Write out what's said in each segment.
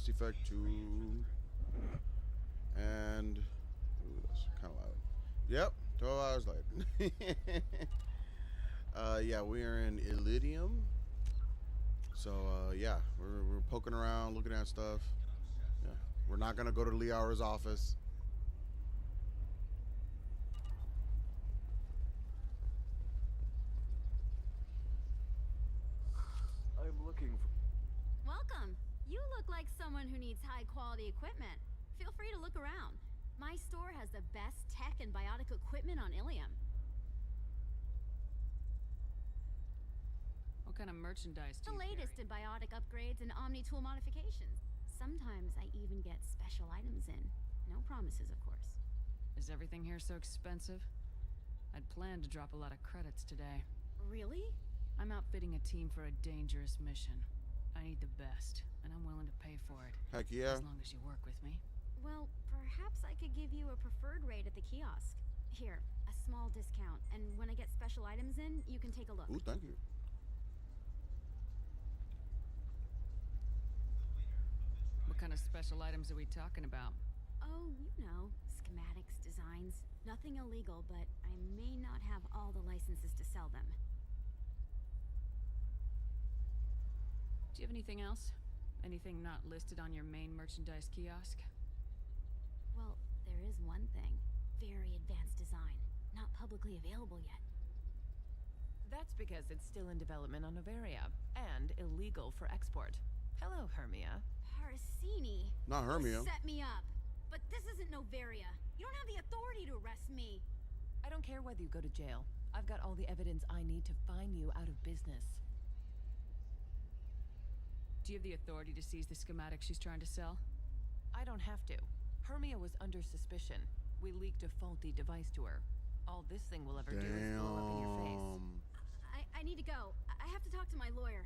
Mass Effect 2. And ooh, that's kind of loud. Yep, 12 hours later. Yeah, we are in Iridium. So yeah, we're poking around, looking at stuff. Yeah, we're not gonna go to Liara's office. I'm looking for... Welcome. You look like someone who needs high-quality equipment. Feel free to look around. My store has the best tech and biotic equipment on Ilium. What kind of merchandise do The you latest carry? in biotic upgrades and Omni-tool modifications. Sometimes I even get special items in. No promises, of course. Is everything here so expensive? I'd planned to drop a lot of credits today. Really? I'm outfitting a team for a dangerous mission. I need the best, and I'm willing to pay for it. Heck yeah. As long as you work with me. Well, perhaps I could give you a preferred rate at the kiosk. Here, a small discount, and when I get special items in, you can take a look. Ooh, thank you. What kind of special items are we talking about? Oh, you know, schematics, designs. Nothing illegal, but I may not have all the licenses to sell them. Do you have anything else? Anything not listed on your main merchandise kiosk? Well, there is one thing. Very advanced design. Not publicly available yet. That's because it's still in development on Noveria, and illegal for export. Hello, Hermia. Parasini. Not Hermia. You set me up. But this isn't Noveria. You don't have the authority to arrest me. I don't care whether you go to jail. I've got all the evidence I need to find you out of business. Do you have the authority to seize the schematic she's trying to sell? I don't have to. Hermia was under suspicion. We leaked a faulty device to her. All this thing will ever do is blow up in your face. I need to go. I have to talk to my lawyer.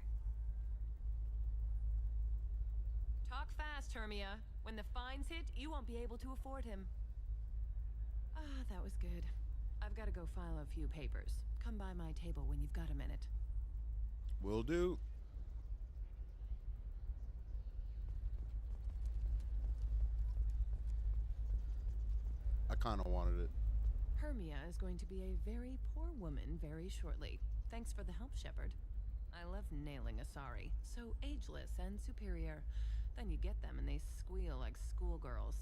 Talk fast, Hermia. When the fines hit, you won't be able to afford him. Ah, that was good. I've got to go file a few papers. Come by my table when you've got a minute. Will do. I kind of wanted it. Hermia is going to be a very poor woman very shortly. Thanks for the help, Shepard. I love nailing Asari. So ageless and superior. Then you get them and they squeal like schoolgirls.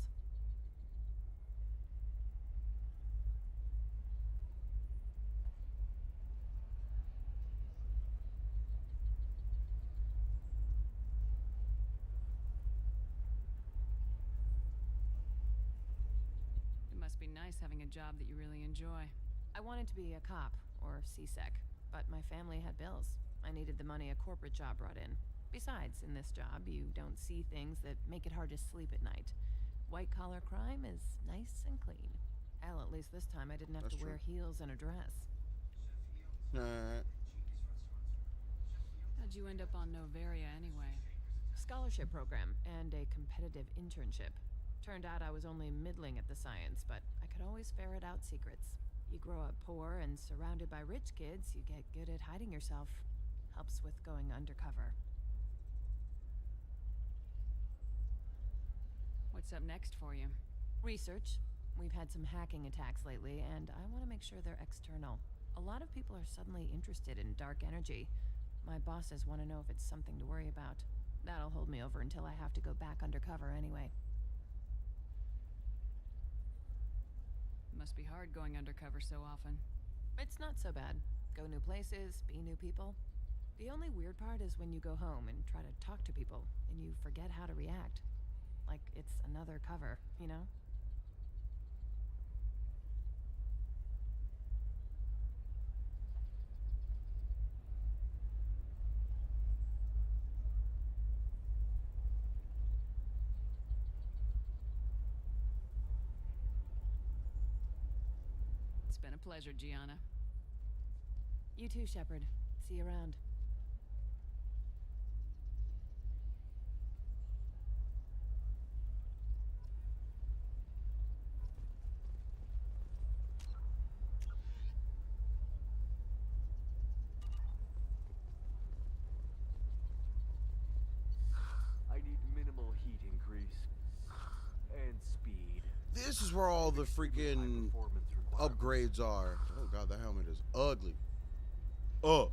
It must be nice having a job that you really enjoy. I wanted to be a cop, or CSEC, but my family had bills. I needed the money a corporate job brought in. Besides, in this job, you don't see things that make it hard to sleep at night. White-collar crime is nice and clean. Hell, at least this time I didn't have to wear heels and a dress. Nah. How'd you end up on Noveria anyway? Scholarship program and a competitive internship. Turned out I was only middling at the science, but I could always ferret out secrets. You grow up poor and surrounded by rich kids, you get good at hiding yourself. Helps with going undercover. What's up next for you? Research. We've had some hacking attacks lately, and I want to make sure they're external. A lot of people are suddenly interested in dark energy. My bosses want to know if it's something to worry about. That'll hold me over until I have to go back undercover anyway. It must be hard going undercover so often. It's not so bad. Go new places, be new people. The only weird part is when you go home and try to talk to people, and you forget how to react. Like it's another cover, you know? It's been a pleasure, Gianna. You too, Shepard. See you around. I need minimal heating this is where all the freaking performance requirements. upgrades are. Oh god, that helmet is ugly. Oh.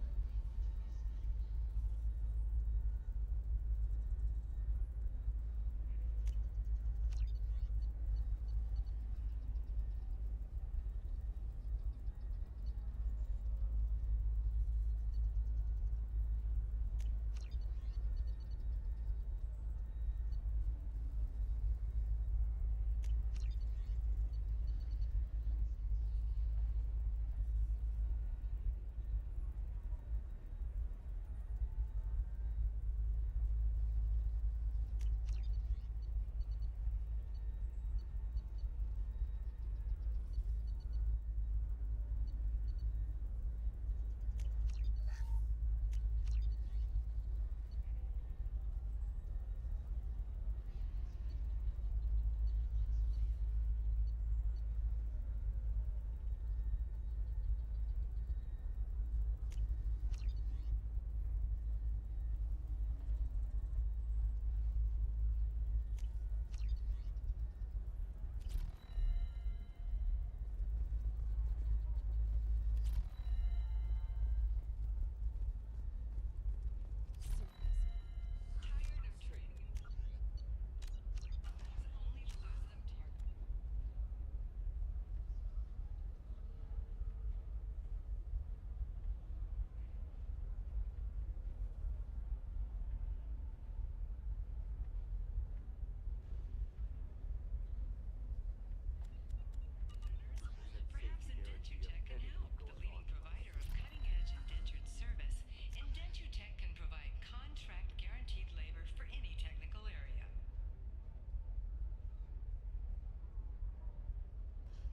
Perhaps Indentutech can help. The leading provider of cutting-edge indentured service, Indentutech can provide contract guaranteed labor for any technical area.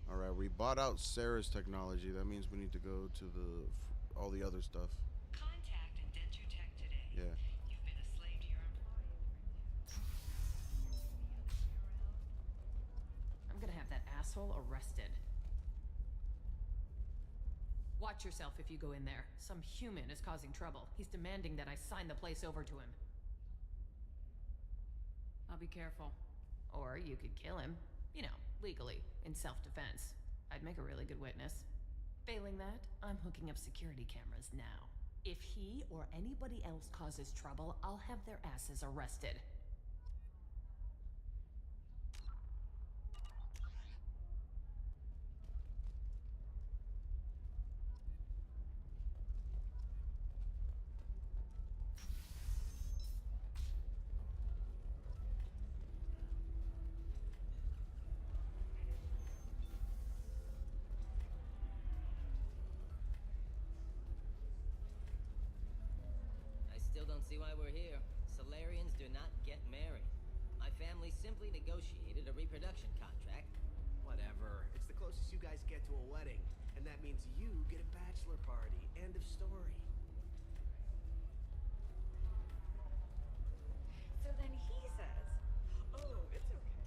All right, we bought out Sarah's technology. That means we need to go to all the other stuff. Contact Indentutech today. Yeah. You've been a slave to your employer. I'm gonna have that asshole arrested. Watch yourself if you go in there. Some human is causing trouble. He's demanding that I sign the place over to him. I'll be careful. Or you could kill him. You know, legally, in self-defense. I'd make a really good witness. Failing that, I'm hooking up security cameras now. If he or anybody else causes trouble, I'll have their asses arrested. I still don't see why we're here. Solarians do not get married. My family simply negotiated a reproduction contract. Whatever. It's the closest you guys get to a wedding. And that means you get a bachelor party. End of story. So then he says, oh, it's okay.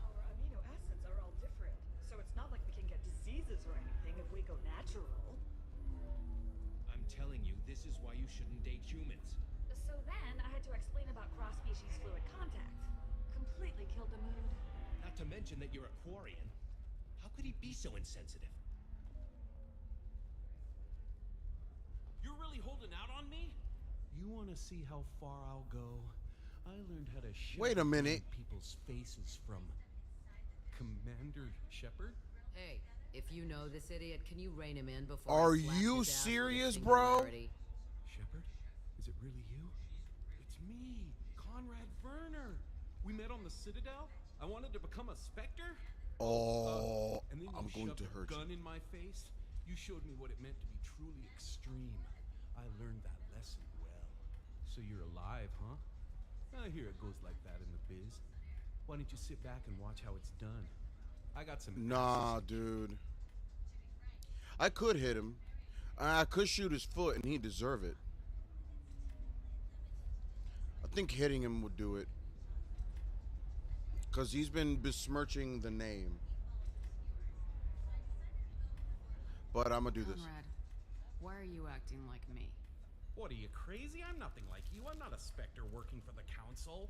Our amino acids are all different, so it's not like we can get diseases or anything if we go natural. I'm telling you, this is why you shouldn't date humans. So then I had to explain about cross-species fluid contact. Completely killed the mood. Not to mention that you're a Quarian. How could he be so insensitive? You're really holding out on me? You want to see how far I'll go? I learned how to shove Wait a minute. in people's faces from Commander Shepard. Hey, if you know this idiot, can you rein him in before Are I slap you his ass with a serious, bro? singularity? Shepard? Is it really you? It's me, Conrad Werner. We met on the Citadel. I wanted to become a Spectre. Oh, and then you I'm going shoved to a hurt gun you. in my face. You showed me what it meant to be truly extreme. I learned that lesson well. So you're alive, huh? I hear it goes like that in the biz. Why don't you sit back and watch how it's done? I got some. Nah, dude. I could hit him. I could shoot his foot, and he'd deserve it. I think hitting him would do it. Because he's been besmirching the name. But I'm going to do this. Conrad, why are you acting like me? What, are you crazy? I'm nothing like you. I'm not a Spectre working for the Council.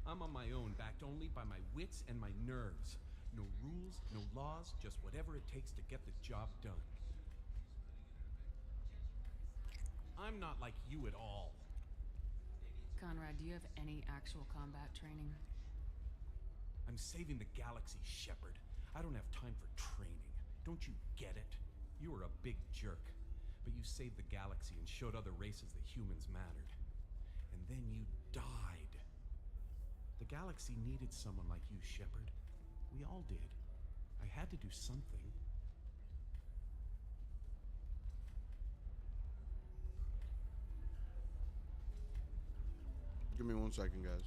I'm on my own, backed only by my wits and my nerves. No rules, no laws, just whatever it takes to get the job done. I'm not like you at all. Conrad, do you have any actual combat training? I'm saving the galaxy, Shepard. I don't have time for training. Don't you get it? You were a big jerk, but you saved the galaxy and showed other races that humans mattered. And then you died. The galaxy needed someone like you, Shepard. We all did. I had to do something. Give me 1 second, guys.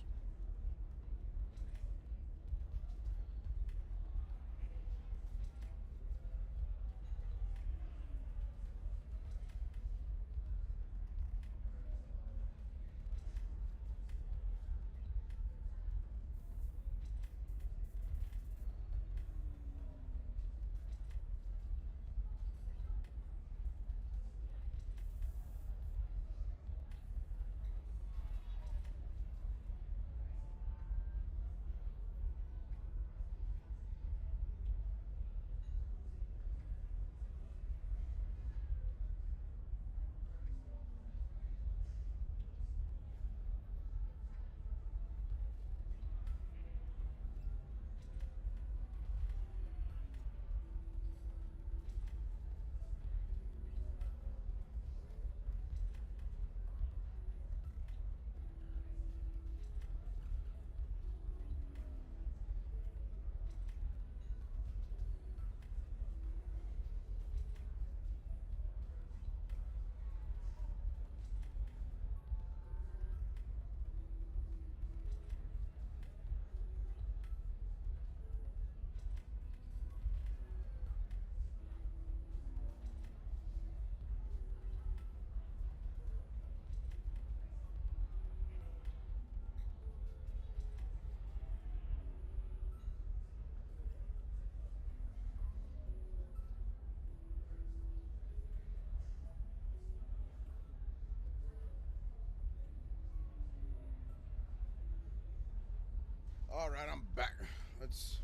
All right, I'm back. Let's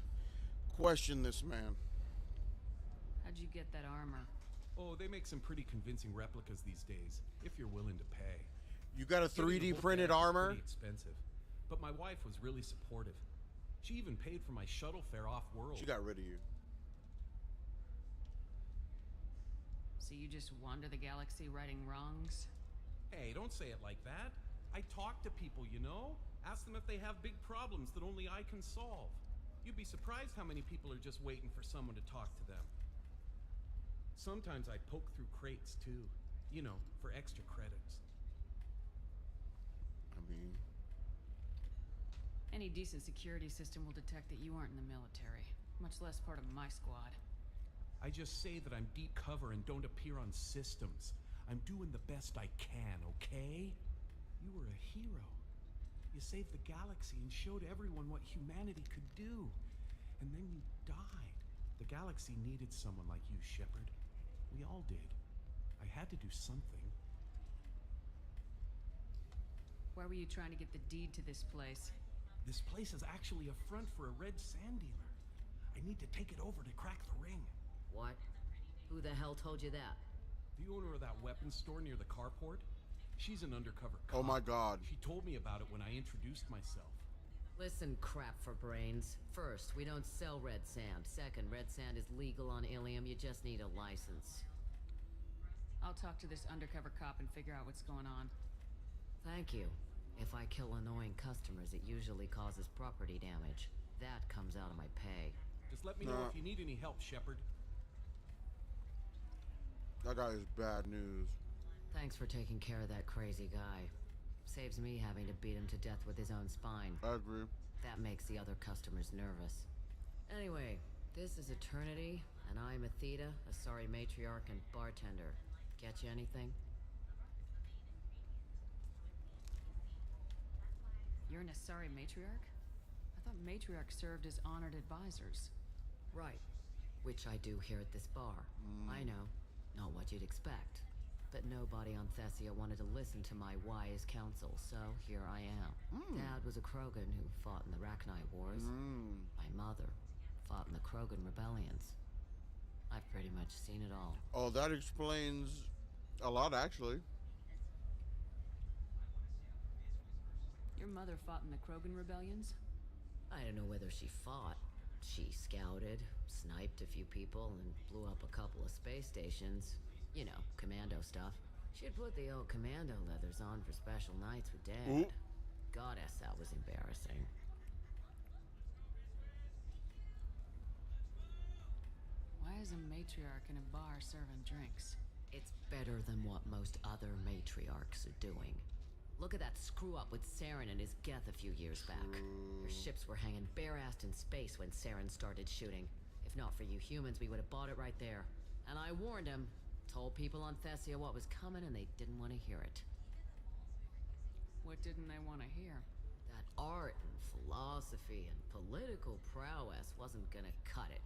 question this man. How'd you get that armor? Oh, they make some pretty convincing replicas these days, if you're willing to pay. You got a 3D printed armor? Pretty expensive, but my wife was really supportive. She even paid for my shuttle fare off-world. She got rid of you. So you just wander the galaxy righting wrongs? Hey, don't say it like that. I talk to people, you know? Ask them if they have big problems that only I can solve. You'd be surprised how many people are just waiting for someone to talk to them. Sometimes I poke through crates, too. You know, for extra credits. I mean... Any decent security system will detect that you aren't in the military, much less part of my squad. I just say that I'm deep cover and don't appear on systems. I'm doing the best I can, okay? You were a hero. You saved the galaxy and showed everyone what humanity could do. And then you died. The galaxy needed someone like you, Shepard. We all did. I had to do something. Why were you trying to get the deed to this place? This place is actually a front for a red sand dealer. I need to take it over to crack the ring. What? Who the hell told you that? The owner of that weapons store near the carport. She's an undercover cop. Oh my god. She told me about it when I introduced myself. Listen, crap for brains. First, we don't sell red sand. Second, red sand is legal on Ilium. You just need a license. I'll talk to this undercover cop and figure out what's going on. Thank you. If I kill annoying customers, it usually causes property damage. That comes out of my pay. Just let me know if you need any help, Shepard. That guy is bad news. Thanks for taking care of that crazy guy. Saves me having to beat him to death with his own spine. I agree. That makes the other customers nervous. Anyway, this is Eternity, and I'm Athena, a sorry matriarch and bartender. Get you anything? You're an Asari matriarch? I thought matriarchs served as honored advisors. Right. Which I do here at this bar. I know. Not what you'd expect. But nobody on Thessia wanted to listen to my wise counsel, so here I am. Dad was a Krogan who fought in the Rachni Wars. My mother fought in the Krogan rebellions. I've pretty much seen it all. Oh, that explains a lot, actually. Your mother fought in the Krogan rebellions? I don't know whether she fought. She scouted, sniped a few people, and blew up a couple of space stations. You know, commando stuff. She'd put the old commando leathers on for special nights with Dad. Ooh. Goddess, that was embarrassing. Why is a matriarch in a bar serving drinks? It's better than what most other matriarchs are doing. Look at that screw-up with Saren and his Geth a few years back. Their ships were hanging bare-assed in space when Saren started shooting. If not for you humans, we would have bought it right there. And I warned him. Told people on Thessia what was coming, and they didn't want to hear it. What didn't they want to hear? That art and philosophy and political prowess wasn't gonna cut it.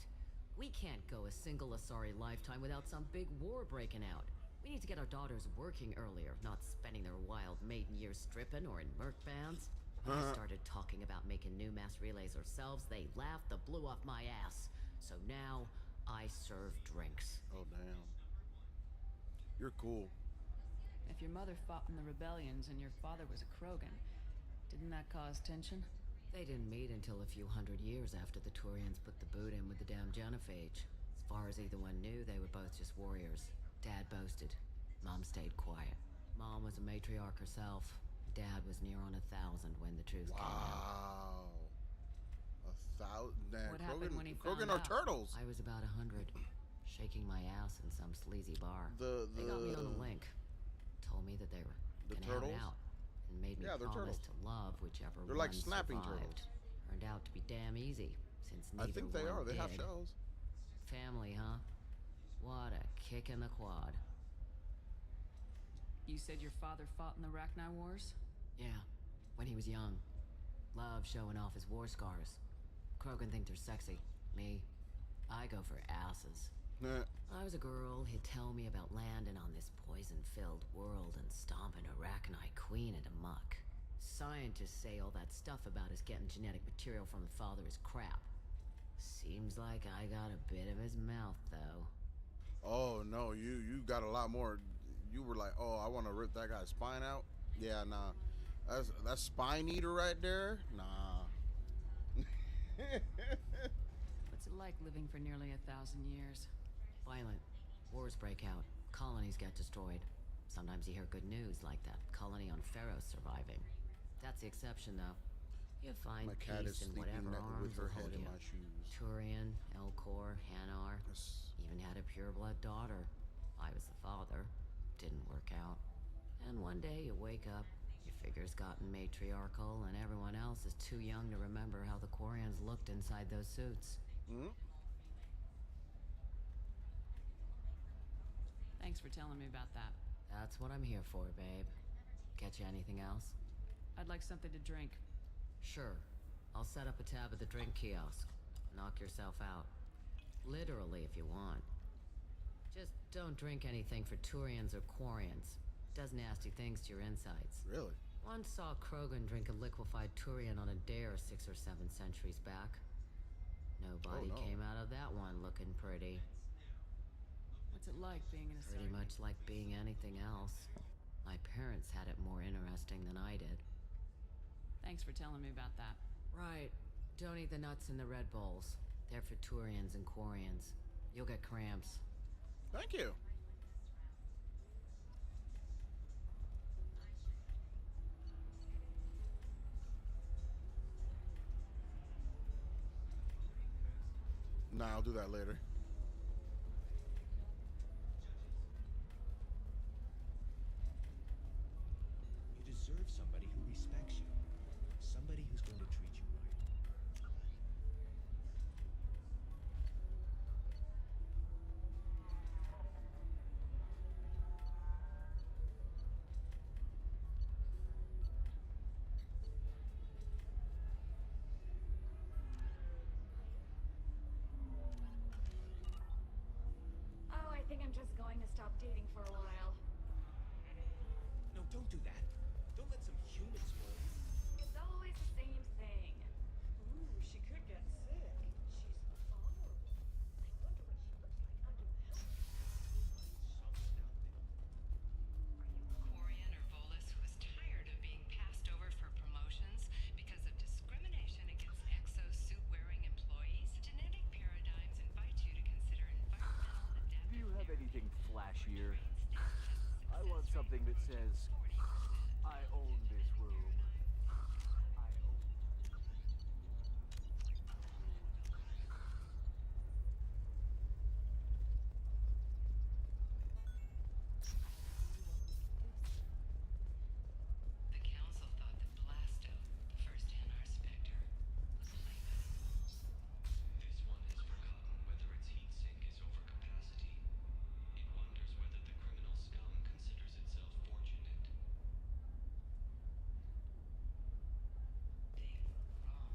We can't go a single Asari lifetime without some big war breaking out. We need to get our daughters working earlier, not spending their wild maiden years stripping or in merc bands. When I started talking about making new mass relays ourselves, they laughed the blue off my ass. So now, I serve drinks. Oh, damn. You're cool. If your mother fought in the rebellions and your father was a Krogan, didn't that cause tension? They didn't meet until a few hundred years after the Turians put the boot in with the damn Genophage. As far as either one knew, they were both just warriors. Dad boasted. Mom stayed quiet. Mom was a matriarch herself. Dad was near on 1,000 when the truth came out. Wow. 1,000? Damn, What happened when he Krogan found are out? turtles. I was about 100, shaking my ass in some sleazy bar. They got me on a link. Told me that they were The gonna turtles? have it out. And made me Yeah, they're promise turtles. to love whichever They're one like snapping survived. turtles. Turned out to be damn easy, since neither I think they one are. They have did. shells. Family, huh? What a kick in the quad. You said your father fought in the Rachni Wars? Yeah, when he was young. Loved showing off his war scars. Krogan think they're sexy. Me, I go for asses. I was a girl, he'd tell me about landing on this poison-filled world and stomping a Rachni queen into muck. Scientists say all that stuff about us getting genetic material from the father is crap. Seems like I got a bit of his mouth, though. Oh, no. You got a lot more. You were like, oh, I want to rip that guy's spine out? Yeah, nah. That's spine eater right there? Nah. What's it like living for nearly 1,000 years? Violent. Wars break out. Colonies get destroyed. Sometimes you hear good news, like that colony on Pharaoh surviving. That's the exception, though. You find My cat is peace in sleeping whatever arms with her will head hold in you. my shoes. Turian, Elcor, Hanar. Even had a pureblood daughter. I was the father. Didn't work out. And one day you wake up, your figure's gotten matriarchal, and everyone else is too young to remember how the Quarians looked inside those suits. Thanks for telling me about that. That's what I'm here for, babe. Get you anything else? I'd like something to drink. Sure. I'll set up a tab at the drink kiosk. Knock yourself out. Literally, if you want. Just don't drink anything for Turians or Quarians. Does nasty things to your insides. Really? Once saw Krogan drink a liquefied Turian on a dare 6 or 7 centuries back. Nobody came out of that one looking pretty. What's it like being an Pretty Asari? much like being anything else. My parents had it more interesting than I did. Thanks for telling me about that. Right. Don't eat the nuts in the Red Bowls. They're for Turians and Quarians. You'll get cramps. Thank you. Nah, I'll do that later. You deserve somebody who respects you. Somebody who's going to treat you right. Oh, I think I'm just going to stop dating for a while. Don't do that. Don't let some human spoil you. It's always the same thing. Ooh, she could get sick. She's vulnerable. I wonder what she looks like under the helmet. Quarian or Volus, who is tired of being passed over for promotions because of discrimination against exosuit-wearing employees, genetic paradigms invite you to consider environmental Do you have anything flashier? I adaptive. want something that says, I own this room. I own. The council thought that Blasto, the first NR Spectre, was playing by the rules. This one has forgotten whether its heat sink is over capacity. It wonders whether the criminal scum considers itself fortunate. They were wrong.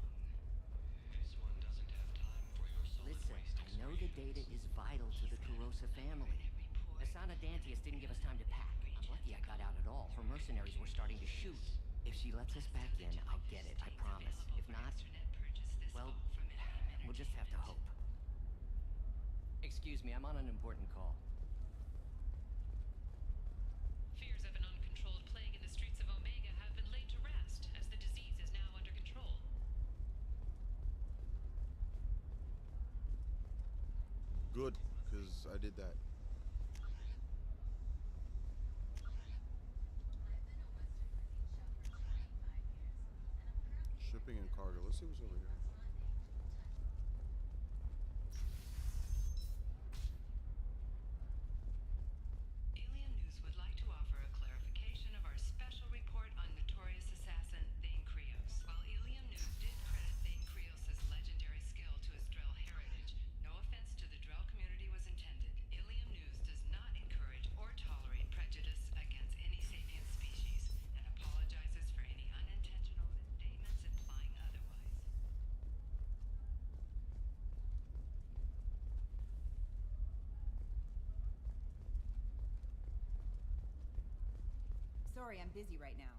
This one doesn't have time for your solid Listen, waste I know the data is vital to the Kurosa family. Asana Dantius didn't give us time to pack. I'm lucky I got out at all. Her mercenaries were starting to shoot. If she lets us back in, I'll get it, I promise. If not, well, we'll just have to hope. Excuse me, I'm on an important call. Fears of an uncontrolled plague in the streets of Omega have been laid to rest, as the disease is now under control. Good, because I did that. Shipping and cargo. Let's see what's over here. Alien News would like to offer a clarification of our special report on notorious assassin Thane Krios. While Alien News did credit Thane Krios' legendary skill to his Drell heritage, no offense to the Drell community was intended. Alien News does not encourage or tolerate prejudice against any sapient species and apologizes for any unintentional misstatements implying otherwise. Sorry, I'm busy right now.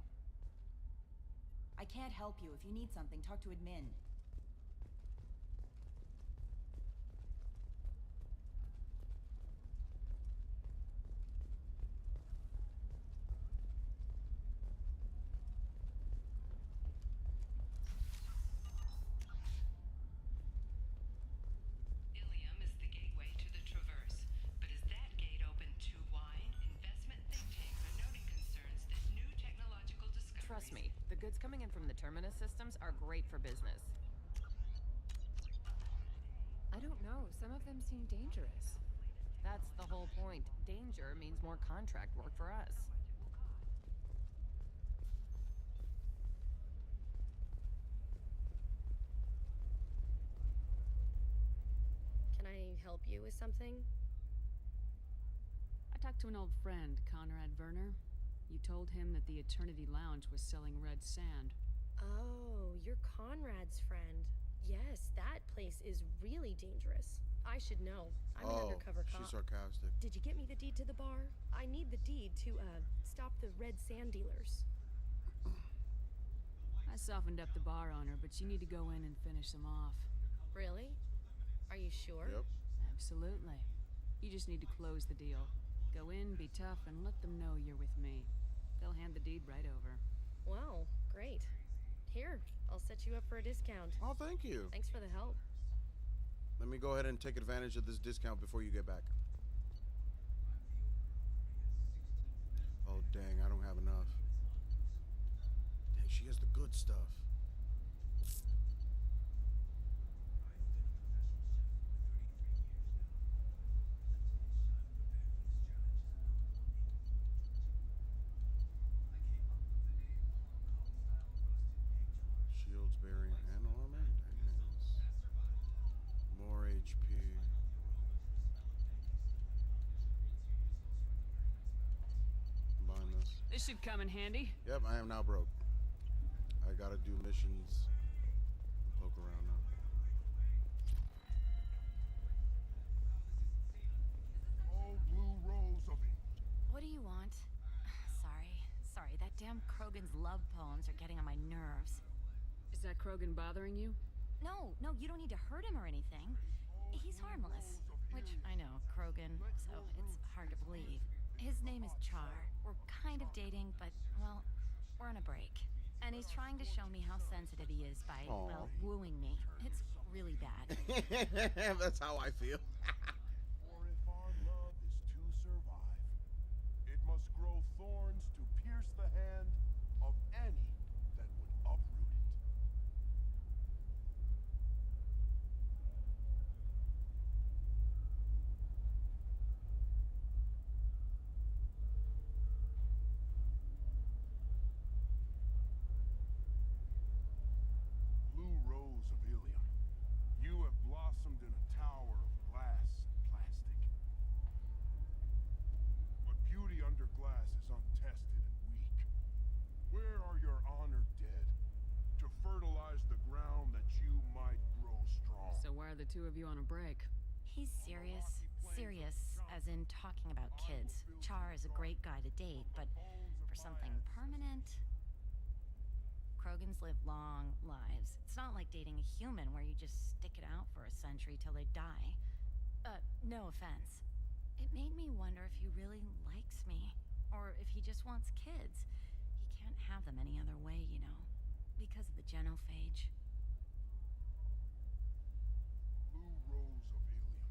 I can't help you. If you need something, talk to admin. Ilium is the gateway to the Traverse, but is that gate open too wide? Investment think tanks are noting concerns that new technological discoveries... Trust me, the goods coming in from the Terminus systems are great for business. I don't know. Some of them seem dangerous. That's the whole point. Danger means more contract work for us. Can I help you with something? I talked to an old friend, Conrad Werner. You told him that the Eternity Lounge was selling red sand. Oh, you're Conrad's friend. Yes, that place is really dangerous. I should know. I'm an undercover cop. She's sarcastic. Did you get me the deed to the bar? I need the deed to, stop the red sand dealers. I softened up the bar owner, but you need to go in and finish them off. Really? Are you sure? Yep. Absolutely. You just need to close the deal. Go in, be tough, and let them know you're with me. They'll hand the deed right over. Wow, great. Here, I'll set you up for a discount. Oh, thank you. Thanks for the help. Let me go ahead and take advantage of this discount before you get back. Oh, dang, I don't have enough. Dang, she has the good stuff. Shields, bearing, and armor. Nice. More HP. Combine this. This should come in handy. Yep, I am now broke. I gotta do missions. Poke around now. Oh, blue rose of it. What do you want? Sorry, Sorry, that damn Krogan's love poems are getting on my nerves. Is that Krogan bothering you? No, you don't need to hurt him or anything. He's harmless. Which, I know, Krogan, so it's hard to believe. His name is Char. We're kind of dating, but, well, we're on a break. And he's trying to show me how sensitive he is by, well, wooing me. It's really bad. That's how I feel. For if our love is to survive, it must grow thorns to pierce the hand of any that would uproot it. Blue Rose of Ilium, you have blossomed in a tower of glass and plastic. But beauty under glass is untested and weak. Where are your honored dead to fertilize the ground that you might grow strong? So why are the two of you on a break? He's serious. Serious, as in talking about kids. Char is a great guy to date, but for something permanent... Krogans live long lives. It's not like dating a human where you just stick it out for a century till they die. No offense. It made me wonder if he really likes me, or if he just wants kids. He can't have them any other way, you know, because of the genophage. Blue Rose of Ilium.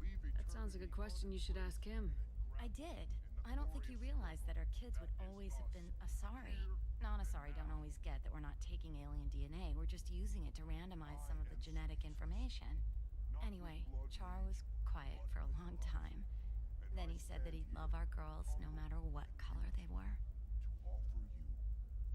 Leave That sounds like a question you should ask him. I did. I don't think he realized that our kids would always have been Asari. Non-Asari don't always get that we're not taking alien DNA, we're just using it to randomize some of the genetic information. Anyway, Char was quiet for a long time. Then he said that he'd love our girls no matter what color they were.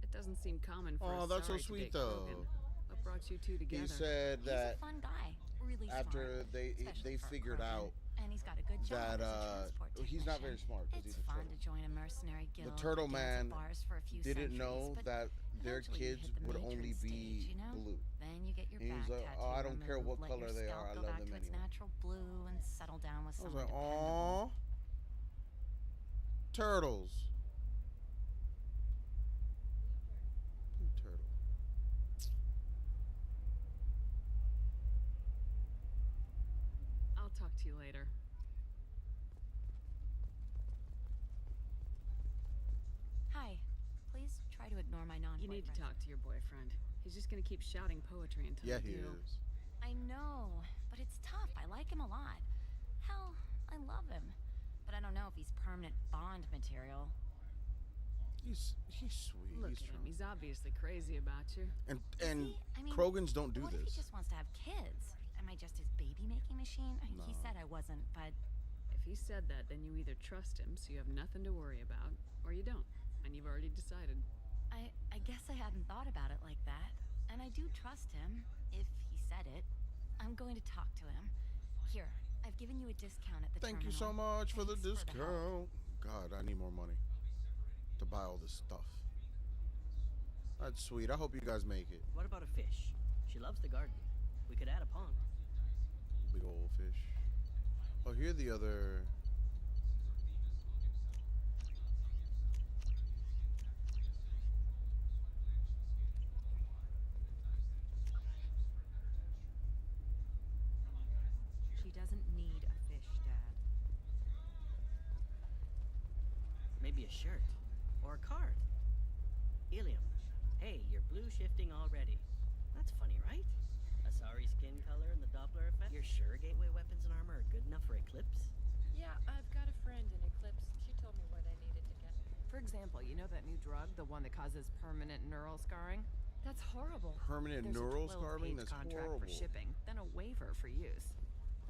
It doesn't seem common for Oh, a that's so Asari to sweet date though. Krogan. What brought you two together? He said that He's a fun guy, really after smart, they especially for a figured Krogan. out And he's got a good job that as a transport he's not very technician. smart because It's he's a fun turtle. to join a mercenary guild. The turtle to dance at man bars for a few didn't centuries, know but that their eventually you kids hit the would matron only be stage, you know? blue. Then you get your And he was back like, tattoo "Oh, I don't care removed, what let color your they scalp are, I go love back them to its anyway." natural blue and settle down with I was someone like, dependable. "Aw, turtles." Blue turtle. I'll talk to you later. Hi. Please try to ignore my non-boyfriend. You need to talk to your boyfriend. He's just gonna keep shouting poetry until Yeah, you he do. is. I know, but it's tough. I like him a lot. Hell, I love him. But I don't know if he's permanent Bond material. He's sweet. Look he's at him. strong. He's obviously crazy about you. And I mean, Krogans don't do what if he this. just wants to have kids? Am I just his baby-making machine? He No. said I wasn't, but... If he said that, then you either trust him, so you have nothing to worry about, or you don't, and you've already decided. I guess I hadn't thought about it like that. And I do trust him, if he said it. I'm going to talk to him. Here, I've given you a discount at the Thank you so terminal. much for the Thanks for the help. discount. God, I need more money to buy all this stuff. That's sweet. I hope you guys make it. What about a fish? She loves the garden. We could add a pond. Big old fish. Oh, here the other. She doesn't need a fish, Dad. Maybe a shirt. Or a card. Ilium. Hey, you're blue shifting already. That's funny, right? Asari skin color and the Doppler effect. You're sure gateway weapons and armor are good enough for Eclipse? Yeah, I've got a friend in Eclipse. She told me what I needed to get. For example, you know that new drug, the one that causes permanent neural scarring? That's horrible. Permanent There's neural a 12-page scarring? That's contract horrible. for shipping, then a waiver for use.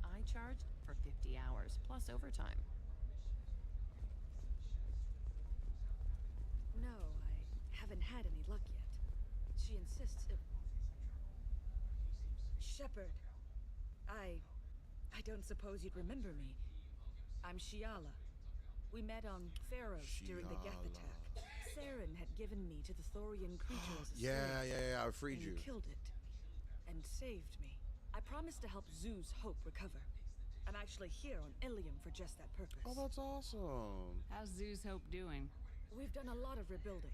I charged for 50 hours, plus overtime. No, I haven't had any luck yet. She insists it... Shepard. I don't suppose you'd remember me. I'm Shiala. We met on Theros during the Geth attack. Saren had given me to the Thorian creature as a slave. Yeah, I freed and you. Killed it. And saved me. I promised to help Zeus Hope recover. I'm actually here on Ilium for just that purpose. Oh, that's awesome. How's Zeus Hope doing? We've done a lot of rebuilding.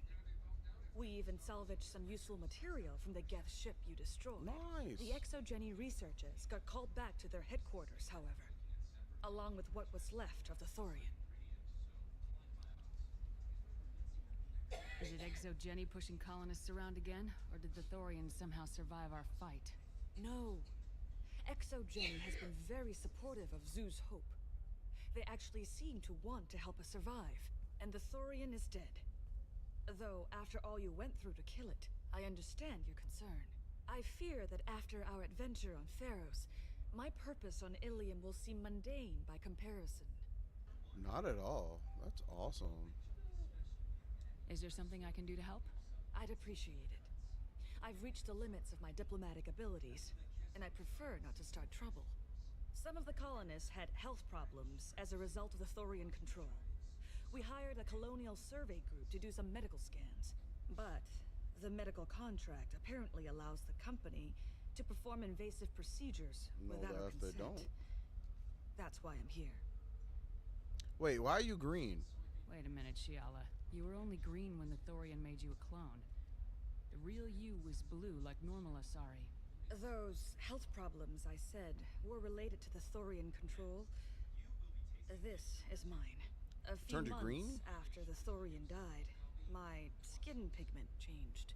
We even salvaged some useful material from the Geth ship you destroyed. Nice. The Exogeny researchers got called back to their headquarters, however, along with what was left of the Thorian. Is it Exogeny pushing colonists around again, or did the Thorians somehow survive our fight? No. Exogeny has been very supportive of Zoo's hope. They actually seem to want to help us survive, and the Thorian is dead. Though, after all you went through to kill it, I understand your concern. I fear that after our adventure on Pharos, my purpose on Ilium will seem mundane by comparison. Not at all. That's awesome. Is there something I can do to help? I'd appreciate it. I've reached the limits of my diplomatic abilities, and I prefer not to start trouble. Some of the colonists had health problems as a result of the Thorian control. We hired a colonial survey group to do some medical scans, but the medical contract apparently allows the company to perform invasive procedures without our consent. They don't. That's why I'm here. Wait, why are you green? Wait a minute, Shiala. You were only green when the Thorian made you a clone. The real you was blue like normal Asari. Those health problems I said were related to the Thorian control. This is mine. A few Turned to months green? after the Thorian died, my skin pigment changed.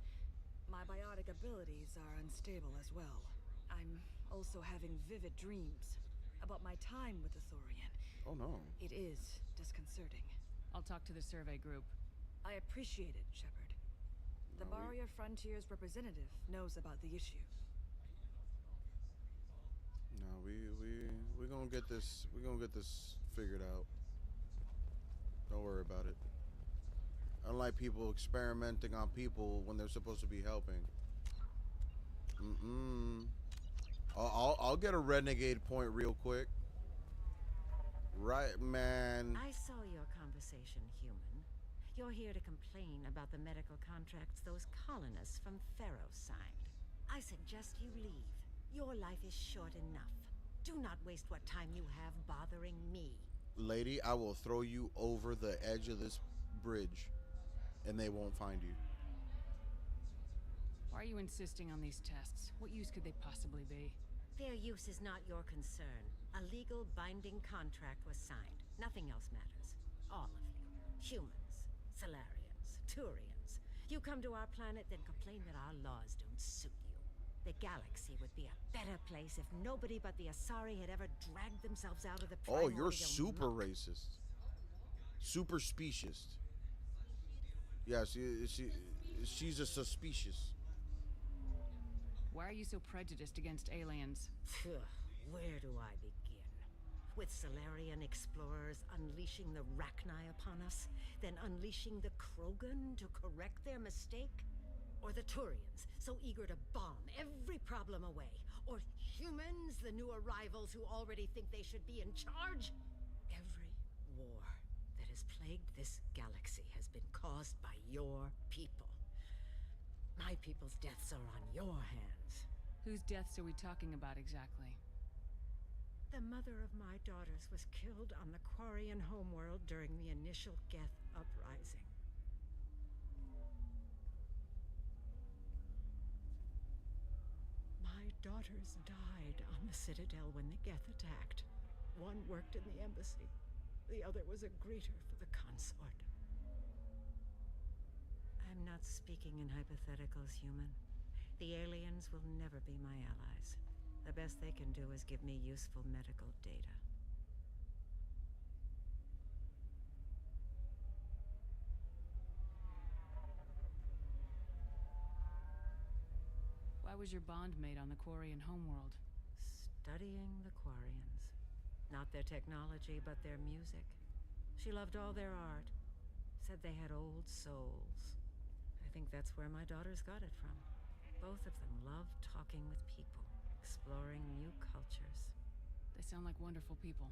My biotic abilities are unstable as well. I'm also having vivid dreams about my time with the Thorian. Oh no. It is disconcerting. I'll talk to the survey group. I appreciate it, Shepard. The Barrier Frontiers representative knows about the issue. No, we're gonna get this. We're gonna get this figured out. Don't worry about it. Unlike people experimenting on people when they're supposed to be helping. I'll get a renegade point real quick. Right, man. I saw your conversation, human. You're here to complain about the medical contracts those colonists from Pharos signed. I suggest you leave. Your life is short enough. Do not waste what time you have bothering me. Lady, I will throw you over the edge of this bridge, and they won't find you. Why are you insisting on these tests? What use could they possibly be? Their use is not your concern. A legal binding contract was signed. Nothing else matters. All of you. Humans, Solarians, Turians. You come to our planet, then complain that our laws don't suit you. The galaxy would be a better place if nobody but the Asari had ever dragged themselves out of the Oh, primordial you're super muck. racist. Super specious. Yeah, she's a suspicious. Why are you so prejudiced against aliens? Phew, where do I begin? With Solarian explorers unleashing the Rachni upon us, then unleashing the Krogan to correct their mistake? Or the Turians, so eager to bomb every problem away? Or humans, the new arrivals who already think they should be in charge? Every war that has plagued this galaxy has been caused by your people. My people's deaths are on your hands. Whose deaths are we talking about exactly? The mother of my daughters was killed on the Quarian homeworld during the initial Geth uprising. My daughters died on the Citadel when the Geth attacked. One worked in the embassy. The other was a greeter for the consort. I'm not speaking in hypotheticals, human. The aliens will never be my allies. The best they can do is give me useful medical data. Why was your bond made on the Quarian homeworld? Studying the Quarians. Not their technology, but their music. She loved all their art. Said they had old souls. I think that's where my daughters got it from. Both of them loved talking with people, exploring new cultures. They sound like wonderful people.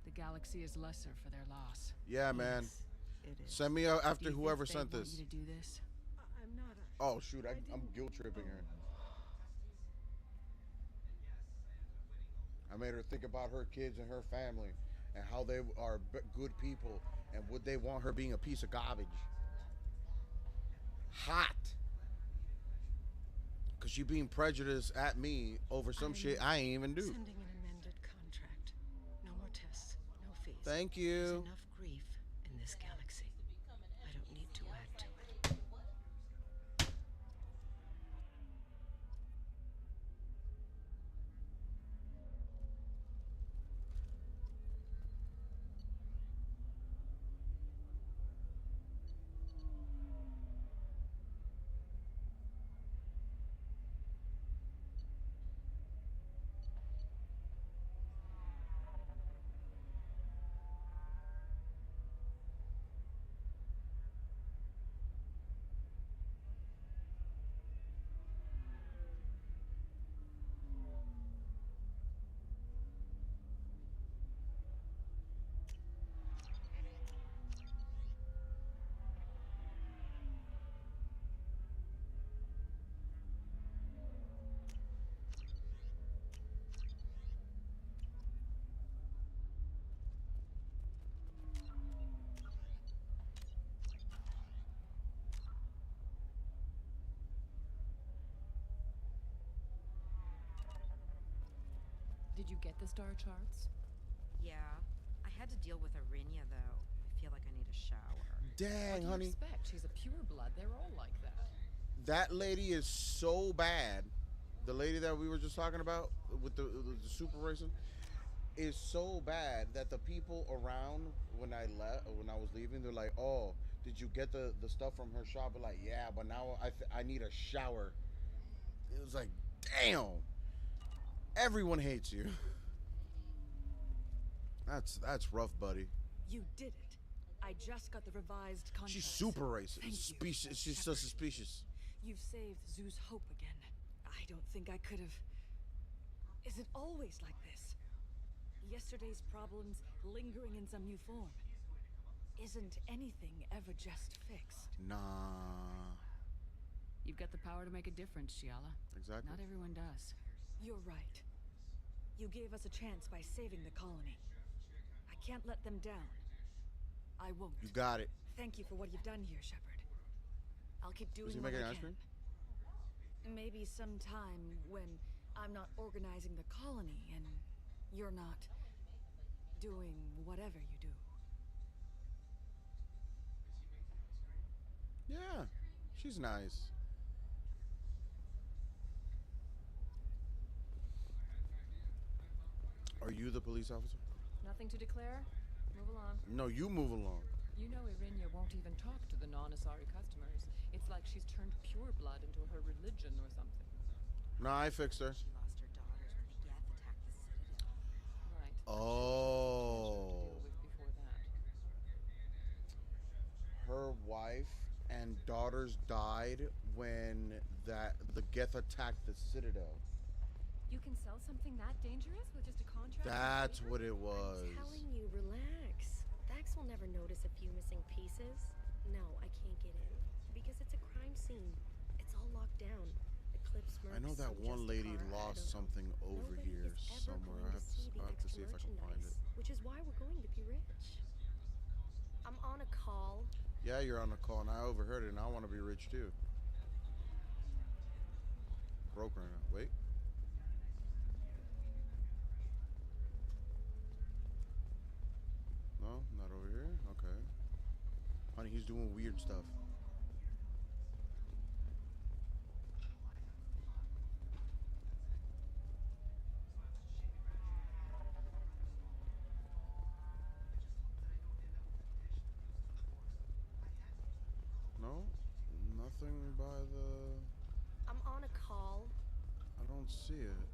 The galaxy is lesser for their loss. Yeah, man. It is. Send me out after Do you whoever think sent they want this. you to do this? I'm not a... Oh shoot, I'm guilt tripping her. I made her think about her kids and her family and how they are good people And would they want her being a piece of garbage? Hot. Because you being prejudiced at me over some shit I ain't even do. Sending an amended contract. No more tests, no fees. Thank There's you. enough grief in this galaxy. I don't need to add to it. Did you get the star charts? Yeah. I had to deal with Arinia, though. I feel like I need a shower. Dang, What do honey. you expect? She's a pureblood. They're all like that. That lady is so bad. The lady that we were just talking about with the super racing is so bad that the people around when I was leaving, they're like, "Oh, did you get the stuff from her shop?" But like, "Yeah, but now I need a shower." It was like, damn. Everyone hates you. That's rough, buddy. You did it. I just got the revised contract. She's super racist. Thank you, Species. She's so suspicious. You've saved Zoo's hope again. I don't think I could have. Is it always like this? Yesterday's problems lingering in some new form. Isn't anything ever just fixed? Nah. You've got the power to make a difference, Shiala. Exactly. Not everyone does. You're right. You gave us a chance by saving the colony. I can't let them down. I won't. You got it. Thank you for what you've done here, Shepard. I'll keep doing Was he what making I ice can. cream? Maybe sometime when I'm not organizing the colony and you're not doing whatever you do. Yeah, she's nice. Are you the police officer? Nothing to declare? Move along. No, you move along. You know Irinia won't even talk to the non-Asari customers. It's like she's turned pure blood into her religion or something. No, I fixed her. She lost her daughters when the Geth attacked the Citadel. Right. Oh. Before that. Her wife and daughters died when the Geth attacked the Citadel. You can sell something that dangerous with just a contract? That's what it was. I'm telling you, relax. Thax will never notice a few missing pieces. No, I can't get in. Because it's a crime scene. It's all locked down. Eclipse I know that one lady lost something over here somewhere. I'll have to see if I can find it. Which is why we're going to be rich. I'm on a call. Yeah, you're on the call, and I overheard it, and I want to be rich too. Broke right now. Wait. No, not over here. Okay. Honey, he's doing weird stuff. No, nothing by the... I'm on a call. I don't see it.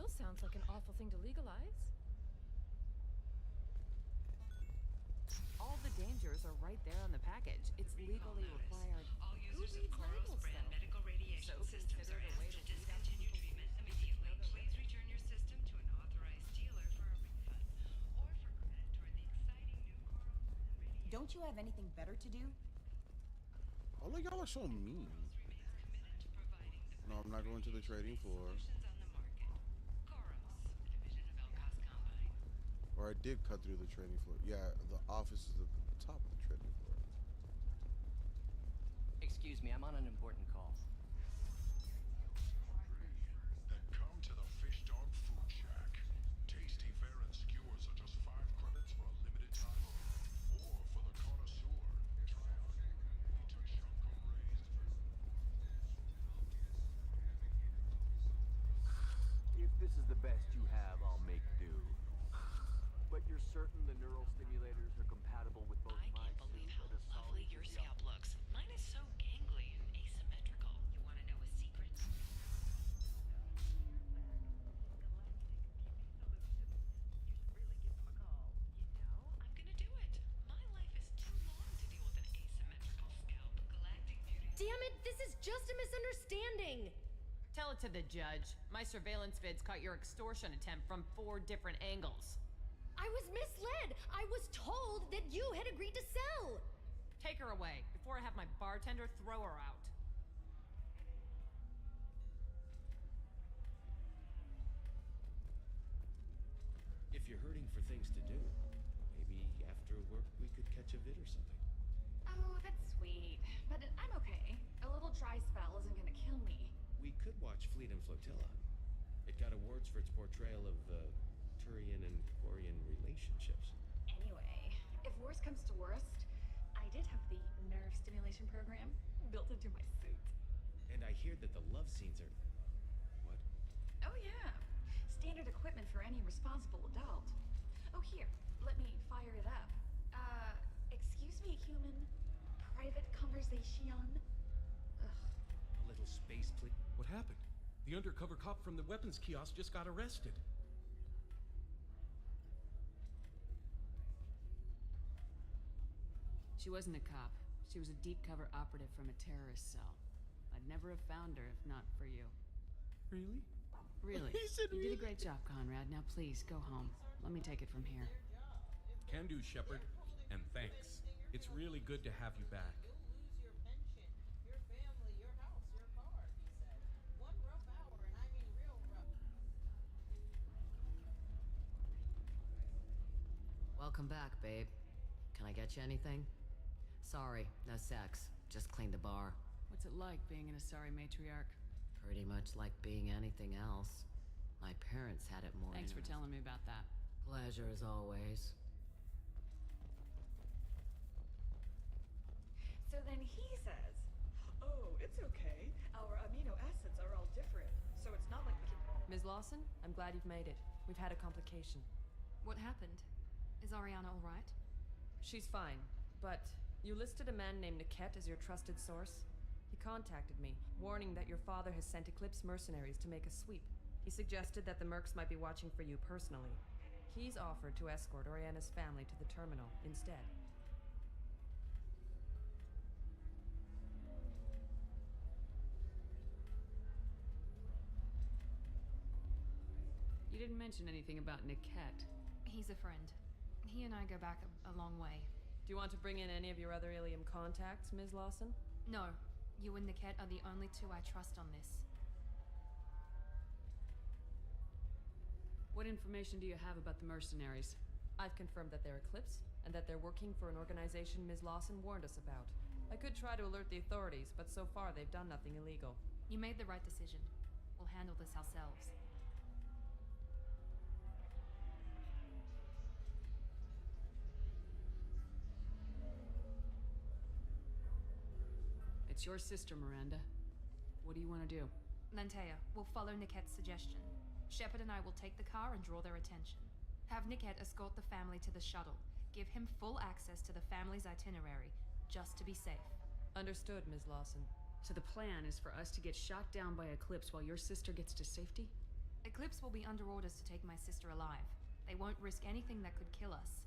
Still sounds like an awful thing to legalize. All the dangers are right there on the package. It's legally required. All users of Koros brand medical radiation systems are asked to discontinue treatment immediately. Please return your system to an authorized dealer for a refund or for credit toward the exciting new Koros brand radiation. Don't you have anything better to do? All of y'all are so mean. No, I'm not going to the trading floor. Or I did cut through the trading floor. Yeah, the office is at the top of the trading floor. Excuse me, I'm on an important call. Then come to the Fish Dog Food Shack. Tasty fare and skewers are just 5 credits for a limited time only. Or for the connoisseur, try our new Peter Shunko raised. If this is the best you have, I'll make do. But you're certain the neural stimulators are compatible with both my suit and a solid Your scalp looks. Mine is so gangly and asymmetrical. You want to know a secret? I'm gonna do it. My life is too long to deal with an asymmetrical scalp. Galactic beauty. Damn it, this is just a misunderstanding! Tell it to the judge. My surveillance vids caught your extortion attempt from 4 different angles. I was misled! I was told that you had agreed to sell! Take her away before I have my bartender throw her out. If you're hurting for things to do, maybe after work we could catch a vid or something. Oh, that's sweet. But I'm okay. A little dry spell isn't gonna kill me. We could watch Fleet and Flotilla. It got awards for its portrayal of Turian and Quarian relationships. Anyway, if worst comes to worst, I did have the nerve stimulation program built into my suit. And I hear that the love scenes are... What? Oh yeah. Standard equipment for any responsible adult. Oh here, let me fire it up. Excuse me, human. Private conversation. Ugh. A little space, please. What happened? The undercover cop from the weapons kiosk just got arrested. She wasn't a cop. She was a deep cover operative from a terrorist cell. I'd never have found her if not for you. Really? Really? He said You really? did a great job, Conrad. Now please, go home. Let me take it from here. Can do, Shepard. And thanks. It's really good to have you back. Welcome back, babe. Can I get you anything? Sorry, no sex. Just cleaned the bar. What's it like being an Asari matriarch? Pretty much like being anything else. My parents had it more. Thanks for telling me about that. Pleasure as always. So then he says, oh, it's okay. Our amino acids are all different, so it's not like we can... Ms. Lawson, I'm glad you've made it. We've had a complication. What happened? Is Ariana all right? She's fine, but you listed a man named Niket as your trusted source. He contacted me, warning that your father has sent Eclipse mercenaries to make a sweep. He suggested that the Mercs might be watching for you personally. He's offered to escort Oriana's family to the terminal instead. You didn't mention anything about Niket. He's a friend. He and I go back a long way. Do you want to bring in any of your other Ilium contacts, Ms. Lawson? No. You and Niket are the only two I trust on this. What information do you have about the mercenaries? I've confirmed that they're Eclipse, and that they're working for an organization Ms. Lawson warned us about. I could try to alert the authorities, but so far they've done nothing illegal. You made the right decision. We'll handle this ourselves. It's your sister, Miranda. What do you want to do? Lantea, we'll follow Niket's suggestion. Shepard and I will take the car and draw their attention. Have Niket escort the family to the shuttle. Give him full access to the family's itinerary, just to be safe. Understood, Ms. Lawson. So the plan is for us to get shot down by Eclipse while your sister gets to safety? Eclipse will be under orders to take my sister alive. They won't risk anything that could kill us.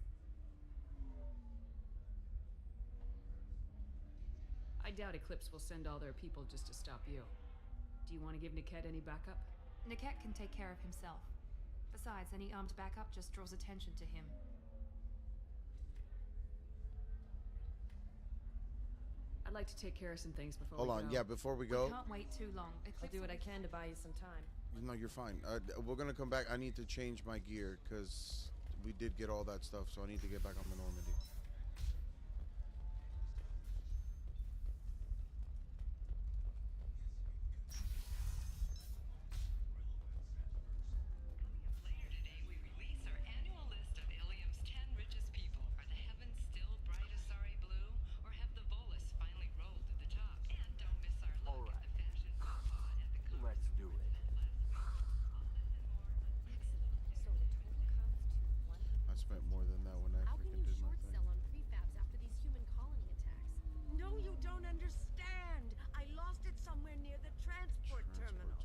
I doubt Eclipse will send all their people just to stop you. Do you want to give Niket any backup? Niket can take care of himself. Besides, any armed backup just draws attention to him. I'd like to take care of some things before Hold we on, go. yeah, before we We go. can't wait too long. Eclipse I'll do what will I can to buy you some time. No, you're fine. We're gonna come back. I need to change my gear because we did get all that stuff, so I need to get back on the Normandy. Later today, we release our annual list of Ilium's 10 richest people. Are the heavens still bright Asari blue, or have the Volus finally rolled to the top? And don't miss our look at the fashion pod at the conference. Let's do it. I spent more than that when I How can freaking you did my short thing. sell on prefabs after these human colony attacks? No, you don't understand. I lost it somewhere near the transport terminal.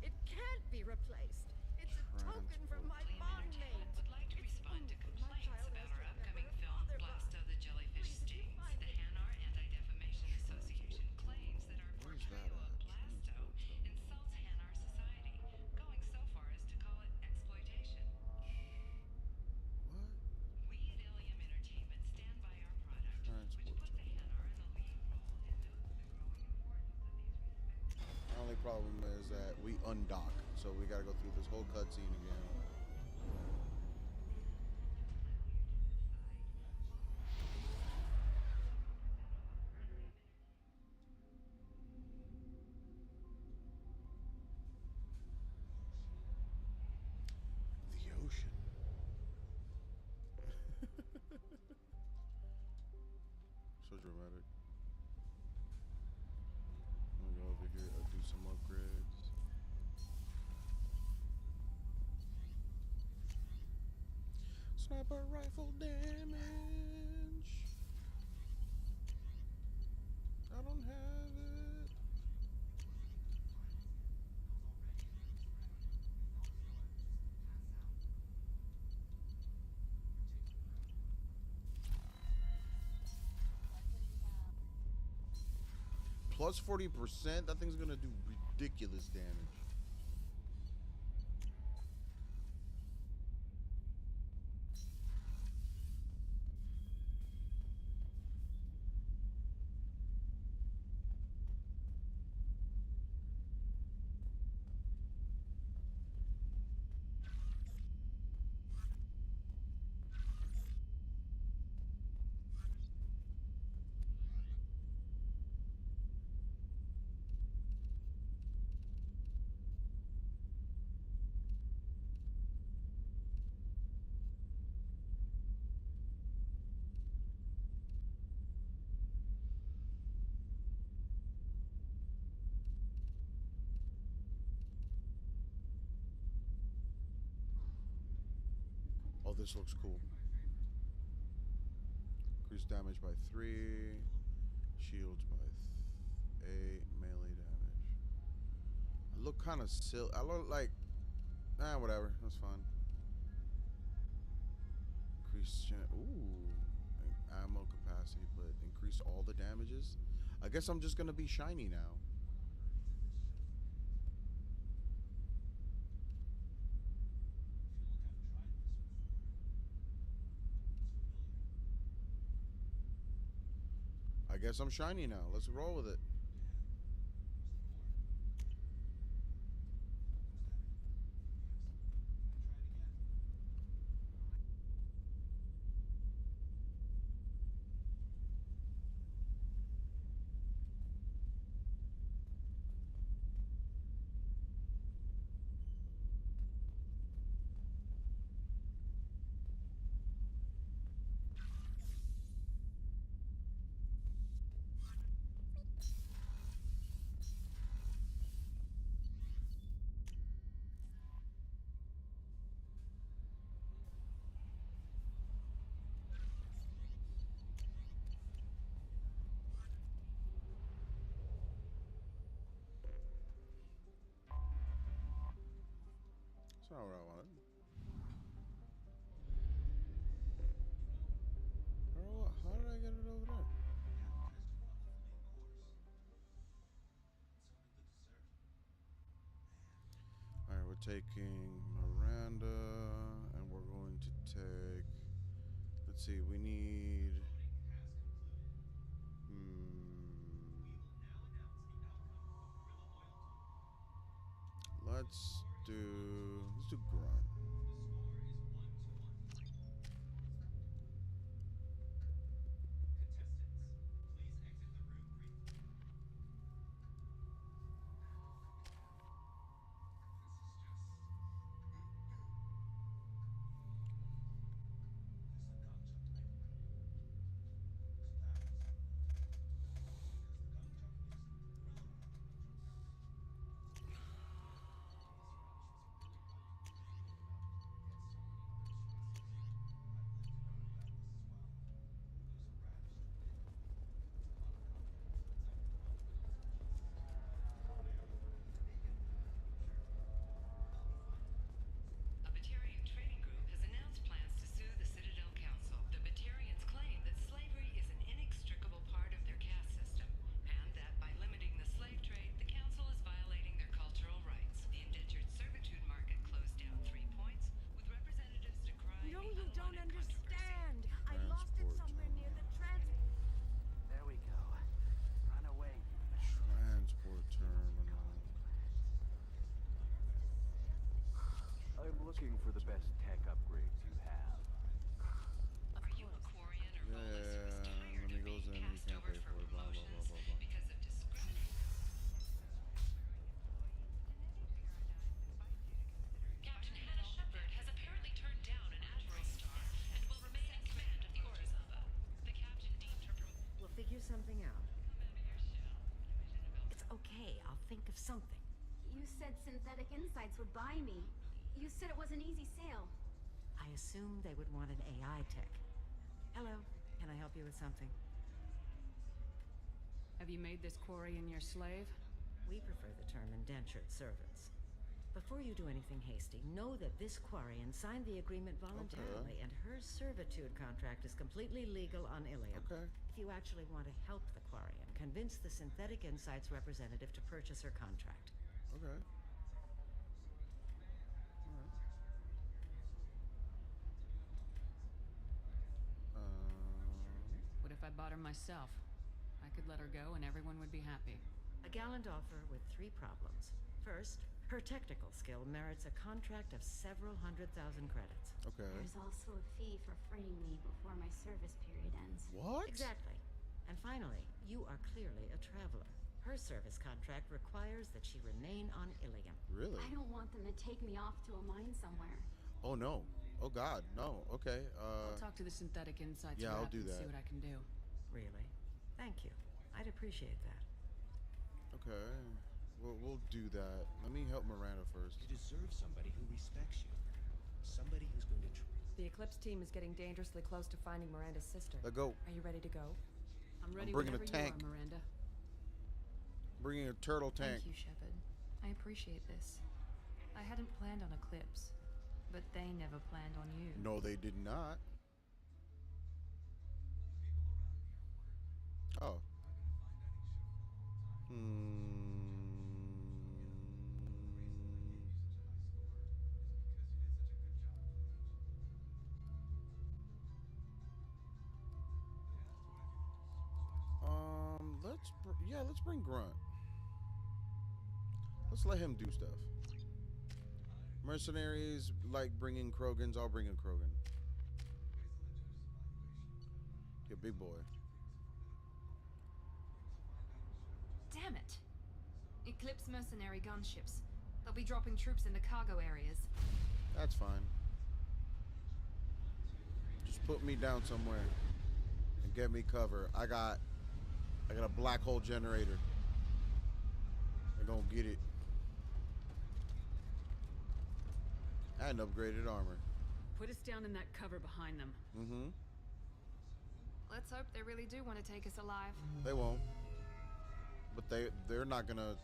It can't be replaced. It's a token from my bondmate. Would like to respond to complaints about our upcoming film, Blast of the Jellyfish Stings. The Hanar Anti-Defamation Association claims that our portrayal of Blasto insults Hanar society, going so far as to call it exploitation. We at Ilium Entertainment stand by our product, which puts the Hanar in the lead role and notes the growing importance of these The only problem is that we undock, so we gotta go through this whole cutscene again. The ocean. So dramatic. I'm gonna go over here and do some upgrades. Sniper rifle damage. I don't have it. Plus 40%, that thing's gonna do ridiculous damage. Oh, this looks cool. Increase damage by 3. Shields by 8. Melee damage. I look kind of silly. I look like... whatever. That's fine. Increase... Ooh. Ammo capacity, but increase all the damages. I guess I'm just going to be shiny now. I guess I'm shiny now. Let's roll with it. not what I wanted. How did I get it over there? Alright, we're taking Miranda, and we're going to take... Let's see, we need... Let's do Grunt. A Batarian trading group has announced plans to sue the Citadel Council. The Batarians claim that slavery is an inextricable part of their caste system, and that by limiting the slave trade, the council is violating their cultural rights. The indentured servitude market closed down 3 points, with representatives decrying No, the you don't unwanted understand. I lost it somewhere near the There we go. Run away. Transport terminal. I'm looking for the best tech upgrades you have. Are you a Quarian or Volus who is tired When he of goes being in, he passed can't over pay for for it, blah, blah, promotions blah, blah, blah. because of discrimination? Captain Hannah Shepard has apparently turned down an admiral star and will remain in command of the Orizaba. The captain deemed her We'll figure something out. It's okay. I'll think of something. You said Synthetic Insights would buy me. You said it was an easy sale. I assumed they would want an AI tech. Hello. Can I help you with something? Have you made this Quarian your slave? We prefer the term indentured servants. Before you do anything hasty, know that this Quarian signed the agreement voluntarily, and her servitude contract is completely legal on Ilium. Okay. If you actually want to help the Quarian, convince the Synthetic Insights representative to purchase her contract. Okay. What if I bought her myself? I could let her go and everyone would be happy. A gallant offer with 3 problems. First, her technical skill merits a contract of several 100,000 credits. Okay. There's also a fee for freeing me before my service period ends. What? Exactly. And finally, you are clearly a traveler. Her service contract requires that she remain on Ilium. Really? I don't want them to take me off to a mine somewhere. Oh no. Oh God, no. Okay. I'll talk to the Synthetic Insights yeah, I'll rep do and that. see what I can do. Really? Thank you. I'd appreciate that. Okay. We'll do that. Let me help Miranda first. You deserve somebody who respects you. Somebody who's going to The Eclipse team is getting dangerously close to finding Miranda's sister. Let go. Are you ready to go? I'm ready bringing a whenever tank. you are, Miranda. Bringing a turtle tank. Thank you, Shepard. I appreciate this. I hadn't planned on Eclipse, but they never planned on you. No, they did not. Oh. Let's bring Grunt. Let's let him do stuff. Mercenaries like bringing Krogans. I'll bring in Krogan. Yeah, big boy. Damn it! Eclipse mercenary gunships. They'll be dropping troops in the cargo areas. That's fine. Just put me down somewhere and get me cover. I got a black hole generator. They're gonna get it. And upgraded armor. Put us down in that cover behind them. Mm-hmm. Let's hope they really do want to take us alive. They won't. But they're not gonna.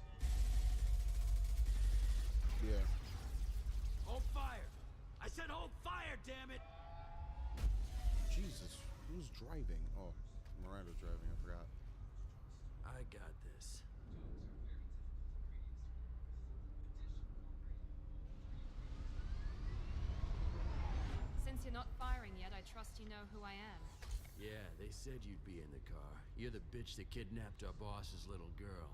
Yeah. Hold fire! said hold fire, damn it! Jesus, who's driving? Oh, Miranda's driving, I forgot. I got this. Since you're not firing yet, I trust you know who I am. Yeah, they said you'd be in the car. You're the bitch that kidnapped our boss's little girl.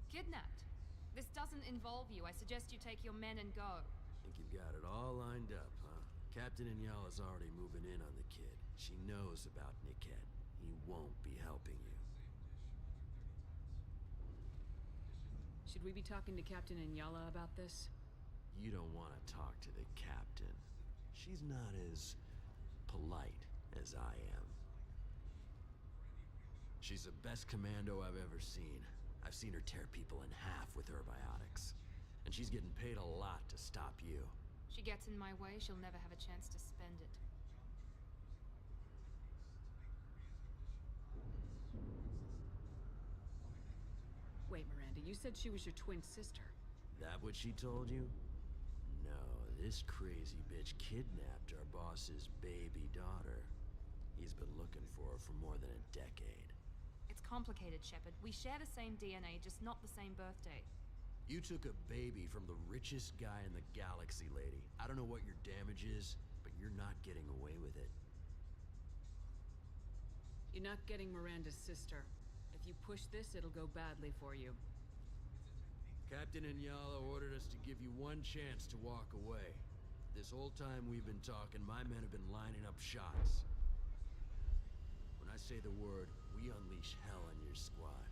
Kidnapped? This doesn't involve you. I suggest you take your men and go. Think you've got it all lined up, huh? Captain Inyala's already moving in on the kid. She knows about Niket. He won't be helping you. Should we be talking to Captain Inyala about this? You don't want to talk to the captain. She's not as polite as I am. She's the best commando I've ever seen. I've seen her tear people in half with her biotics. And she's getting paid a lot to stop you. She gets in my way, she'll never have a chance to spend it. Wait, Miranda, you said she was your twin sister. That what she told you? No, this crazy bitch kidnapped our boss's baby daughter. He's been looking for her for more than a decade. It's complicated, Shepard. We share the same DNA, just not the same birthday. You took a baby from the richest guy in the galaxy, lady. I don't know what your damage is, but you're not getting away with it. You're not getting Miranda's sister. If you push this, it'll go badly for you. Captain Inyala ordered us to give you one chance to walk away. This whole time we've been talking, my men have been lining up shots. When I say the word, we unleash hell on your squad.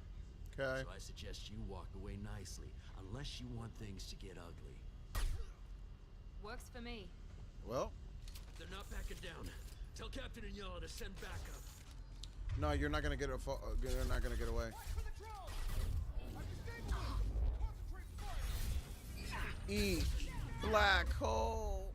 Okay. So I suggest you walk away nicely, unless you want things to get ugly. Works for me. Well, they're not backing down. Tell Captain Inyala to send backup. No, you're not gonna get you're not gonna get away. Eat black hole.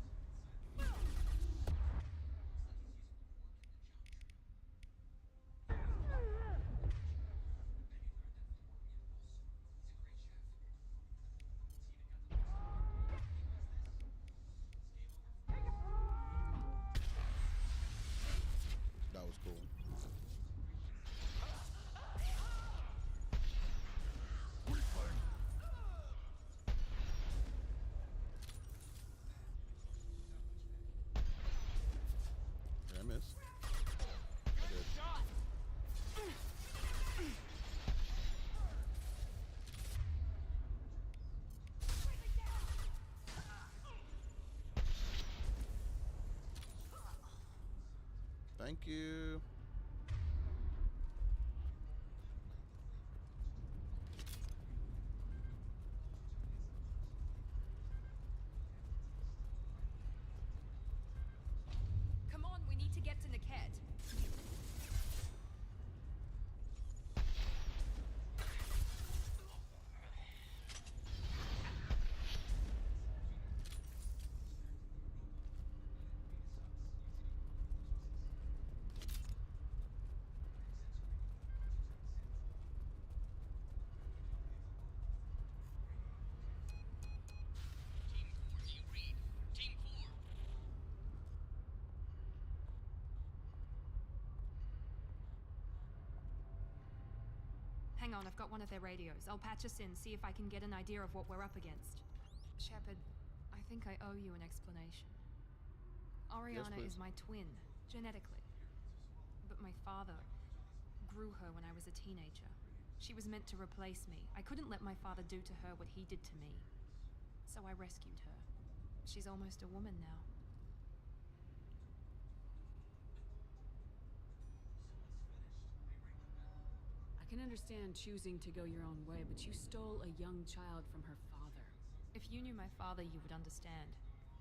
That was cool. Did I miss? I did. Thank you. Come on, we need to get to Niket. Hang on, I've got one of their radios. I'll patch us in, see if I can get an idea of what we're up against. Shepard, I think I owe you an explanation. Oriana please. is my twin, genetically. But my father grew her when I was a teenager. She was meant to replace me. I couldn't let my father do to her what he did to me. So I rescued her. She's almost a woman now. I can understand choosing to go your own way, but you stole a young child from her father. If you knew my father, you would understand.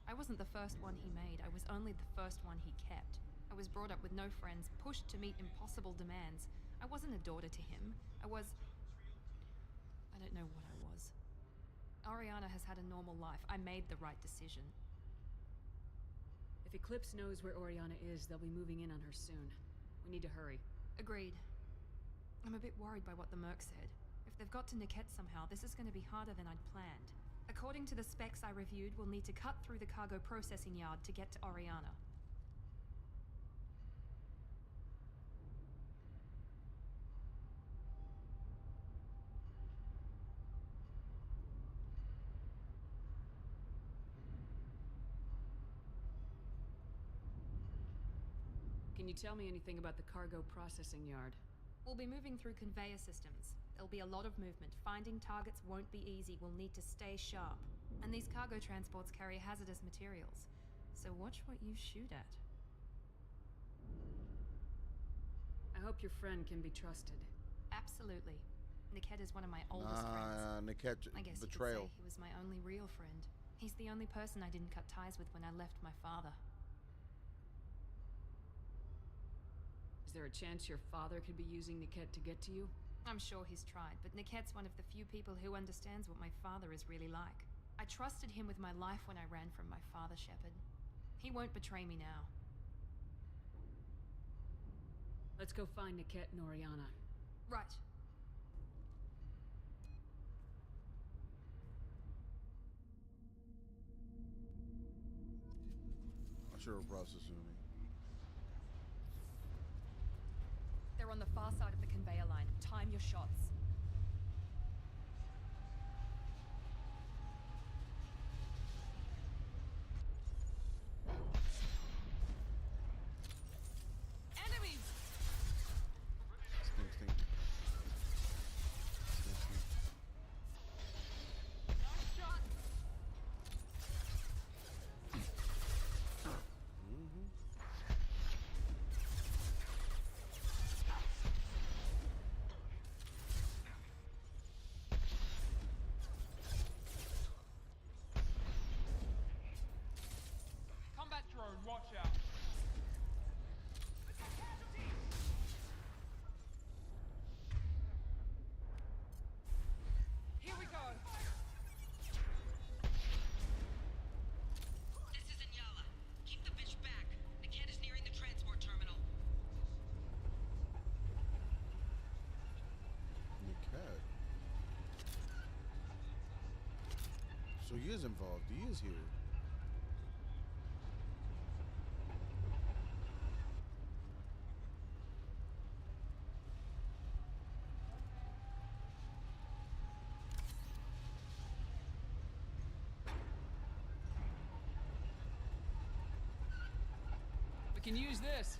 I wasn't the first one he made. I was only the first one he kept. I was brought up with no friends, pushed to meet impossible demands. I wasn't a daughter to him. I don't know what I was. Oriana has had a normal life. I made the right decision. If Eclipse knows where Oriana is, they'll be moving in on her soon. We need to hurry. Agreed. I'm a bit worried by what the Merc said. If they've got to Niket somehow, this is going to be harder than I'd planned. According to the specs I reviewed, we'll need to cut through the cargo processing yard to get to Oriana. Can you tell me anything about the cargo processing yard? We'll be moving through conveyor systems. There'll be a lot of movement. Finding targets won't be easy. We'll need to stay sharp. And these cargo transports carry hazardous materials. So watch what you shoot at. I hope your friend can be trusted. Absolutely. Niket is one of my oldest friends. Niket, I guess betrayal. you could say he was my only real friend. He's the only person I didn't cut ties with when I left my father. Is there a chance your father could be using Niket to get to you? I'm sure he's tried, but Niket's one of the few people who understands what my father is really like. I trusted him with my life when I ran from my father, Shepard. He won't betray me now. Let's go find Niket and Oriana. Right. I should have processing me. They're on the far side of the conveyor line. Time your shots. Enemies! Stink, stink. Stink, stink. Combat drone, watch out. Here we go. This is Inyala. Keep the bitch back. Niket is nearing the transport terminal. Niket. So he is involved. He is here. We can use this.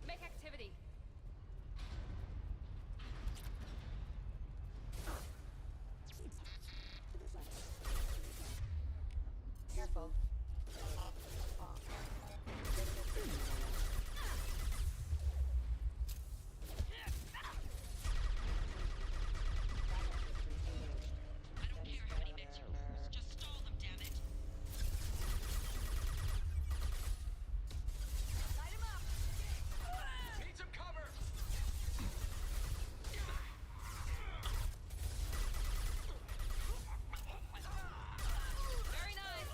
Make activity. Careful. I don't care how many mechs you lose. Just stall them, damn it. Light him up! Need some cover. Very nice!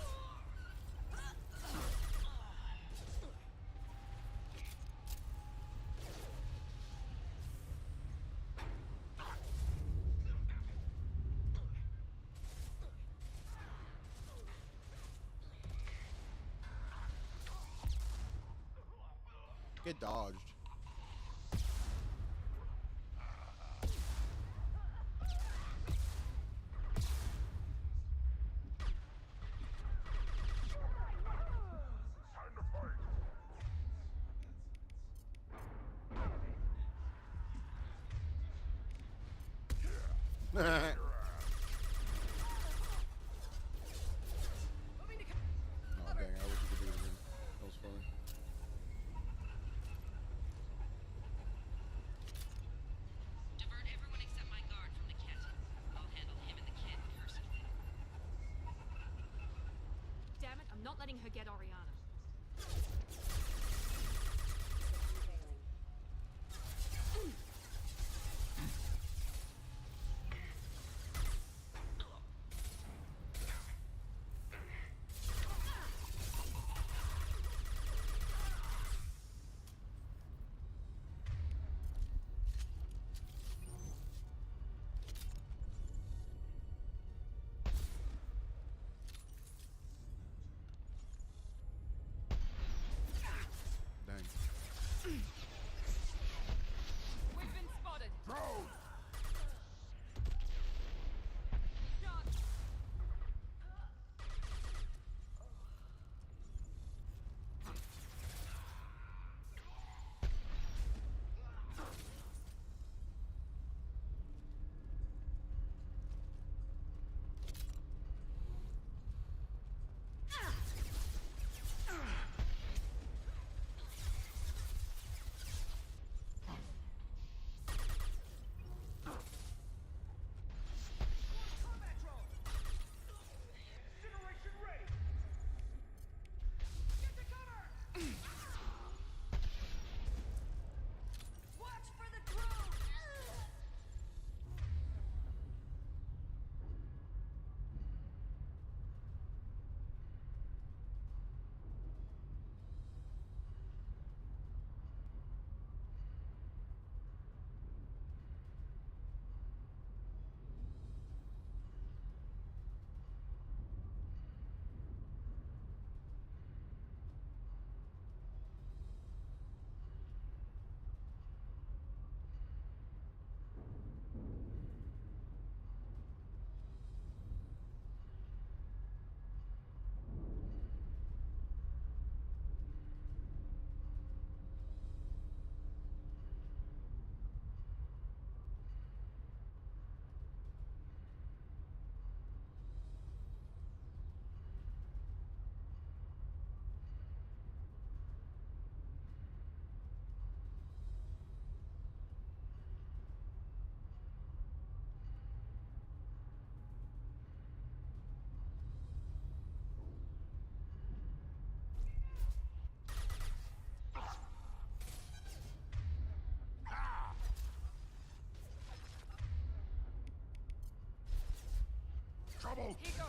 Get dodged. Time to fight. Oh dang, I wish you could do it again. That was funny. Divert everyone except my guard from Niket. I'll handle him and the kid personally. Damn it, I'm not letting her get Oriana. trouble! Here goes.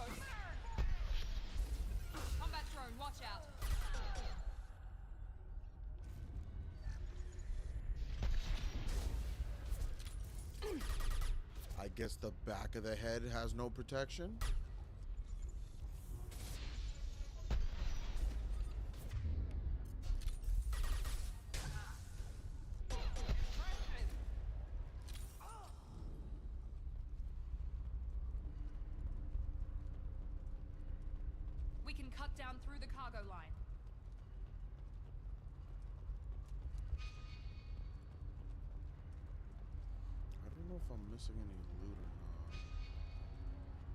Combat drone, watch out. I guess the back of the head has no protection. We can cut down through the cargo line. I don't know if I'm missing any loot or not.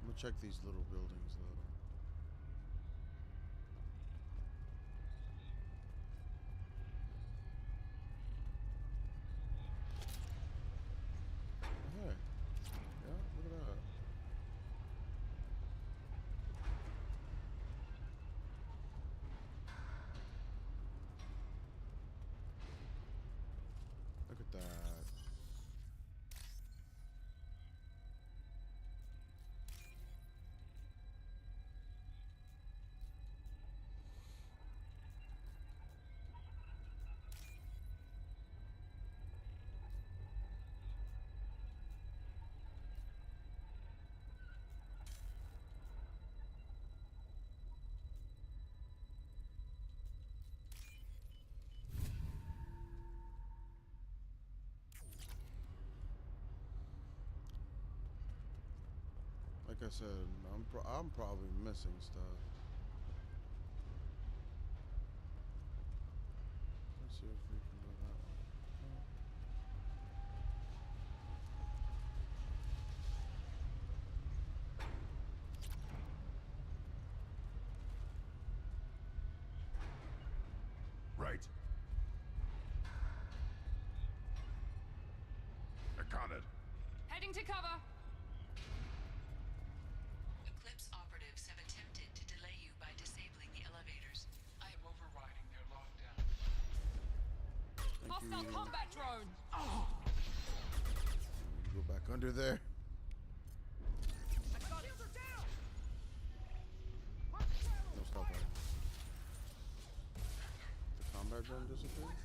I'm gonna check these little buildings though. Hey. Yeah, look at that. Look at that. Like I said, I'm probably missing stuff. Let's see if we can do that one. Right. I got it. Heading to cover. Eclipse operatives have attempted to delay you by disabling the elevators. I am overriding their lockdown. Hostile combat drone. Go back under there. No, stop that. The combat drone disappeared?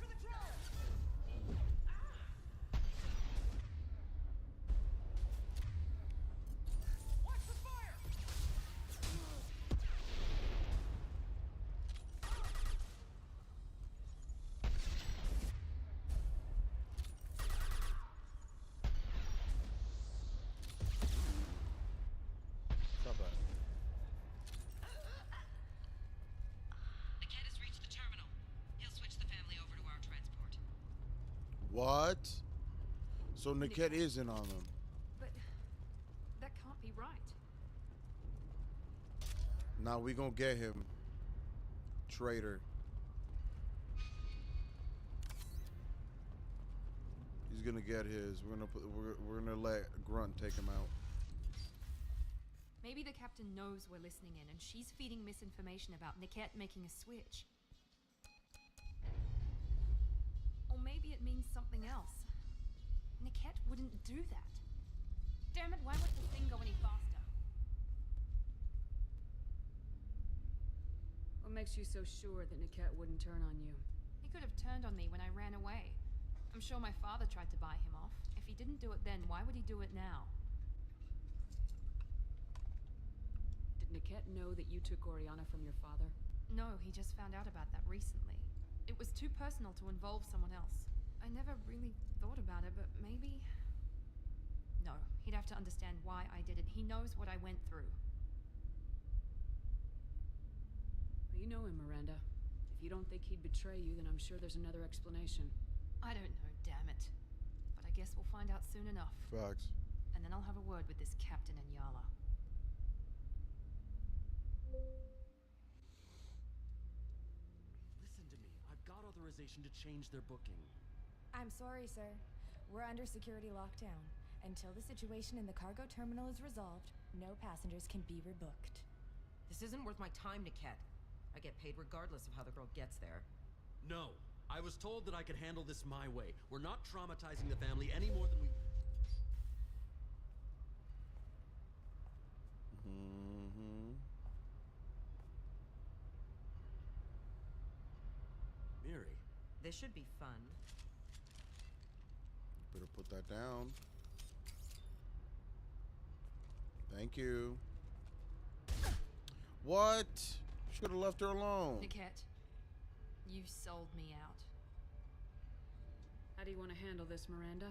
Stop that. Niket has reached the terminal. He'll switch the family over to our transport. What? So Niket is in on them. But that can't be right. Now we gonna get him. Traitor. He's gonna get his. We're gonna let Grunt take him out. Maybe the captain knows we're listening in and she's feeding misinformation about Niket making a switch. Or maybe it means something else. Niket wouldn't do that. Damn it, why won't the thing go any faster? What makes you so sure that Niket wouldn't turn on you? He could have turned on me when I ran away. I'm sure my father tried to buy him off. If he didn't do it then, why would he do it now? Did Niket know that you took Oriana from your father? No, he just found out about that recently. It was too personal to involve someone else. I never really thought about it, but maybe... No, he'd have to understand why I did it. He knows what I went through. You know him, Miranda. If you don't think he'd betray you, then I'm sure there's another explanation. I don't know, damn it. But I guess we'll find out soon enough. Facts. And then I'll have a word with this captain and Yala. Listen to me. I've got authorization to change their booking. I'm sorry, sir. We're under security lockdown. Until the situation in the cargo terminal is resolved, no passengers can be rebooked. This isn't worth my time, Niket. I get paid regardless of how the girl gets there. No. I was told that I could handle this my way. We're not traumatizing the family any more than we... This should be fun. Better put that down. Thank you. What? Should have left her alone. Niket, you sold me out. How do you want to handle this, Miranda?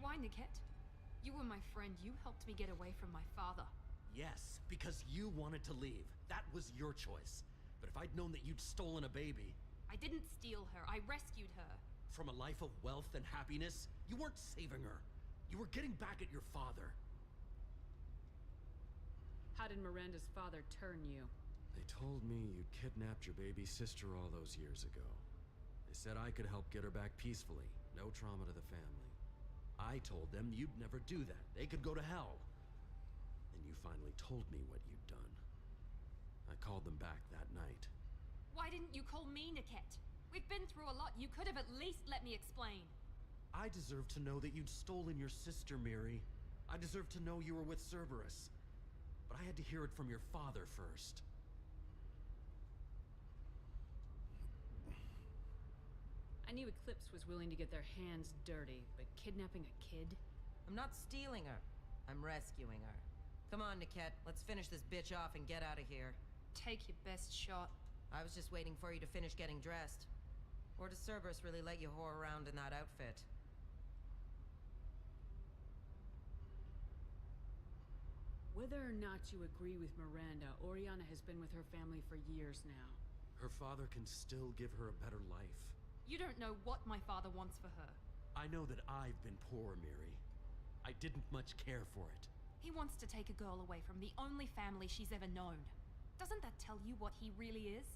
Why, Niket? You were my friend. You helped me get away from my father. Yes, because you wanted to leave. That was your choice. But if I'd known that you'd stolen a baby... I didn't steal her. I rescued her. From a life of wealth and happiness, you weren't saving her. You were getting back at your father. How did Miranda's father turn you? They told me you'd kidnapped your baby sister all those years ago. They said I could help get her back peacefully. No trauma to the family. I told them you'd never do that. They could go to hell. And you finally told me what you'd done. I called them back that night. Why didn't you call me, Niket? We've been through a lot. You could have at least let me explain. I deserve to know that you'd stolen your sister, Miri. I deserve to know you were with Cerberus. But I had to hear it from your father first. I knew Eclipse was willing to get their hands dirty, but kidnapping a kid? I'm not stealing her. I'm rescuing her. Come on, Niket. Let's finish this bitch off and get out of here. Take your best shot. I was just waiting for you to finish getting dressed. Or does Cerberus really let you whore around in that outfit? Whether or not you agree with Miranda, Oriana has been with her family for years now. Her father can still give her a better life. You don't know what my father wants for her. I know that I've been poor, Miri. I didn't much care for it. He wants to take a girl away from the only family she's ever known. Doesn't that tell you what he really is?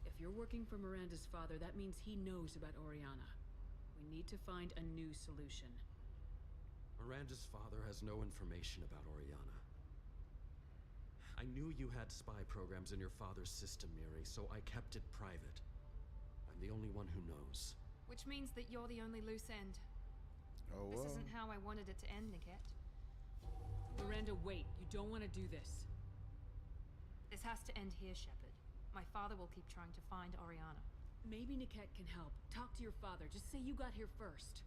If you're working for Miranda's father, that means he knows about Oriana. We need to find a new solution. Miranda's father has no information about Oriana. I knew you had spy programs in your father's system, Miri, so I kept it private. I'm the only one who knows. Which means that you're the only loose end. Oh, well. This isn't how I wanted it to end, Niket. Miranda, wait. You don't want to do this. This has to end here, Shepard. My father will keep trying to find Oriana. Maybe Niket can help. Talk to your father. Just say you got here first.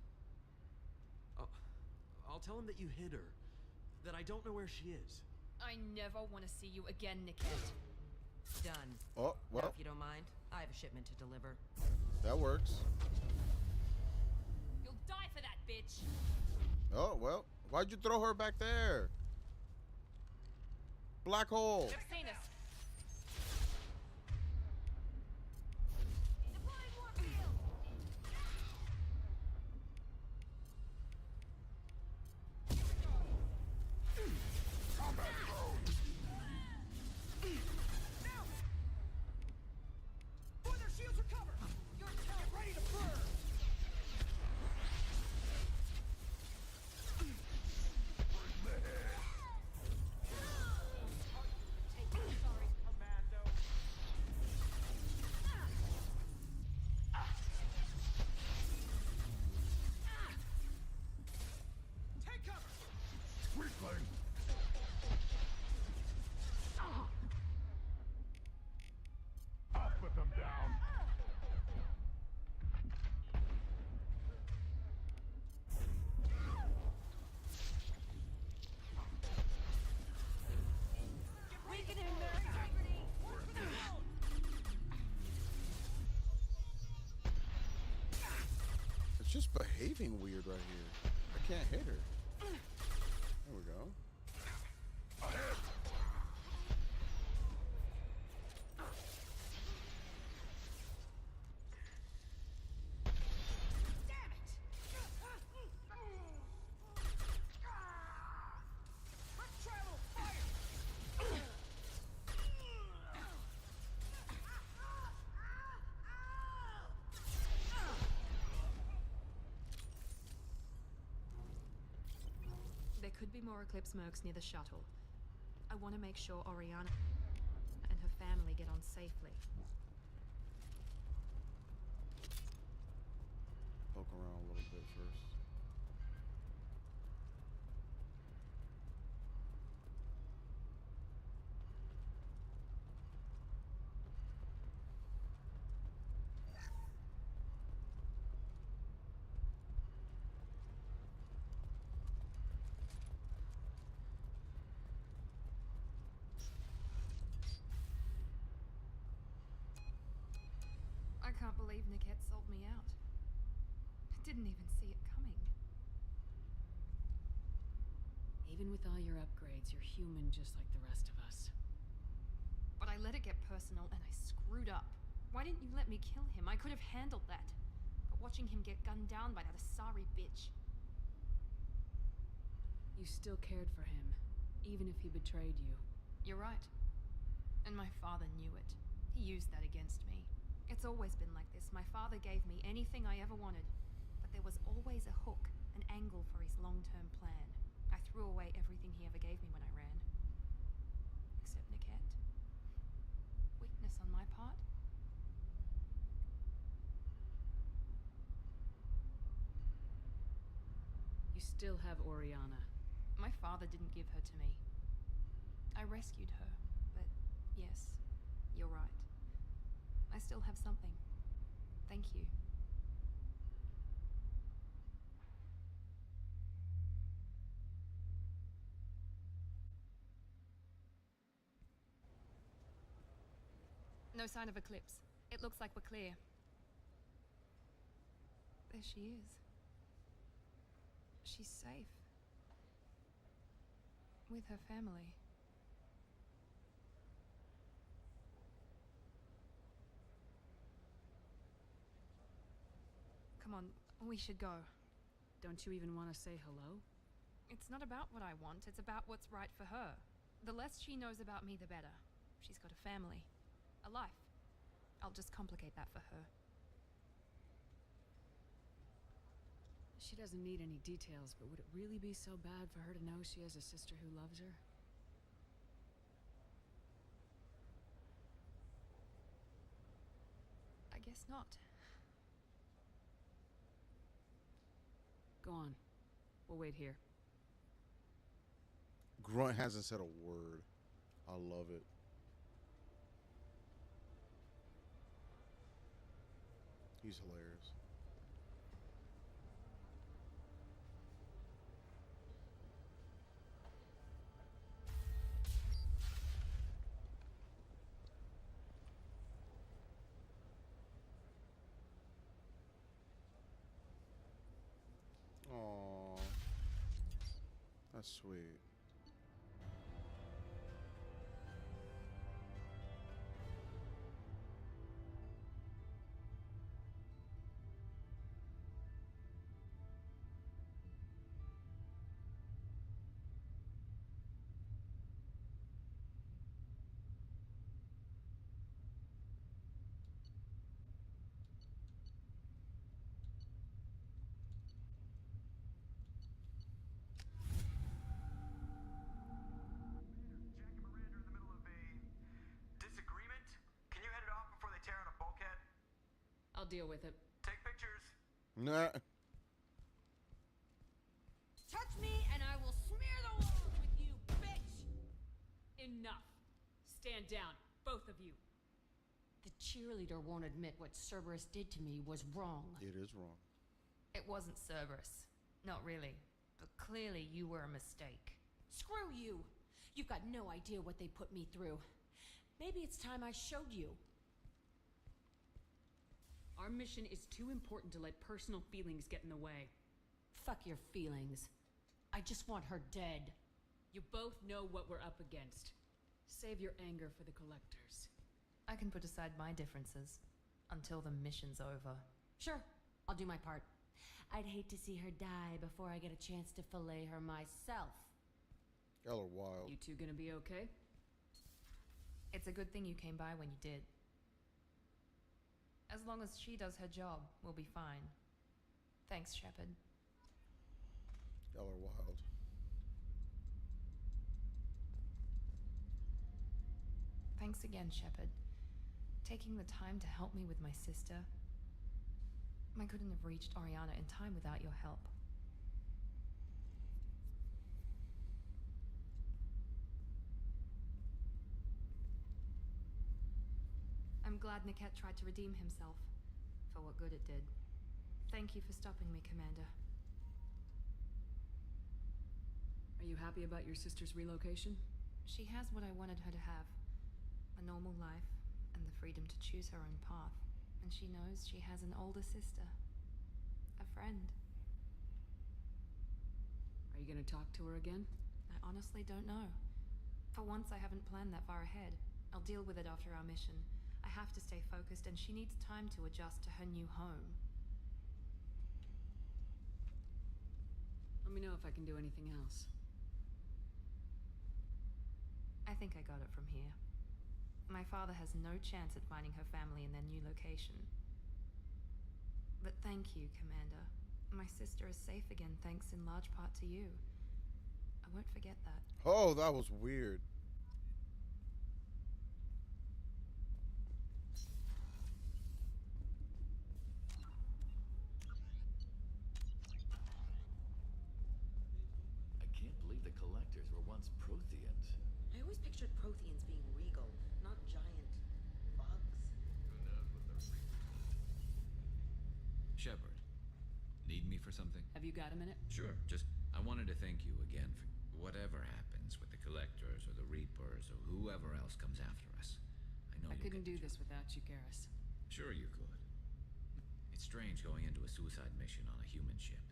I'll tell him that you hid her. That I don't know where she is. I never want to see you again, Niket. Done. Oh, well. Now, if you don't mind, I have a shipment to deliver. That works. You'll die for that, bitch. Oh, well. Why'd you throw her back there? Black hole. They've seen us. Just behaving weird right here. I can't hit her. There we go. There could be more Eclipse mercs near the shuttle. I want to make sure Oriana and her family get on safely. Poke around a little bit first. Niket sold me out. I didn't even see it coming. Even with all your upgrades, you're human just like the rest of us. But I let it get personal and I screwed up. Why didn't you let me kill him? I could have handled that. But watching him get gunned down by that Asari bitch. You still cared for him, even if he betrayed you. You're right. And my father knew it. He used that against me. It's always been like this. My father gave me anything I ever wanted. But there was always a hook, an angle for his long-term plan. I threw away everything he ever gave me when I ran. Except Niket. Weakness on my part. You still have Oriana. My father didn't give her to me. I rescued her, but yes, you're right. I still have something. Thank you. No sign of Eclipse. It looks like we're clear. There she is. She's safe. With her family. Come on, we should go. Don't you even want to say hello? It's not about what I want, it's about what's right for her. The less she knows about me, the better. She's got a family. A life. I'll just complicate that for her. She doesn't need any details, but would it really be so bad for her to know she has a sister who loves her? I guess not. Go on. We'll wait here. Grunt hasn't said a word. I love it. He's hilarious. Aww. That's sweet. I'll deal with it. Take pictures. Nah. Touch me and I will smear the walls with you, bitch! Enough. Stand down, both of you. The cheerleader won't admit what Cerberus did to me was wrong. It is wrong. It wasn't Cerberus. Not really. But clearly you were a mistake. Screw you! You've got no idea what they put me through. Maybe it's time I showed you. Our mission is too important to let personal feelings get in the way. Fuck your feelings. I just want her dead. You both know what we're up against. Save your anger for the collectors. I can put aside my differences until the mission's over. Sure, I'll do my part. I'd hate to see her die before I get a chance to fillet her myself. Y'all are wild. You two gonna be okay? It's a good thing you came by when you did. As long as she does her job, we'll be fine. Thanks, Shepard. Y'all are wild. Thanks again, Shepard. Taking the time to help me with my sister. I couldn't have reached Oriana in time without your help. I'm glad Niket tried to redeem himself, for what good it did. Thank you for stopping me, Commander. Are you happy about your sister's relocation? She has what I wanted her to have. A normal life, and the freedom to choose her own path. And she knows she has an older sister. A friend. Are you gonna talk to her again? I honestly don't know. For once, I haven't planned that far ahead. I'll deal with it after our mission. I have to stay focused, and she needs time to adjust to her new home. Let me know if I can do anything else. I think I got it from here. My father has no chance at finding her family in their new location. But thank you, Commander. My sister is safe again thanks in large part to you. I won't forget that. Oh, that was weird. I can't believe the Collectors were once Protheans. I always pictured Protheans being regal, not giant bugs. Who knows what they're Shepard, need me for something? Have you got a minute? Sure. Just, I wanted to thank you again for whatever happens with the Collectors or the Reapers or whoever else comes after us. I know I couldn't do this without you, Garrus. Sure you could. It's strange going into a suicide mission on a human ship.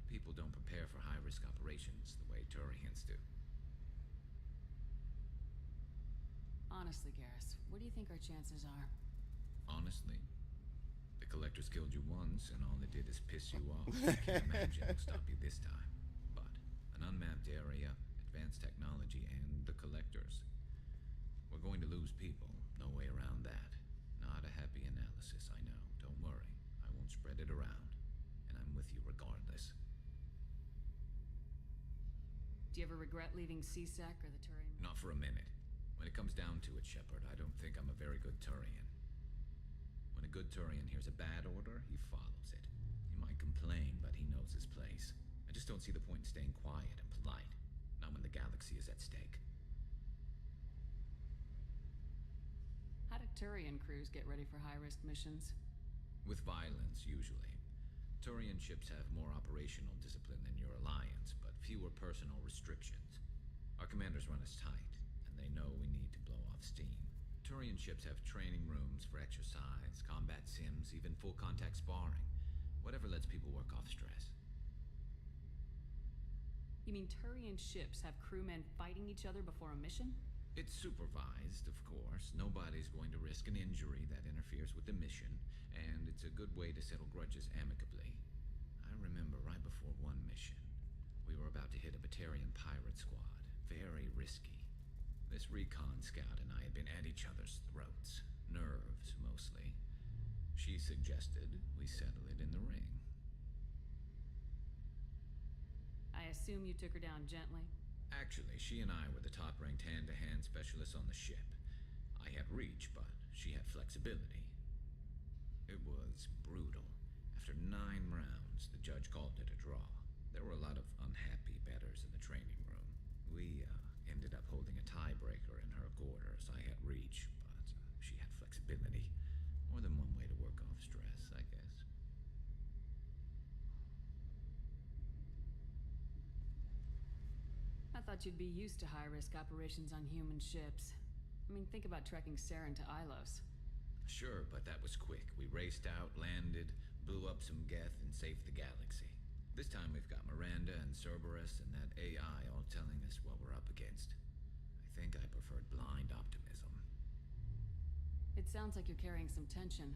People don't prepare for high-risk operations the way Turians do. Honestly, Garrus, what do you think our chances are? Honestly, the Collectors killed you once, and all they did is piss you off. I can't imagine it'll stop you this time. But an unmapped area, advanced technology, and the Collectors. We're going to lose people. No way around that. Not a happy analysis, I know. Don't worry. I won't spread it around. And I'm with you regardless. Do you ever regret leaving CSEC or the Turian? Not for a minute. When it comes down to it, Shepard, I don't think I'm a very good Turian. When a good Turian hears a bad order, he follows it. He might complain, but he knows his place. I just don't see the point in staying quiet and polite. Not when the galaxy is at stake. How do Turian crews get ready for high-risk missions? With violence, usually. Turian ships have more operational discipline than your alliance, but fewer personal restrictions. Our commanders run us tight, and they know we need to blow off steam. Turian ships have training rooms for exercise, combat sims, even full-contact sparring. Whatever lets people work off stress. You mean Turian ships have crewmen fighting each other before a mission? It's supervised, of course. Nobody's going to risk an injury that interferes with the mission, and it's a good way to settle grudges amicably. I remember right before one mission, we were about to hit a Batarian pirate squad. Very risky. This recon scout and I had been at each other's throats. Nerves, mostly. She suggested we settle it in the ring. I assume you took her down gently? Actually, she and I were the top-ranked hand-to-hand specialists on the ship. I had reach, but she had flexibility. It was brutal. After 9 rounds, the judge called it a draw. There were a lot of unhappy bettors in the training room. We ended up holding a tiebreaker in her quarters. I had reach, but she had flexibility. More than one way to work off stress, I guess. I thought you'd be used to high-risk operations on human ships. I mean, think about trekking Saren to Ilos. Sure, but that was quick. We raced out, landed, blew up some Geth, and saved the galaxy. This time we've got Miranda and Cerberus and that AI all telling us what we're up against. I think I preferred blind optimism. It sounds like you're carrying some tension.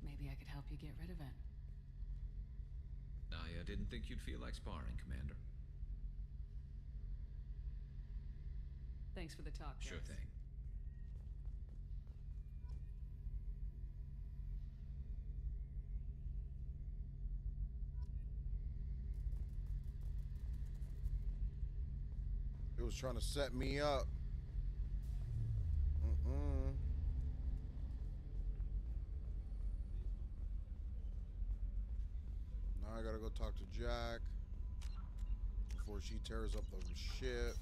Maybe I could help you get rid of it. I didn't think you'd feel like sparring, Commander. Thanks for the talk, Sure Garrus. thing. It was trying to set me up. Now I gotta go talk to Jack before she tears up the ship.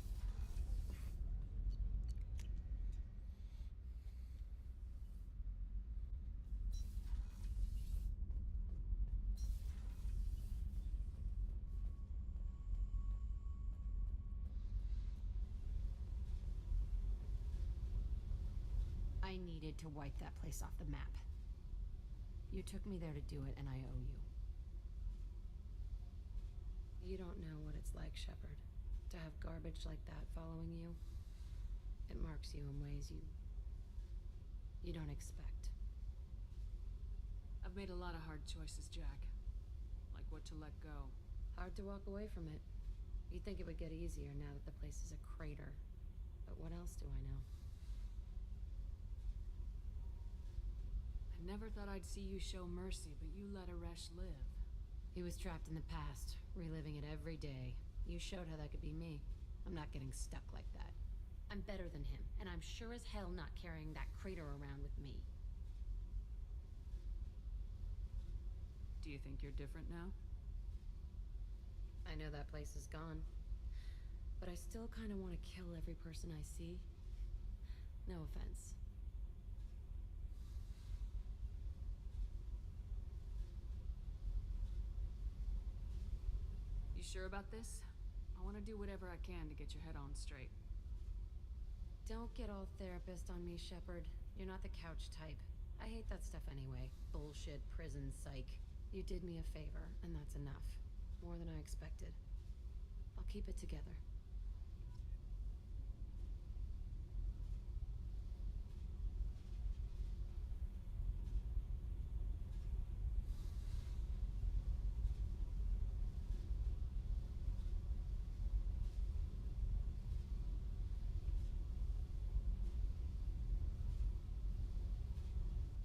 I needed to wipe that place off the map. You took me there to do it, and I owe you. You don't know what it's like, Shepard, to have garbage like that following you. It marks you in ways you don't expect. I've made a lot of hard choices, Jack. Like what to let go. Hard to walk away from it. You'd think it would get easier now that the place is a crater. But what else do I know? I never thought I'd see you show mercy, but you let Aresh live. He was trapped in the past, reliving it every day. You showed how that could be me. I'm not getting stuck like that. I'm better than him, and I'm sure as hell not carrying that crater around with me. Do you think you're different now? I know that place is gone. But I still kind of want to kill every person I see. No offense. You sure about this? I want to do whatever I can to get your head on straight. Don't get all therapist on me, Shepard. You're not the couch type. I hate that stuff anyway. Bullshit, prison, psych. You did me a favor, and that's enough. More than I expected. I'll keep it together.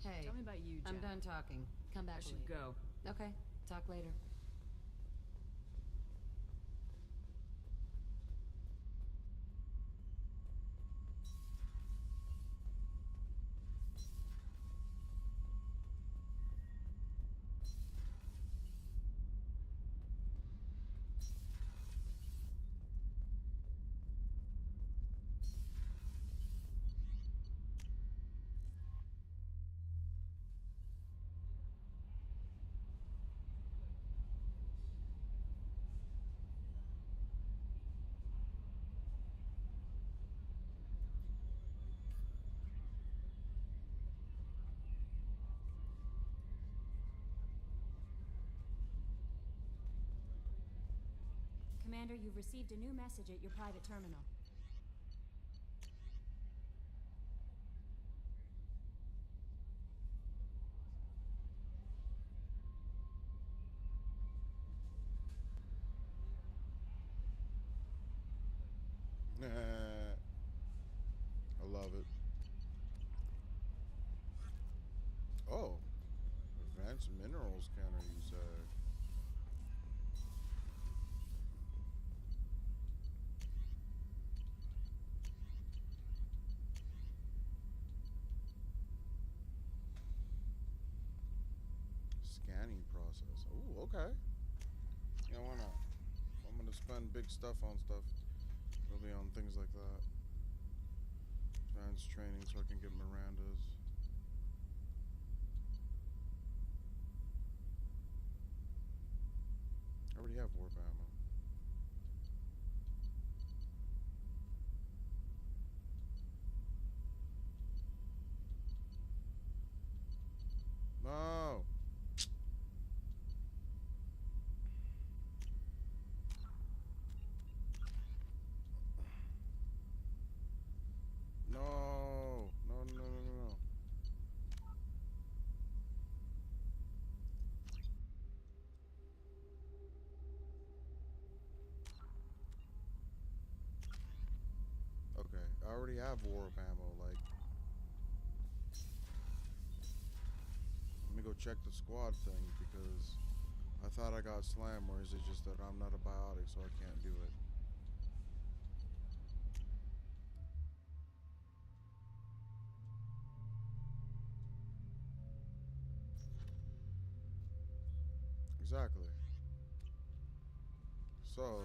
Hey, Tell me about you, Jack. I'm done talking. Come back I should later. go. Okay, talk later. Commander, you've received a new message at your private terminal. I love it. Oh, advanced minerals counter you said. Scanning process. Oh, okay. Yeah, why not? I'm gonna spend big stuff on stuff. It'll be on things like that. Advanced training so I can get Miranda's. I already have warp ammo. No. No. No, no, no, no, no. Okay, I already have warp ammo, like. Let me go check the squad thing because I thought I got slammed, or is it just that I'm not a biotic so I can't do it? Exactly. So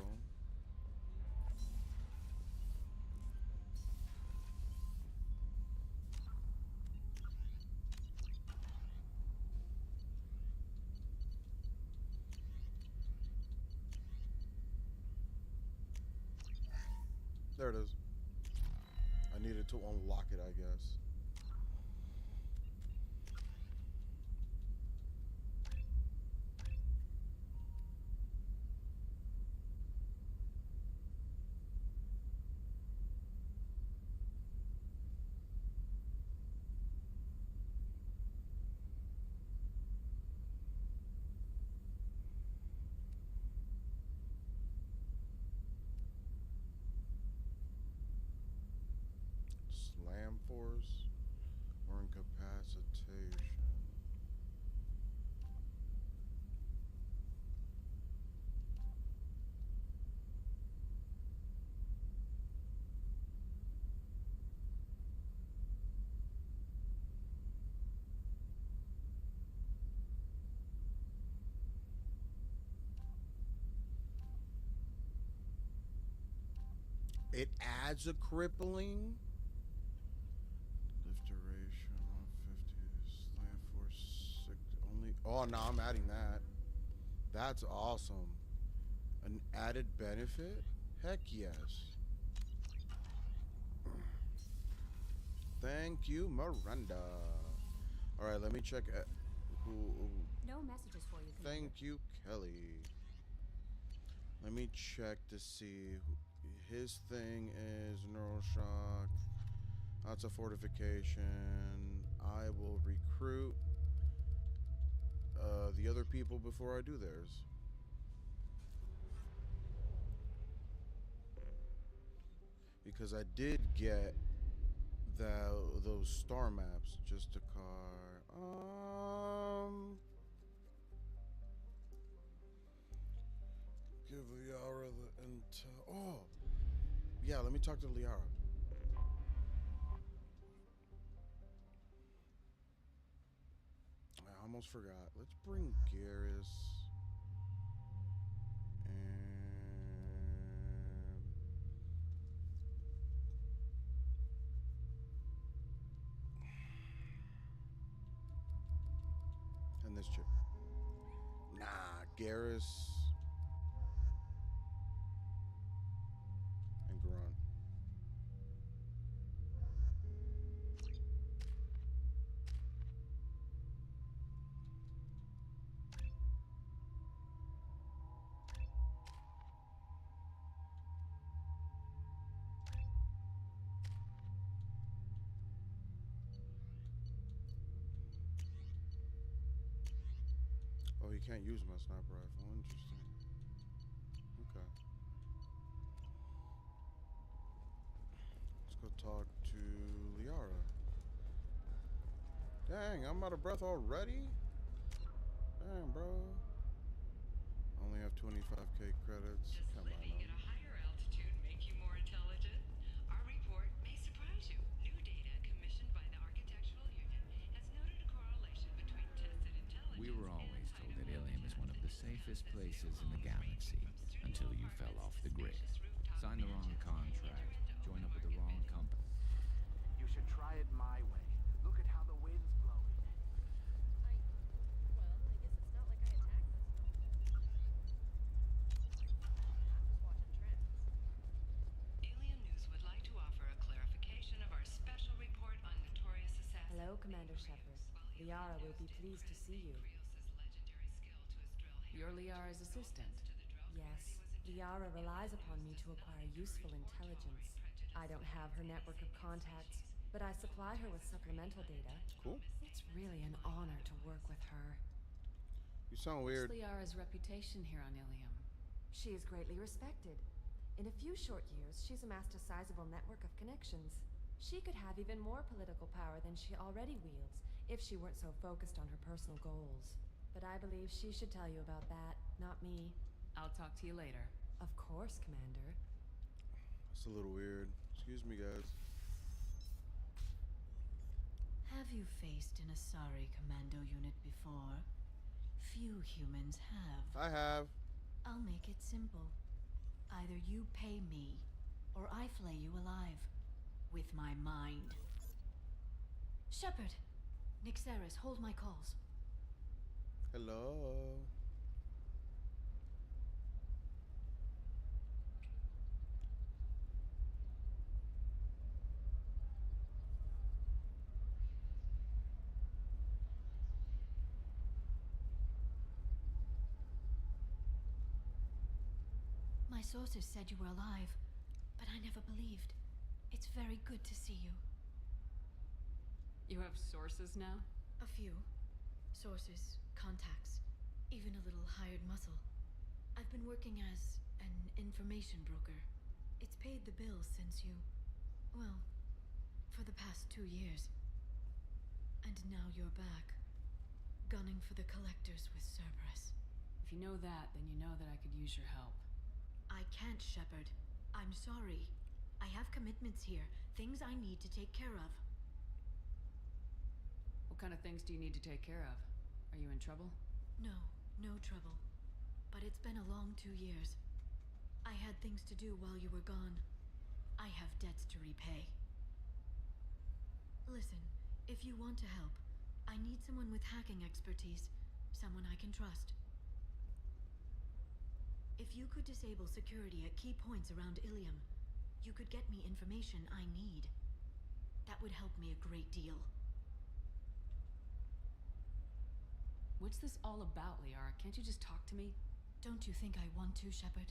there it is. I needed to unlock it, I guess. It adds a crippling. Lift duration 150. Slam force 6. Only. Oh, no, I'm adding that. That's awesome. An added benefit? Heck yes. Thank you, Miranda. All right, let me check. Who? No messages for you. Thank you, Kelly. Let me check to see. His thing is neural shock. That's a fortification. I will recruit the other people before I do theirs. Because I did get those star maps. Just a car. Give Liara the intel. Oh, yeah. Let me talk to Liara. I almost forgot. Let's bring Garrus and this chick. Nah, Garrus and Garon. Oh, he can't use my sniper rifle. Interesting. Okay. Let's go talk to Liara. Dang, I'm out of breath already? Damn, bro. Only have 25k credits. Come on. Living at a higher altitude make you more intelligent? Our report may surprise you. New data commissioned by the Architectural Union has noted a correlation between tested intelligence. We were always told that Ilium is one of the safest places in the galaxy until you fell off the grid. Signed the wrong contract, joined up with the wrong company. You should try it my way. Look at how the wind's blowing. Alien News would like to offer a clarification of our special report on notorious assassins. Hello, Commander Shepard. Liara will be pleased to see you. You're Liara's assistant. Yes, Liara relies upon me to acquire useful intelligence. I don't have her network of contacts, but I supply her with supplemental data. Cool. It's really an honor to work with her. You sound weird. What's Liara's reputation here on Ilium? She is greatly respected. In a few short years, she's amassed a sizable network of connections. She could have even more political power than she already wields if she weren't so focused on her personal goals. But I believe she should tell you about that, not me. I'll talk to you later. Of course, Commander. That's a little weird. Excuse me, guys. Have you faced an Asari commando unit before? Few humans have. I have. I'll make it simple. Either you pay me, or I flay you alive. With my mind. Shepard! Nixeris, hold my calls. Hello. My sources said you were alive, but I never believed. It's very good to see you. You have sources now? A few. Sources, contacts, even a little hired muscle. I've been working as an information broker. It's paid the bills since you... well, for the past 2 years. And now you're back, gunning for the Collectors with Cerberus. If you know that, then you know that I could use your help. I can't, Shepard. I'm sorry. I have commitments here, things I need to take care of. What kind of things do you need to take care of? Are you in trouble? No, no trouble. But it's been a long 2 years. I had things to do while you were gone. repay. Listen, if you want to help, I need someone with hacking expertise, someone I can trust. If you could disable security at key points around Ilium, you could get me information I need. That would help me a great deal. What's this all about, Liara? Can't you just talk to me? Don't you think I want to, Shepard?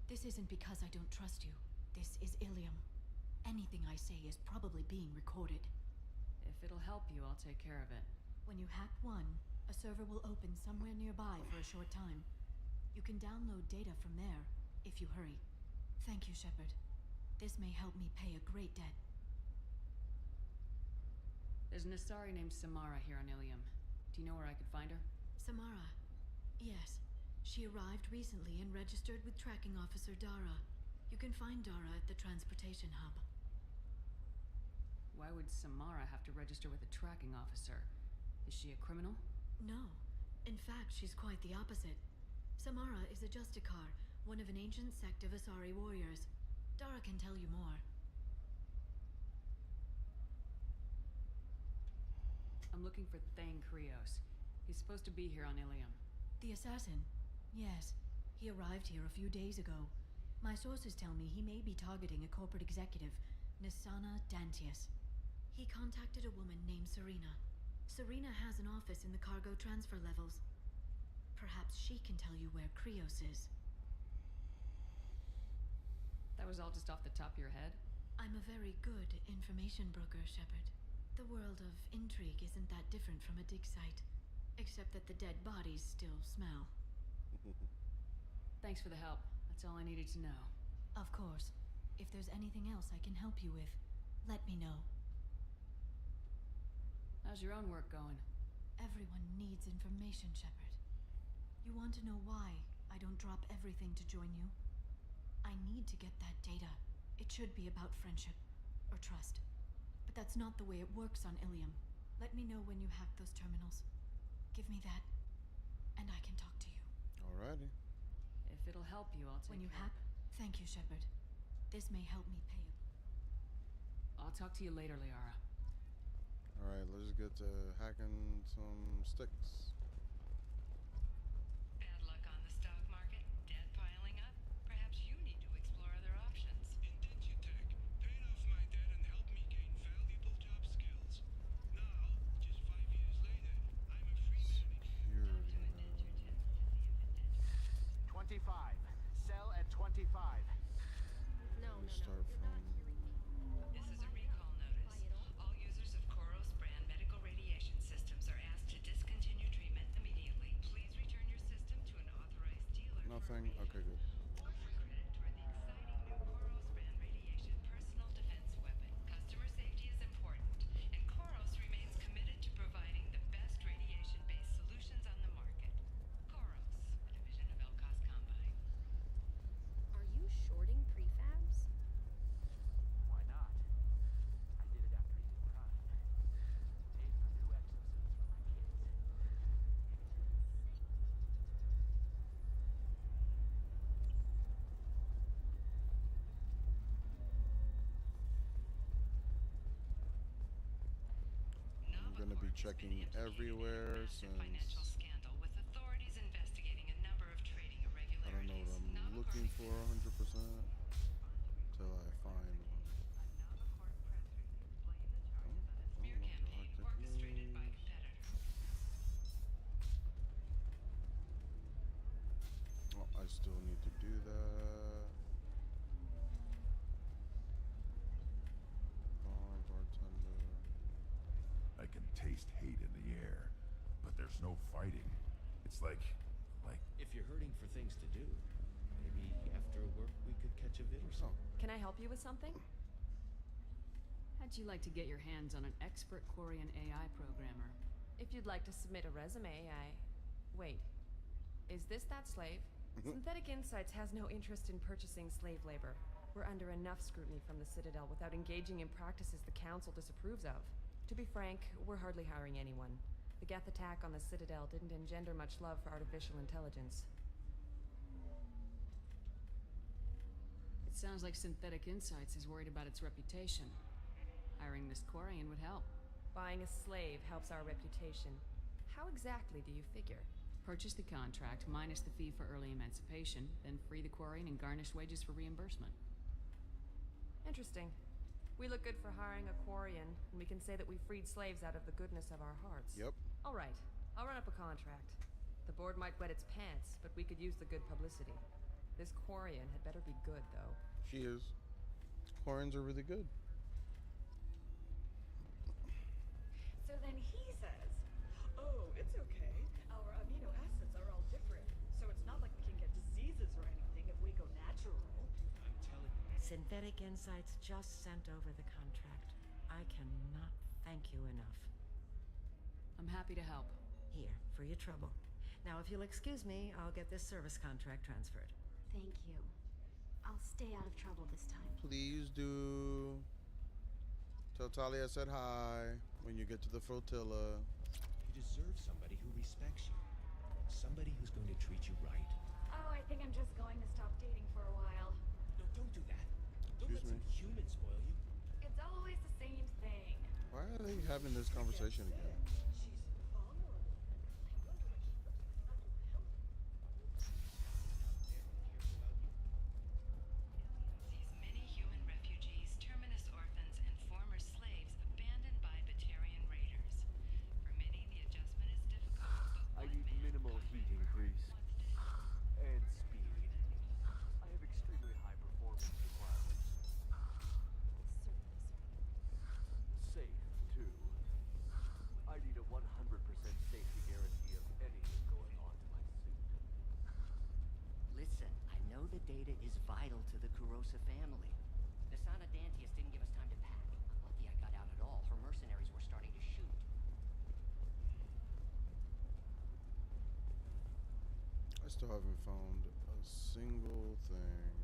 This isn't because I don't trust you. This is Ilium. Anything I say is probably being recorded. If it'll help you, I'll take care of it. When you hack one, a server will open somewhere nearby for a short time. You can download data from there, if you hurry. Thank you, Shepard. This may help me pay a great debt. There's an Asari named Samara here on Ilium. Do you know where I could find her? Samara? Yes. She arrived recently and registered with Tracking Officer Dara. You can find Dara at the transportation hub. Why would Samara have to register with a tracking officer? Is she a criminal? No. In fact, she's quite the opposite. Samara is a Justicar, one of an ancient sect of Asari warriors. Dara can tell you more. I'm looking for Thane Krios. He's supposed to be here on Ilium. The assassin? Yes. He arrived here a few days ago. My sources tell me he may be targeting a corporate executive, Nisana Dantius. He contacted a woman named Serena. Serena has an office in the cargo transfer levels. Perhaps she can tell you where Krios is. That was all just off the top of your head? I'm a very good information broker, Shepard. The world of intrigue isn't that different from a dig site, except that the dead bodies still smell. Thanks for the help. That's all I needed to know. Of course. If there's anything else I can help you with, let me know. How's your own work going? Everyone needs information, Shepard. You want to know why I don't drop everything to join you? I need to get that data. It should be about friendship or trust. But that's not the way it works on Ilium. Let me know when you hack those terminals. Give me that, and I can talk to you. Alrighty. If it'll help you, I'll take When you care. hack, thank you, Shepard. This may help me pay. I'll talk to you later, Liara. Alright, let's get to hacking some sticks. Bad luck on the stock market? Debt piling up? Perhaps you need to explore other options. Indentutech paid off my debt and helped me gain valuable job skills. Now, just 5 years later, I'm a free man. 25. Sell at 25. No, start from... This is a recall notice. All users of Koros brand medical radiation systems are asked to discontinue treatment immediately. Please return your system to an authorized dealer. Nothing? Okay, good. Or for credit toward the exciting new Koros brand radiation personal defense weapon. Customer safety is important, and Koros remains committed to providing the best radiation-based solutions on the market. Koros, a division of Elcos Combine. Are you shorting prefabs? Why not? I did it after Eating Prime. Paid for new exosuits for my kids. I'm gonna be checking everywhere Financial since scandal with authorities investigating a number of trading I don't know irregularities. what I'm looking for 100% till I find one. Smear campaign orchestrated by competitors. Oh, I still need to do that. Bar, bartender. I can taste hate in the air, but there's no fighting. It's like If you're hurting for things to do, maybe after work we could catch a vid or something. Can I help you with something? How'd you like to get your hands on an expert Quarian AI programmer? If you'd like to submit a resume, Wait. Is this that slave? Synthetic Insights has no interest in purchasing slave labor. We're under enough scrutiny from the Citadel without engaging in practices the Council disapproves of. To be frank, we're hardly hiring anyone. The Geth attack on the Citadel didn't engender much love for artificial intelligence. It's sounds like Synthetic Insights is worried about its reputation. Hiring this Quarian would help. Buying a slave helps our reputation. How exactly do you figure? Purchase the contract, minus the fee for early emancipation, then free the Quarian and garnish wages for reimbursement. Interesting. We look good for hiring a Quarian, and we can say that we freed slaves out of the goodness of our hearts. Yep. All right. I'll run up a contract. The board might wet its pants, but we could use the good publicity. This Quarian had better be good, though. She is. Quarians are really good. So then he says, oh, it's okay. Our amino acids are all different, so it's not like we can get diseases or anything if we go natural. I'm telling you. Synthetic Insights just sent over the contract. I cannot thank you enough. I'm happy to help. Here, for your trouble. Now, if you'll excuse me, I'll get this service contract transferred. Thank you. I'll stay out of trouble this time. Please do. Tell Talia I said hi when you get to the flotilla. You deserve somebody who respects you. Somebody who's going to treat you right. Oh, I think I'm just going to stop dating for a while. No, don't do that. Don't let some human spoil you. It's always the same thing. Why are they having this conversation again? These many human refugees, terminus orphans, and former slaves abandoned by Batarian raiders. For many, the adjustment is difficult, but I need minimal heat increase. And speed. I have extremely high performance requirements. Safe, too. I need a 100% safety guarantee of anything going on to my suit. Listen, I know the data is vital to the Kurosa family. Nasana Dantius didn't give us time to pack. I'm lucky I got out at all. Her mercenaries were starting to shoot. I still haven't found a single thing.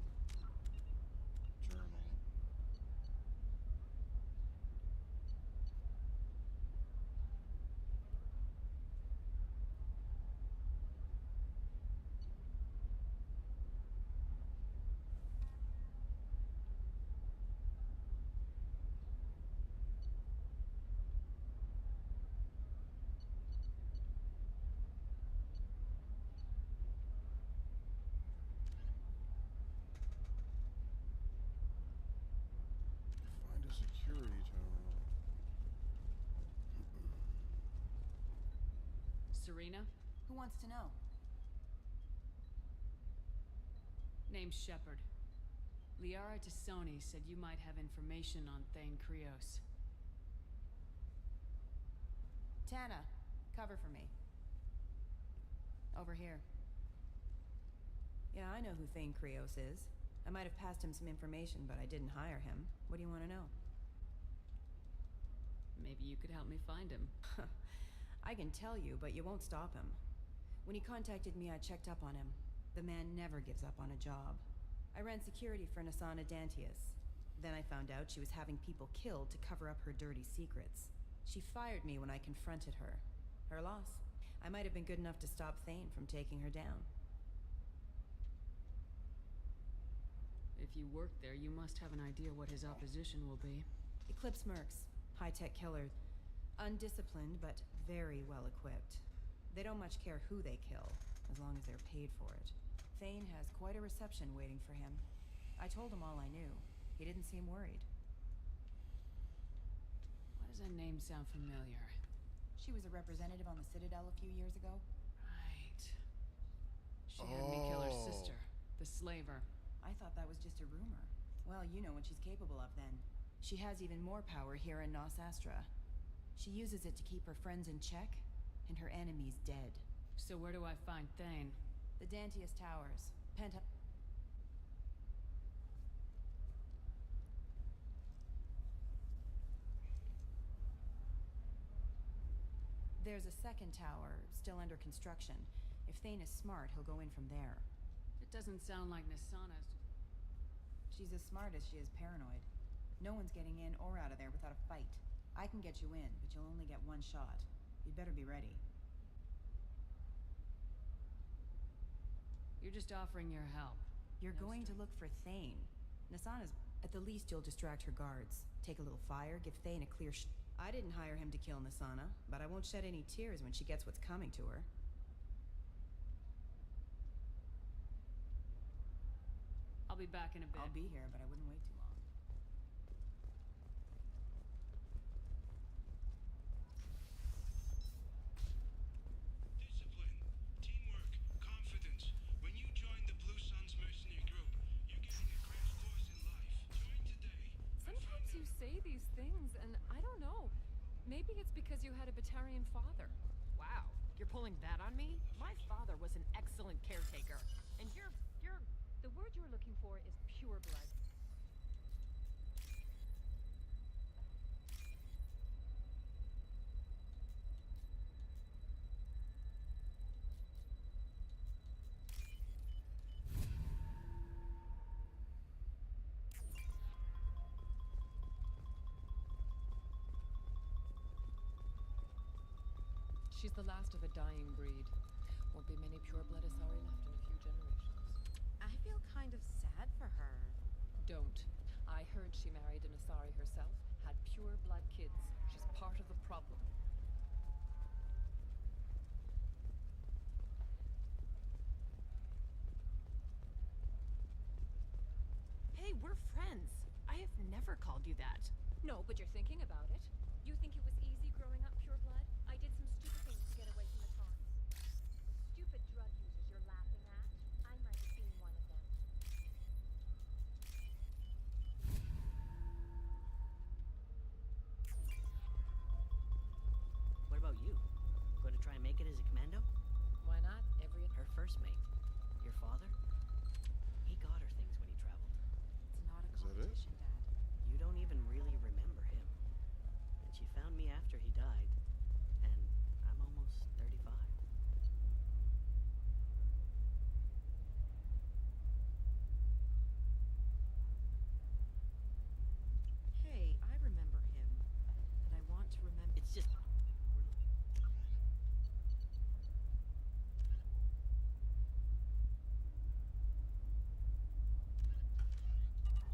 Journal. Find a security terminal. Serena? Who wants to know? Name's Shepard. Liara Tassoni said you might have information on Thane Krios. Tana, cover for me. Over here. Yeah, I know who Thane Krios is. I might have passed him some information, but I didn't hire him. What do you want to know? Maybe you could help me find him. I can tell you, but you won't stop him. When he contacted me, I checked up on him. The man never gives up on a job. I ran security for Nasana Dantius. Then I found out she was having people killed to cover up her dirty secrets. She fired me when I confronted her. Her loss. I might have been good enough to stop Thane from taking her down. If you work there, you must have an idea what his opposition will be. Eclipse mercs. High-tech killers. Undisciplined, but very well equipped. They don't much care who they kill, as long as they're paid for it. Thane has quite a reception waiting for him. I told him all I knew. He didn't seem worried. Why does that name sound familiar? She was a representative on the Citadel a few years ago. Right. She had me kill her sister, the slaver. I thought that was just a rumor. Well, you know what she's capable of then. She has even more power here in Nos Astra. She uses it to keep her friends in check, and her enemies dead. So where do I find Thane? The Dantius Towers. There's a second tower, still under construction. If Thane is smart, he'll go in from there. It doesn't sound like Nasana's. She's as smart as she is paranoid. No one's getting in or out of there without a fight. I can get you in, but you'll only get one shot. You'd better be ready. You're just offering your help. You're going to look for Thane. Nasana's... At the least, you'll distract her guards. Take a little fire, give Thane a clear I didn't hire him to kill Nasana, but I won't shed any tears when she gets what's coming to her. I'll be back in a bit. I'll be here, but I wouldn't wait too long. Discipline, teamwork, confidence. When you join the Blue Suns mercenary group, you're getting a crash course in life. Join today. Sometimes you say these things, and I don't know. Maybe it's because you had a Batarian father. Wow, you're pulling that on me? My father was an excellent caretaker. And you're... The word you're looking for is pure blood. She's the last of a dying breed. Won't be many pure-blood Asari left in a few generations. I feel kind of sad for her. Don't. I heard she married an Asari herself, had pure-blood kids. She's part of the problem. Hey, we're friends. I have never called you that. No, but you're thinking about it. You think it was easy growing up pure blood? I did some stupid things to get away from the taunts. Stupid drug users you're laughing at? I might have been one of them. What about you? Going to try and make it as a commando? Why not? Her first mate. Your father? He got her things when he traveled. It's not a Is that it? competition, Dad. You don't even really remember him. And she found me after he died. And I'm almost 35. Hey, I remember him. And I want to remember... It's just...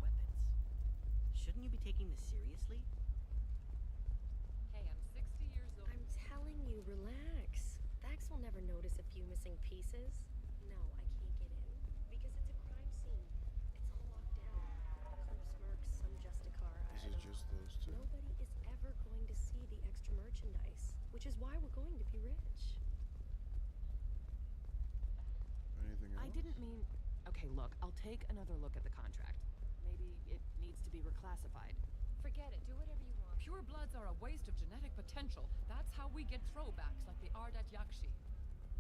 weapons. Shouldn't you be taking this seriously? Hey, I'm 60 years old. I'm telling you, relax. Thax will never notice a few missing pieces. No, I can't get in. Because it's a crime scene. It's all locked down. Some Smirks, some Justicar. Is it just those two? Nobody is ever going to see the extra merchandise, which is why we're going to be rich. Anything else? I didn't mean... Okay, look, I'll take another look at the contract. Maybe it needs to be reclassified. Forget it. Do whatever you want. Pure bloods are a waste of genetic potential. That's how we get throwbacks like the Ardat Yakshi.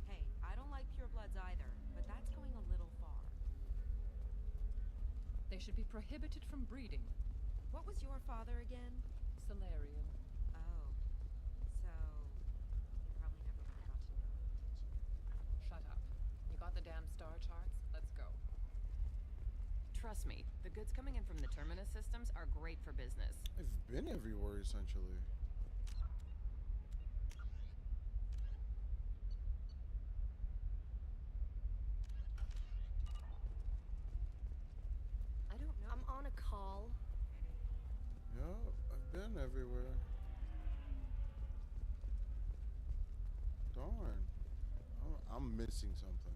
Hey, I don't like pure bloods either, but that's going a little far. They should be prohibited from breeding. What was your father again? Solarian. Oh. So... you probably never really got to know him, did you? Shut up. You got the damn star charts? Let's go. Trust me, the goods coming in from the Terminus systems are great for business. I've been everywhere, essentially. I don't know. I'm on a call. Yeah, I've been everywhere. Darn. I'm missing something.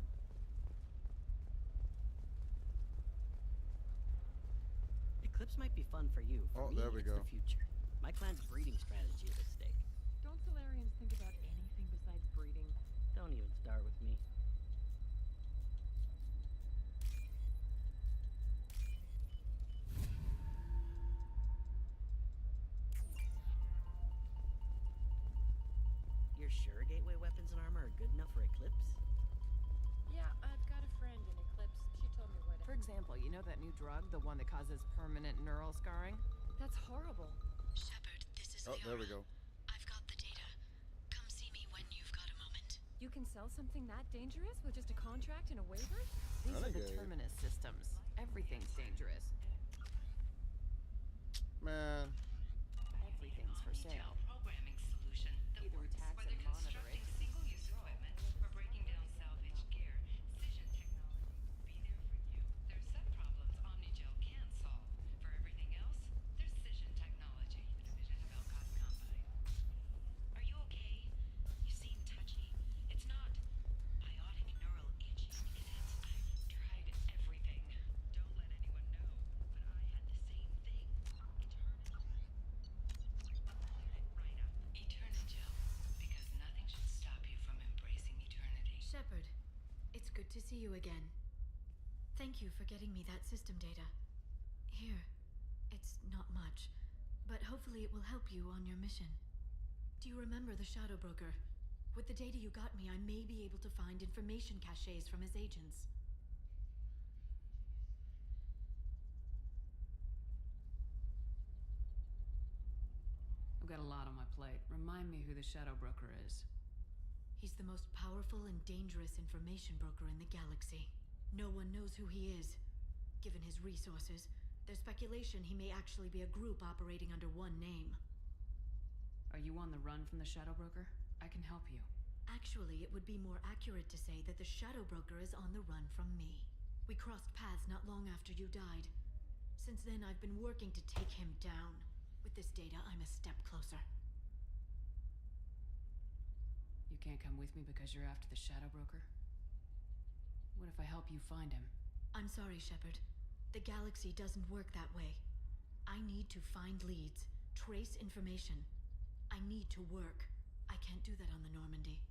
Eclipse might be fun for you. For Oh, me, there we it's go. the future. My clan's breeding strategy is at stake. Don't Solarians think about anything besides breeding? Don't even start with me. You're sure gateway weapons and armor are good enough for Eclipse? Yeah, I've got a friend in Eclipse. She told me where to... For example, you know that new drug, the one that causes permanent neural scarring? That's horrible. Shepard, this is Oh, there we Leora. go. I've got the data. Come see me when you've got a moment. You can sell something that dangerous with just a contract and a waiver? These are the Renegade. Terminus systems. Everything's dangerous. Man. Everything's for sale. Programming solution that Either we works. tax Whether and monitor it. constructing single-use equipment or breaking down salvaged gear, Cision technology will be there for you. There are some problems Omnigel can't solve. to see you again. Thank you for getting me that system data. Here. It's not much, but hopefully it will help you on your mission. Do you remember the Shadow Broker? With the data you got me, I may be able to find information caches from his agents. I've got a lot on my plate. Remind me who the Shadow Broker is. He's the most powerful and dangerous information broker in the galaxy. No one knows who he is. Given his resources, there's speculation he may actually be a group operating under one name. Are you on the run from the Shadow Broker? I can help you. Actually, it would be more accurate to say that the Shadow Broker is on the run from me. We crossed paths not long after you died. Since then, I've been working to take him down. With this data, I'm a step closer. You can't come with me because you're after the Shadow Broker? What if I help you find him? I'm sorry, Shepard. The galaxy doesn't work that way. I need to find leads, trace information. I need to work. I can't do that on the Normandy.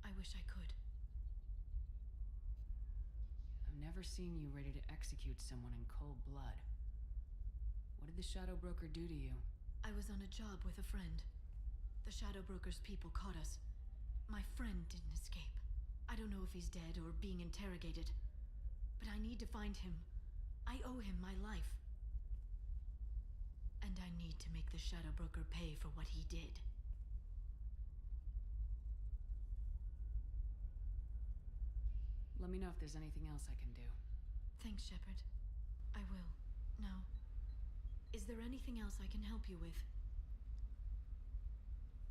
I wish I could. I've never seen you ready to execute someone in cold blood. What did the Shadow Broker do to you? I was on a job with a friend. The Shadow Broker's people caught us. My friend didn't escape. I don't know if he's dead or being interrogated. But I need to find him. I owe him my life. And I need to make the Shadow Broker pay for what he did. Let me know if there's anything else I can do. Thanks, Shepard. I will. Now, is there anything else I can help you with?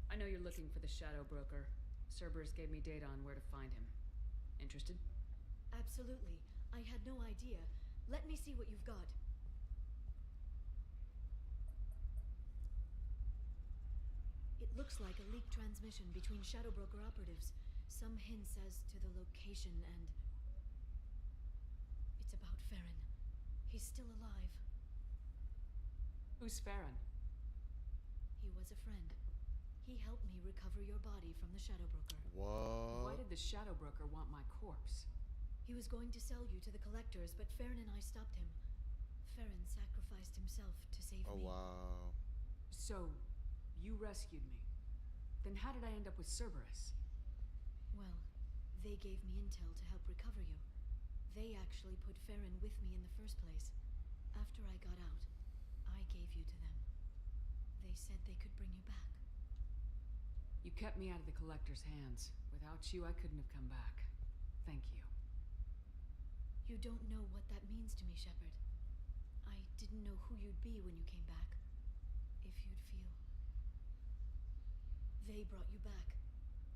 I know you're looking for the Shadow Broker. Cerberus gave me data on where to find him. Interested? Absolutely. I had no idea. Let me see what you've got. It looks like a leaked transmission between Shadow Broker operatives. Some hints as to the location and... It's about Farron. He's still alive. Who's Farron? He was a friend. He helped me recover your body from the Shadow Broker. What? Why did the Shadow Broker want my corpse? He was going to sell you to the collectors, but Farron and I stopped him. Farron sacrificed himself to save me. Oh, wow. So, you rescued me. Then how did I end up with Cerberus? Well, they gave me intel to help recover you. They actually put Farron with me in the first place. After I got out, I gave you to them. They said they could bring you back. You kept me out of the Collector's hands. Without you, I couldn't have come back. Thank you. You don't know what that means to me, Shepard. I didn't know who you'd be when you came back. If you'd feel. They brought you back.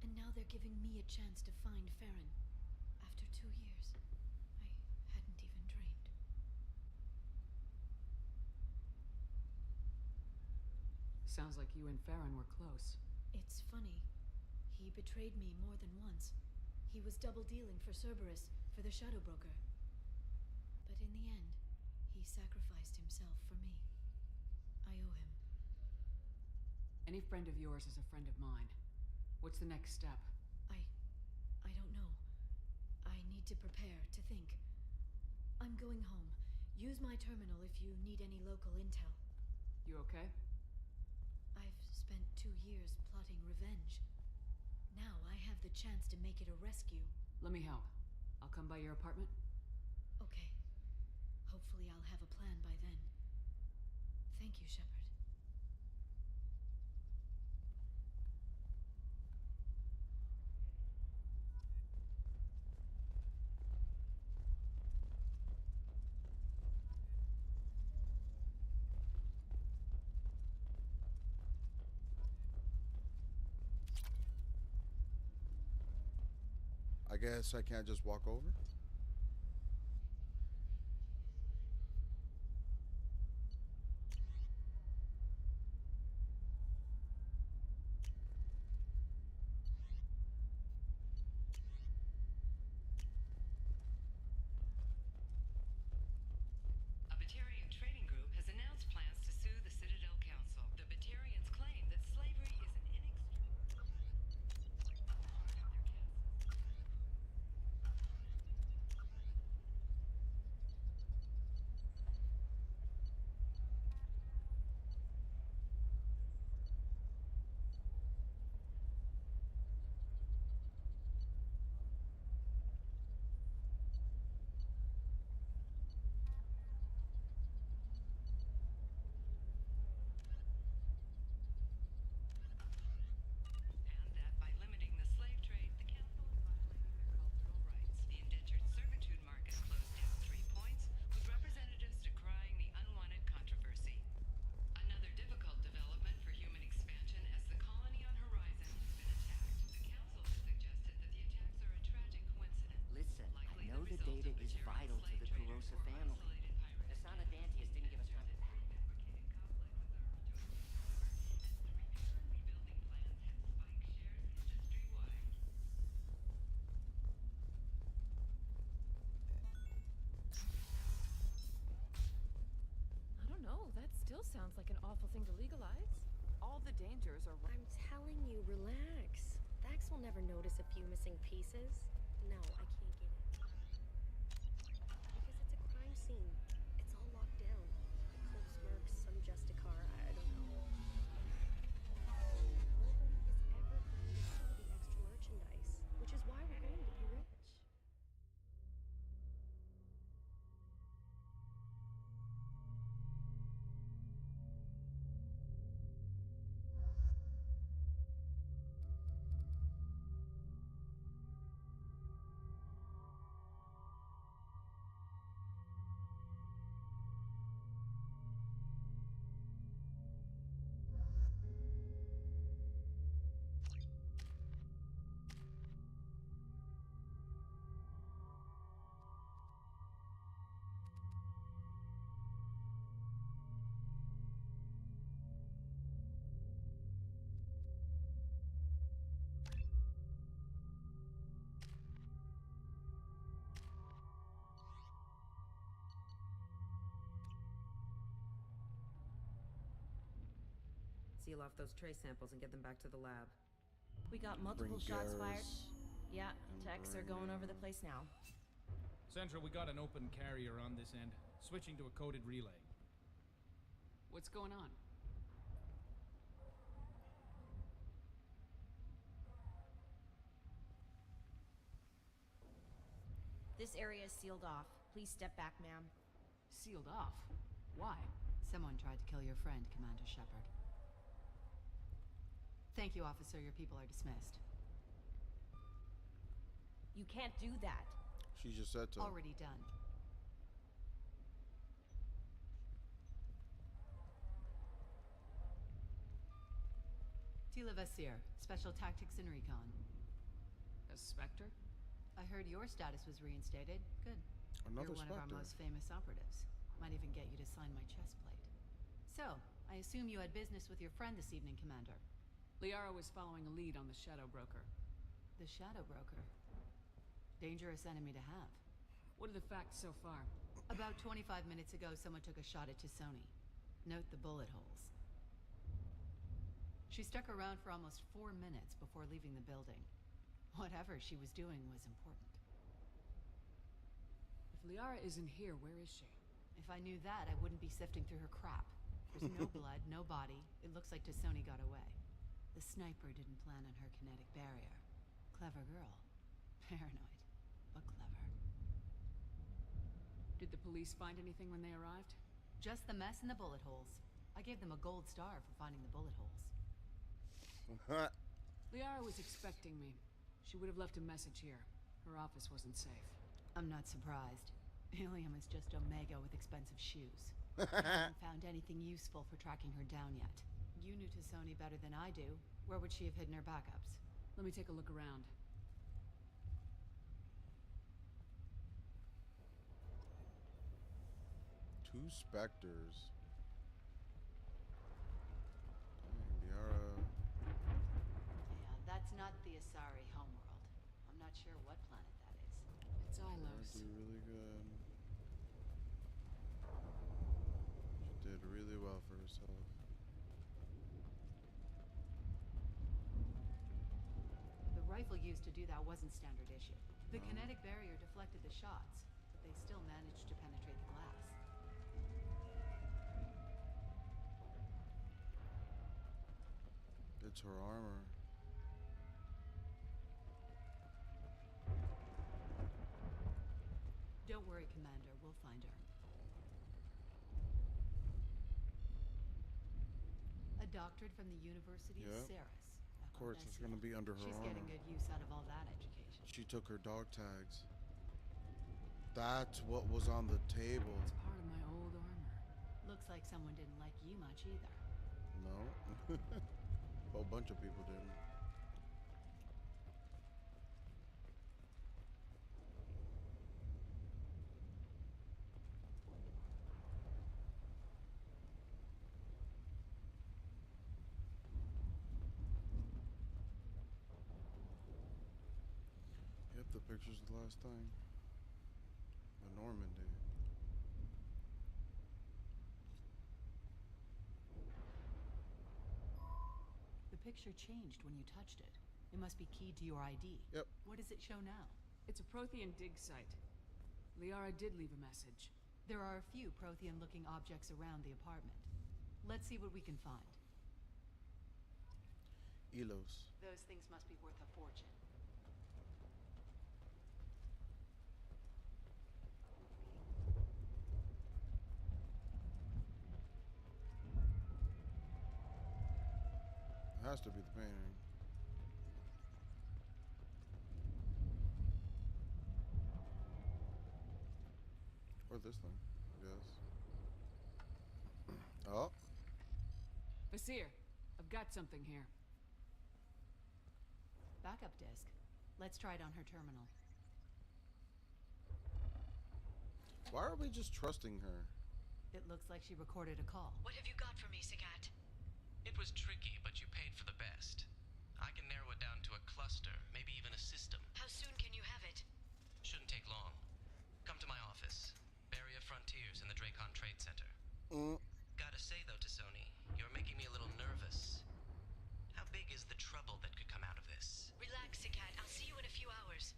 And now they're giving me a chance to find Farron. After 2 years. I hadn't even dreamed. Sounds like you and Farron were close. It's funny. He betrayed me more than once. He was double-dealing for Cerberus, for the Shadow Broker. But in the end, he sacrificed himself for me. I owe him. Any friend of yours is a friend of mine. What's the next step? I don't know. I need to prepare, to think. I'm going home. Use my terminal if you need any local intel. You okay? I've spent 2 years plotting revenge. Now I have the chance to make it a rescue. Let me help. I'll come by your apartment. Okay. Hopefully I'll have a plan by then. Thank you, Shepard. I guess I can't just walk over? A Batarian trading group has announced plans to sue the Citadel Council. The Batarians claim that slavery is an inextricable... still sounds like an awful thing to legalize. All the dangers are. I'm telling you, relax. Thax will never notice a few missing pieces. No, I can't get in. Because it's a crime scene. It's all locked down. Clips Mercs, some Justicar, I don't know. Nobody is ever going to see the extra merchandise, which is why we're going to be rich. Seal off those trace samples and get them back to the lab. We got multiple shots fired. Yeah, techs are going over the place now. Central, we got an open carrier on this end. Switching to a coded relay. What's going on? This area is sealed off. Please step back, ma'am. Sealed off? Why? Someone tried to kill your friend, Commander Shepard. Thank you, officer. Your people are dismissed. You can't do that. She just said to. Already done. Tila Vasir, Special Tactics and Recon. A Spectre? I heard your status was reinstated. Good. Another You're one of our Spectre. most famous operatives. Might even get you to sign my chest plate. So, I assume you had business with your friend this evening, Commander. Liara was following a lead on the Shadow Broker. The Shadow Broker? Dangerous enemy to have. What are the facts so far? About 25 minutes ago, someone took a shot at T'Soni. Note the bullet holes. She stuck around for almost 4 minutes before leaving the building. Whatever she was doing was important. If Liara isn't here, where is she? If I knew that, I wouldn't be sifting through her crap. There's no blood, no body. It looks like T'Soni got away. The sniper didn't plan on her kinetic barrier. Clever girl. Paranoid, but clever. Did the police find anything when they arrived? Just the mess and the bullet holes. I gave them a gold star for finding the bullet holes. Liara was expecting me. She would have left a message here. Her office wasn't safe. I'm not surprised. Ilium is just Omega with expensive shoes. I haven't found anything useful for tracking her down yet. You knew T'Soni better than I do. Where would she have hidden her backups? Let me take a look around. Two Spectres. Dang, Liara. Yeah, that's not the Asari homeworld. I'm not sure what planet that is. It's Liara Ilos. did really good. She did really well for herself. The rifle used to do that wasn't standard issue. The No. kinetic barrier deflected the shots, but they still managed to penetrate the glass. It's her armor. Don't worry, Commander. We'll find her. A doctorate from the University of Yep. Ceres. Of course, it's gonna be under her She's armor. getting good use out of all that education. She took her dog tags. That's what was on the table. It's part of my old armor. Looks like someone didn't like you much either. No. A whole bunch of people didn't. Yep, the picture's the last thing. The Normandy. picture changed when you touched it. It must be keyed to your ID. Yep. What does it show now? It's a Prothean dig site. Liara did leave a message. There are a few Prothean-looking objects around the apartment. Let's see what we can find. Elos. Those things must be worth a fortune. It has to be the painting. Or this thing, I guess. Oh. Vasir, I've got something here. Backup disk. Let's try it on her terminal. Why are we just trusting her? It looks like she recorded a call. What have you got for me, Sagat? It was tricky, but you paid for the best. I can narrow it down to a cluster, maybe even a system. How soon can you have it? Shouldn't take long. Come to my office. Barrier Frontiers in the Dracon Trade Center. Gotta say, though, to Sony, you're making me a little nervous. How big is the trouble that could come out of this? Relax, Sagat. I'll see you in a few hours.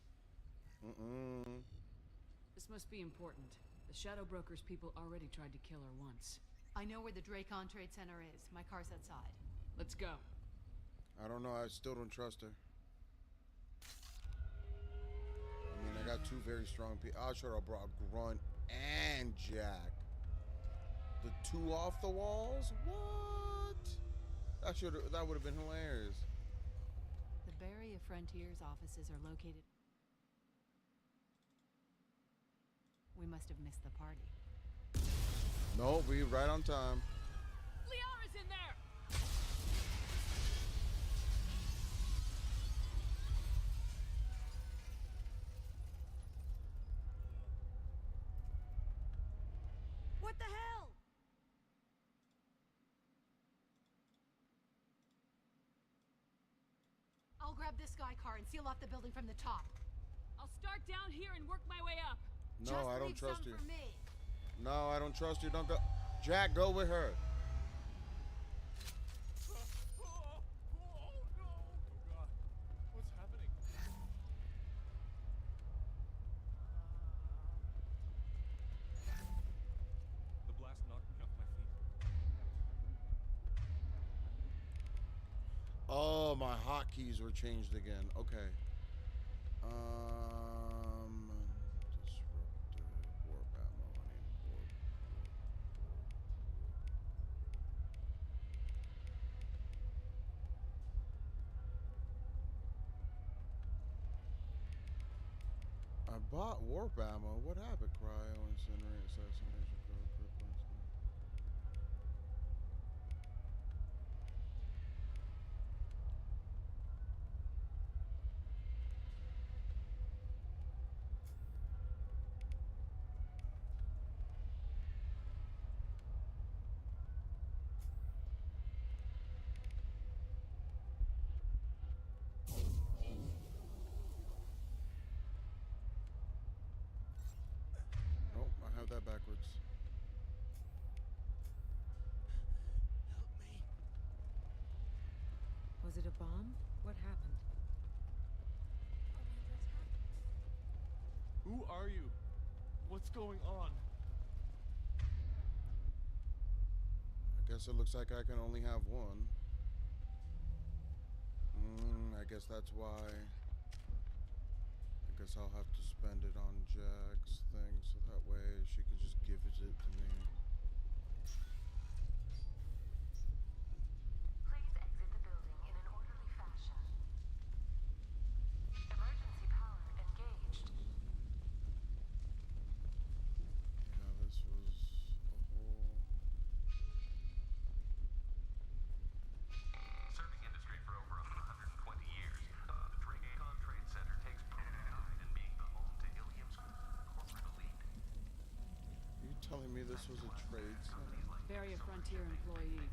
This must be important. The Shadow Broker's people already tried to kill her once. I know where the Dracon Trade Center is. My car's outside. Let's go. I don't know. I still don't trust her. I mean, I got two very strong people. I should have brought Grunt and Jack. The two off the walls? What? That would have been hilarious. The Barrier Frontiers offices are located. We must have missed the party. No, we right on time. Liara's in there! What the hell? I'll grab this guy car and seal off the building from the top. I'll start down here and work my way up. No, Just I don't leave trust some you. for me. No, I don't trust you. Don't go. Jack, go with her. What's happening? The blast knocked me off my feet. Oh, my hotkeys were changed again. Okay. Disruptor, warp ammo. I need warp. I bought warp ammo. What happened? Cryo, incinerate, assassination, critical points. Nope, I have that backwards. Was it a bomb? What happened? Who are you? What's going on? I guess it looks like I can only have one. I guess that's why. I guess I'll have to spend it on Jack's thing so that way she can just give it to me. Please exit the building in an orderly fashion. Emergency power engaged. Yeah, this was a whole. Serving industry for over 120 years, the Dracon Trade Center takes pride in being the home to Ilium's corporate elite. You telling me this was a trade center? Barrier Frontier employee.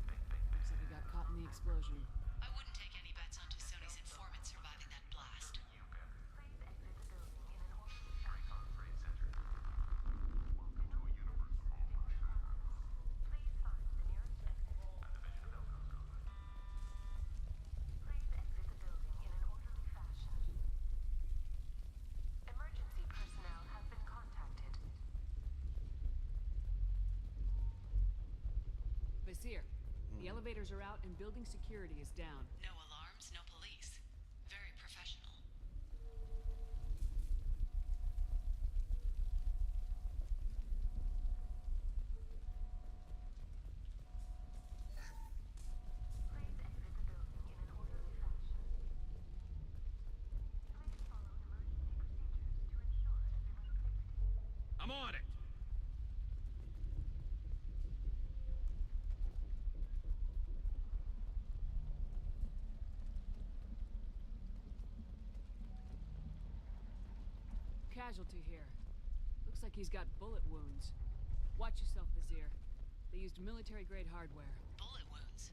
Looks like he got caught in the explosion. I wouldn't take any bets onto Sony's informant surviving that blast. Please exit the building in an orderly fashion. Dracon Trade Center. Welcome to a universe of Please find the nearest exit. a division of Elcos. Vizier, the elevators are out and building security is down. No alarms, no police. Very professional. I'm on it! Casualty here. Looks like he's got bullet wounds. Watch yourself, Vizier. They used military-grade hardware. Bullet wounds.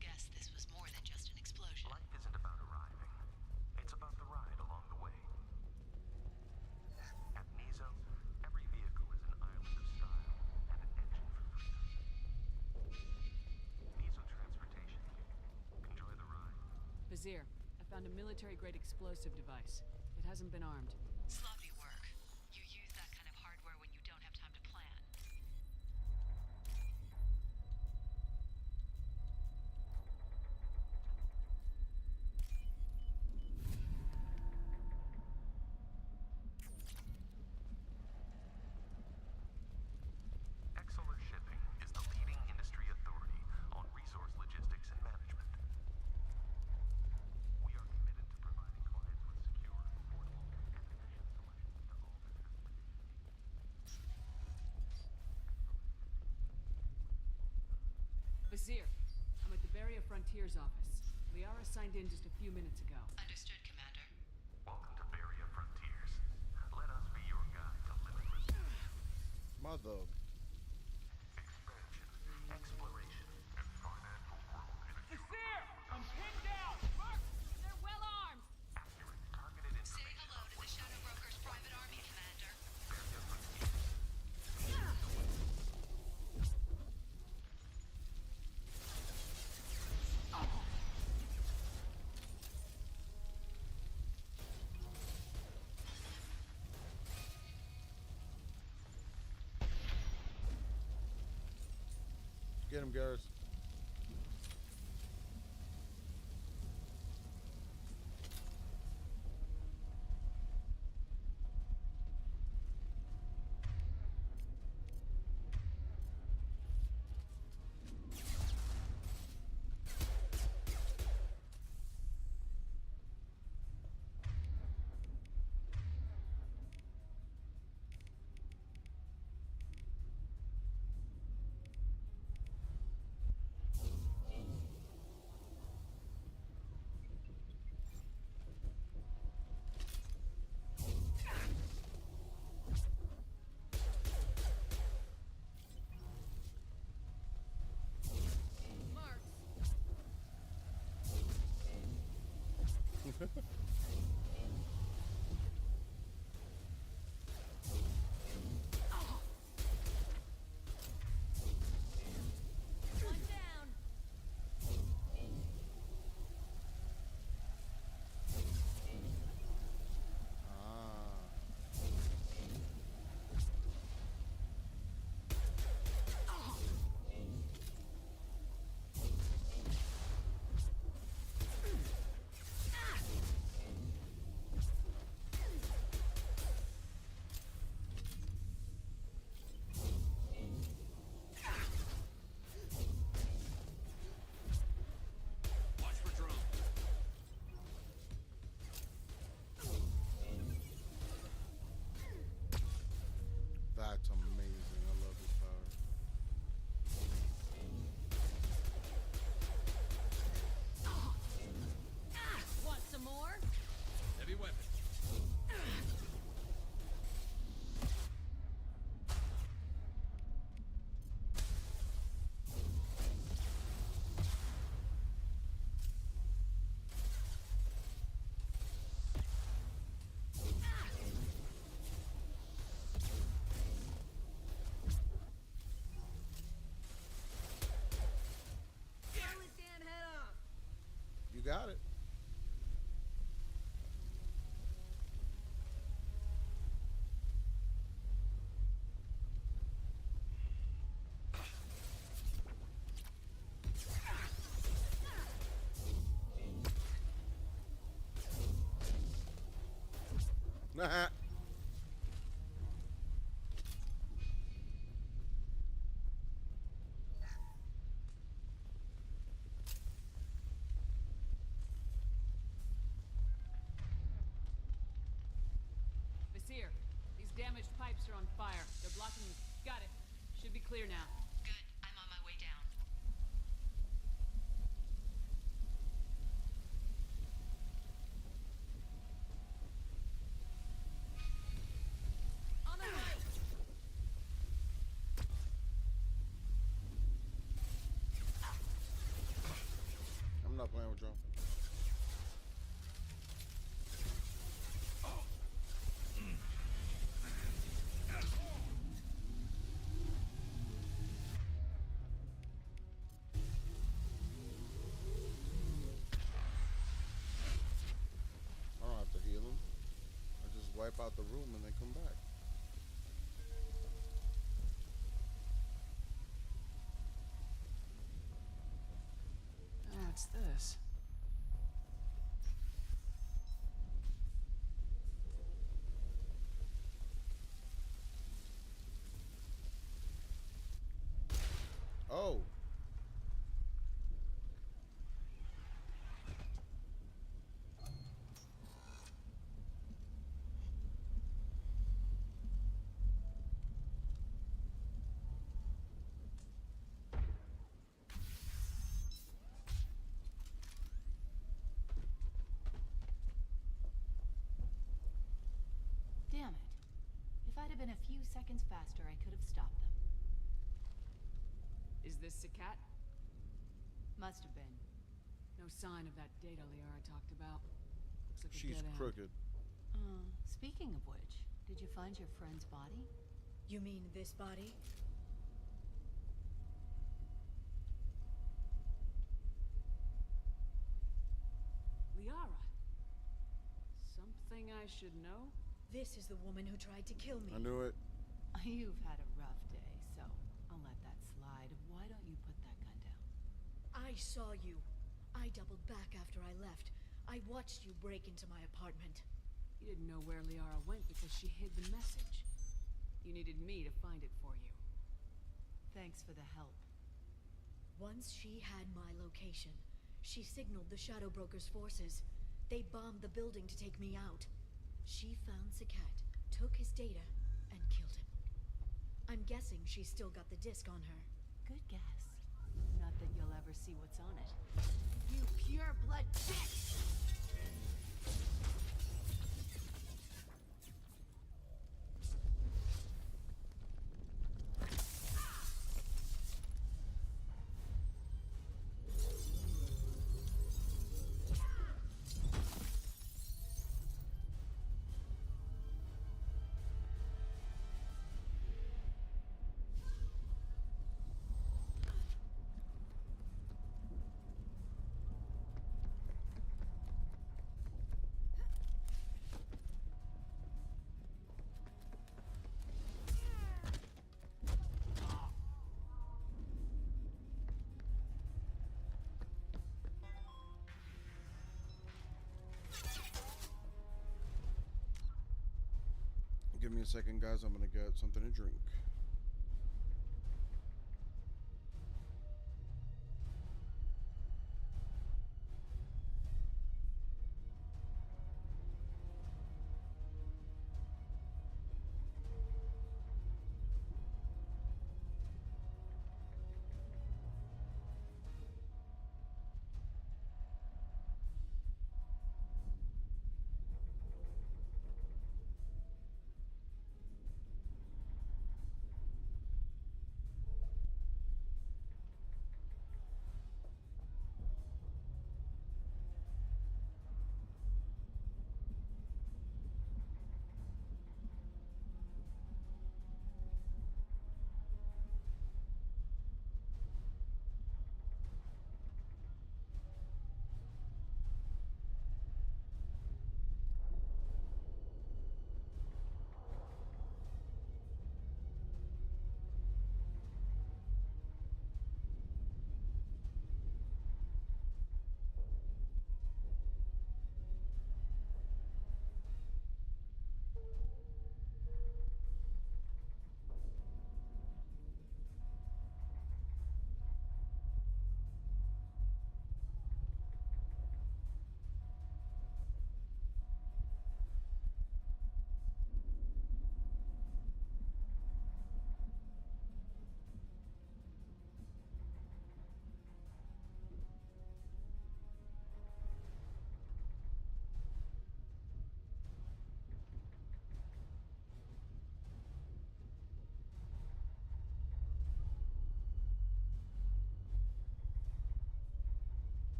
Guess this was more than just an explosion. Life isn't about arriving. It's about the ride along the way. At Nizo, every vehicle is an island of style and an engine for freedom. Nizo Transportation. Enjoy the ride. Vizier, I found a military-grade explosive device. It hasn't been armed. Sloppy work. You use that kind of hardware when you don't have time to plan. Exeler Shipping is the leading industry authority on resource logistics and management. We are committed to providing clients with secure, affordable, and efficient solutions to all their Vizier, I'm at the Beria Frontiers office. Liara signed in just a few minutes ago. Understood, Commander. Welcome to Beria Frontiers. Let us be your guide to limitless Mother. expansion, exploration, and financial growth in a Vizier! I'm pinned down! They're well armed! accurate, targeted Say information. hello to the Shadow Broker's private army, Commander. Beria Frontiers. Get him, Garrus. Vizier, these damaged pipes are on fire. They're blocking the... Got it. Should be clear now. Good. I'm on my way down. On the way! I'm not playing with y'all. I don't have to heal them. I just wipe out the room and they come back. What's this? Oh. Damn it. If I'd have been a few seconds faster, I could have stopped them. Is this Sakat? Must have been. No sign of that data Liara talked about. Looks like a She's dead end. crooked. Speaking of which, did you find your friend's body? You mean this body? Liara. Something I should know? This is the woman who tried to kill me. I knew it. You've had a rough day, so I'll let that slide. Why don't you put that gun down? I saw you. I doubled back after I left. I watched you break into my apartment. You didn't know where Liara went because she hid the message. You needed me to find it for you. Thanks for the help. Once she had my location, she signaled the Shadow Broker's forces. They bombed the building to take me out. She found Sakat, took his data, and killed him. I'm guessing she's still got the disc on her. Good guess. Not that you'll ever see what's on it. You pure blood bitch! Give me a second, guys. I'm gonna get something to drink.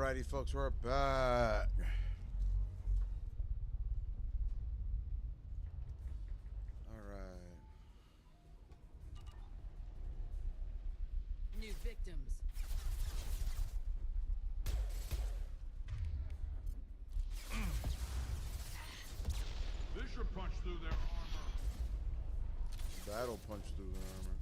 Alrighty, folks, we're back. Alright. New victims. Fisher punched through their armor. Battle punch through the armor.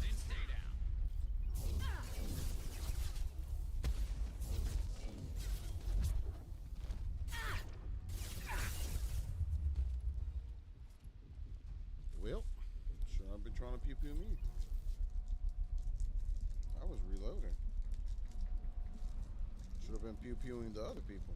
Then stay down. Well, sure I've been trying to pew pew me. I was reloading. Should have been pew pewing the other people.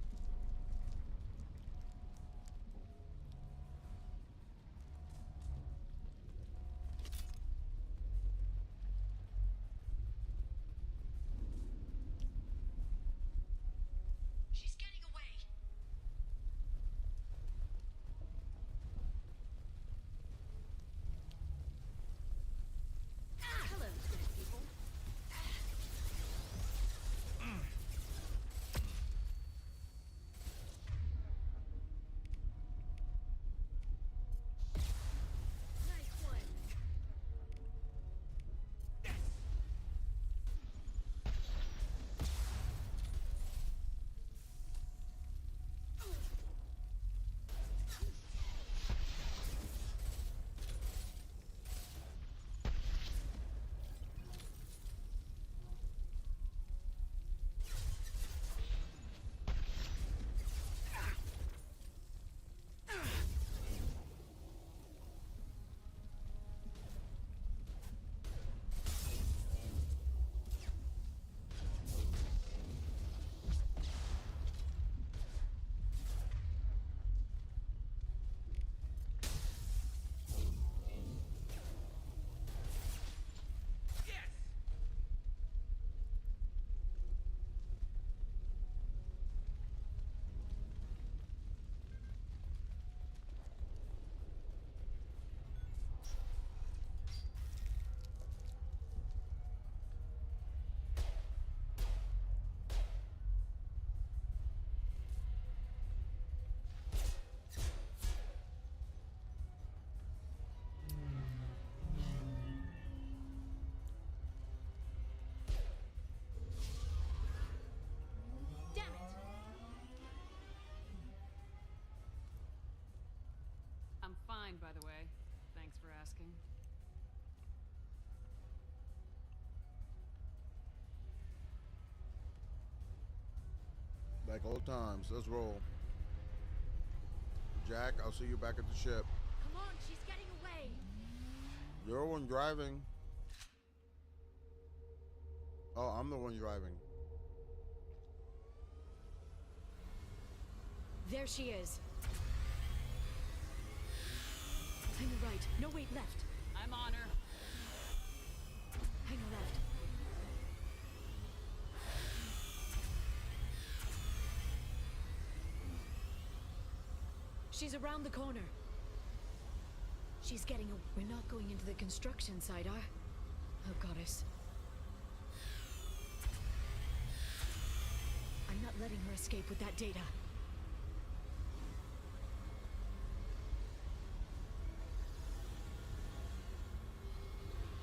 She's getting away. Hello, people. Nice one. Damn it. I'm fine, by the way. Thanks for asking. Like old times. Let's roll. Jack, I'll see you back at the ship. Come on, she's getting away. You're the one driving. Oh, I'm the one driving. There she is. Hang a right. No, wait, left. I'm on her. Hang a left. She's around the corner. She's getting a... We're not going into the construction site, Oh, goddess. I'm not letting her escape with that data.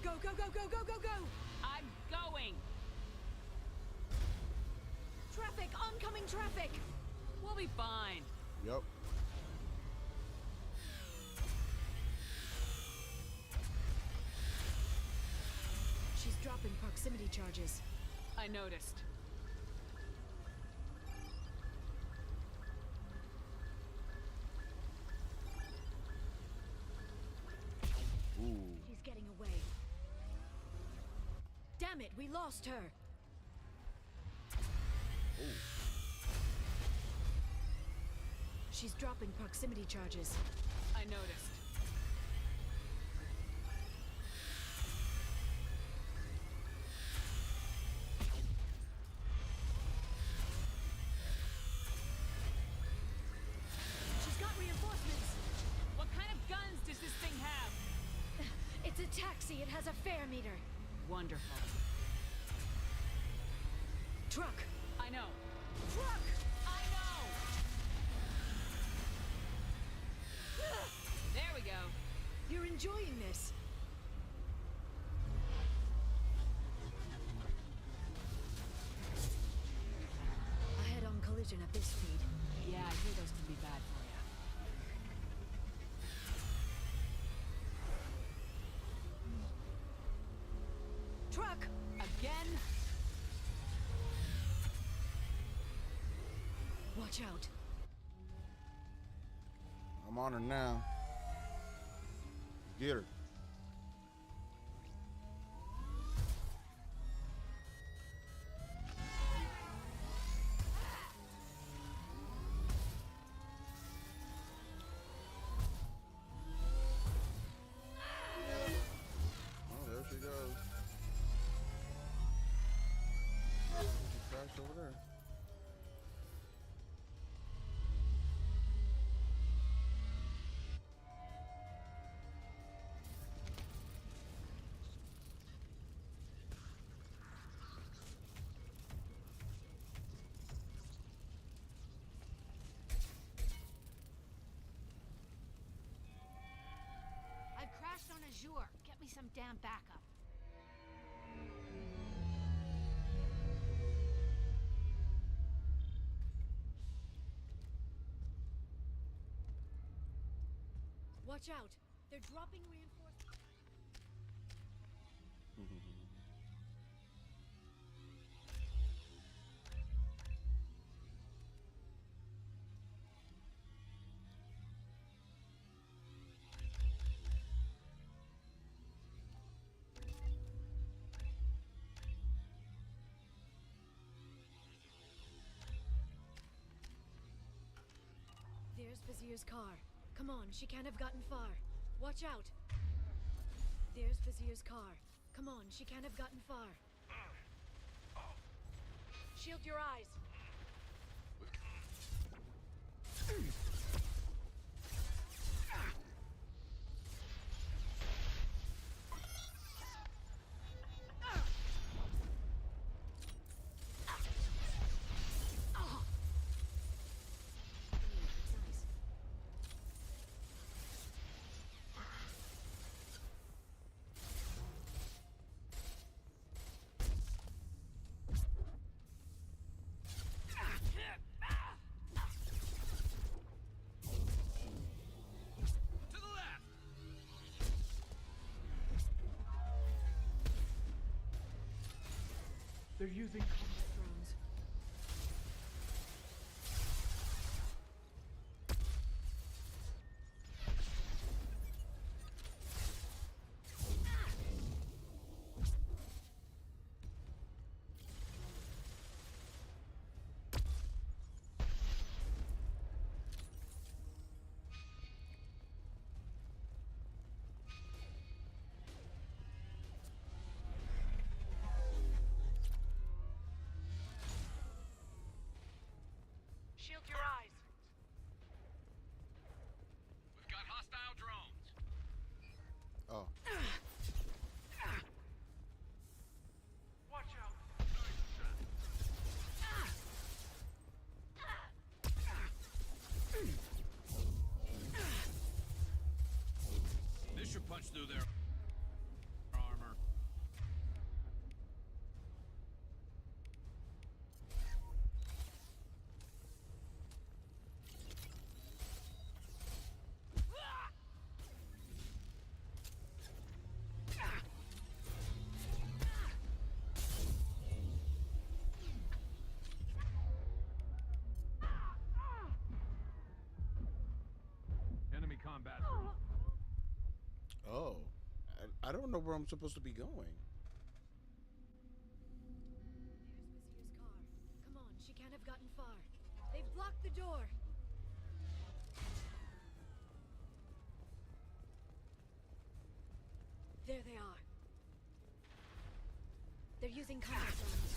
Go, go, go, go, go, go, go! I'm going. Traffic! Oncoming traffic! We'll be fine. Yep. She's dropping proximity charges. I noticed. Ooh. She's getting away. Damn it, we lost her. Ooh. She's dropping proximity charges. I noticed. Wonderful. Truck! I know. Truck! I know! There we go. You're enjoying this. A head-on collision at this speed. Yeah, I hear those can be bad for you. Truck! Again? Watch out. I'm on her now. Get her. Oh, there she goes. She crashed over there. I've crashed on Azure. Get me some damn backup. Watch out. They're dropping reinforcements. There's Vizier's car. Come on, she can't have gotten far. Watch out. There's Vizier's car. Come on, she can't have gotten far. Shield your eyes. They're using combat drones. Shield your eyes. We've got hostile drones. Oh. Watch out. This should punch through their armor. Enemy combat drone. Oh. I don't know where I'm supposed to be going. There's Vizier's car. Come on, she can't have gotten far. They've blocked the door. There they are. They're using combat drones.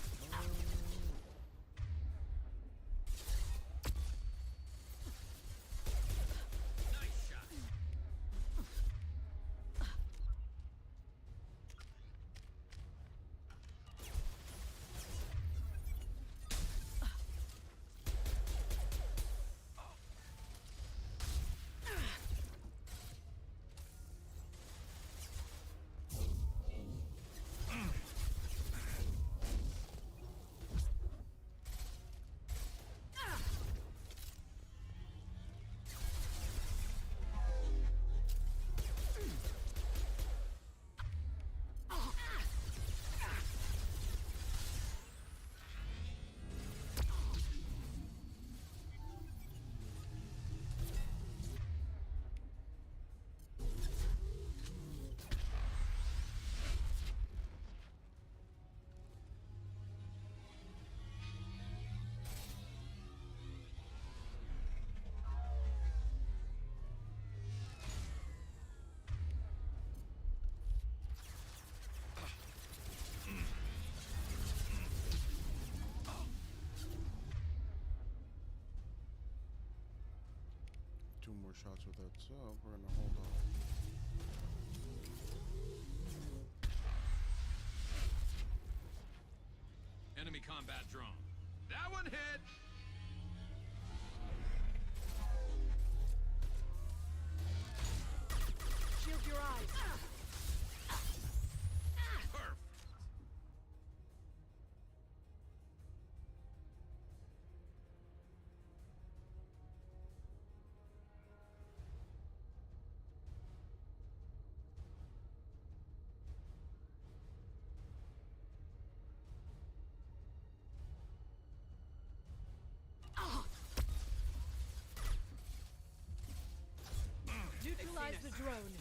Nice shot. 2 more shots with that, so we're gonna hold off. Enemy combat drone. That one hit! Shield your eyes. Perfect. Neutralize the drone.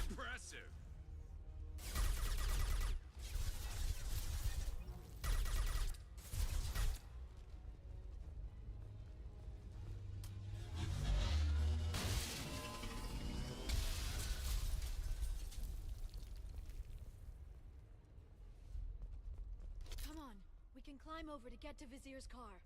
Impressive. Come on, we can climb over to get to Vizier's car.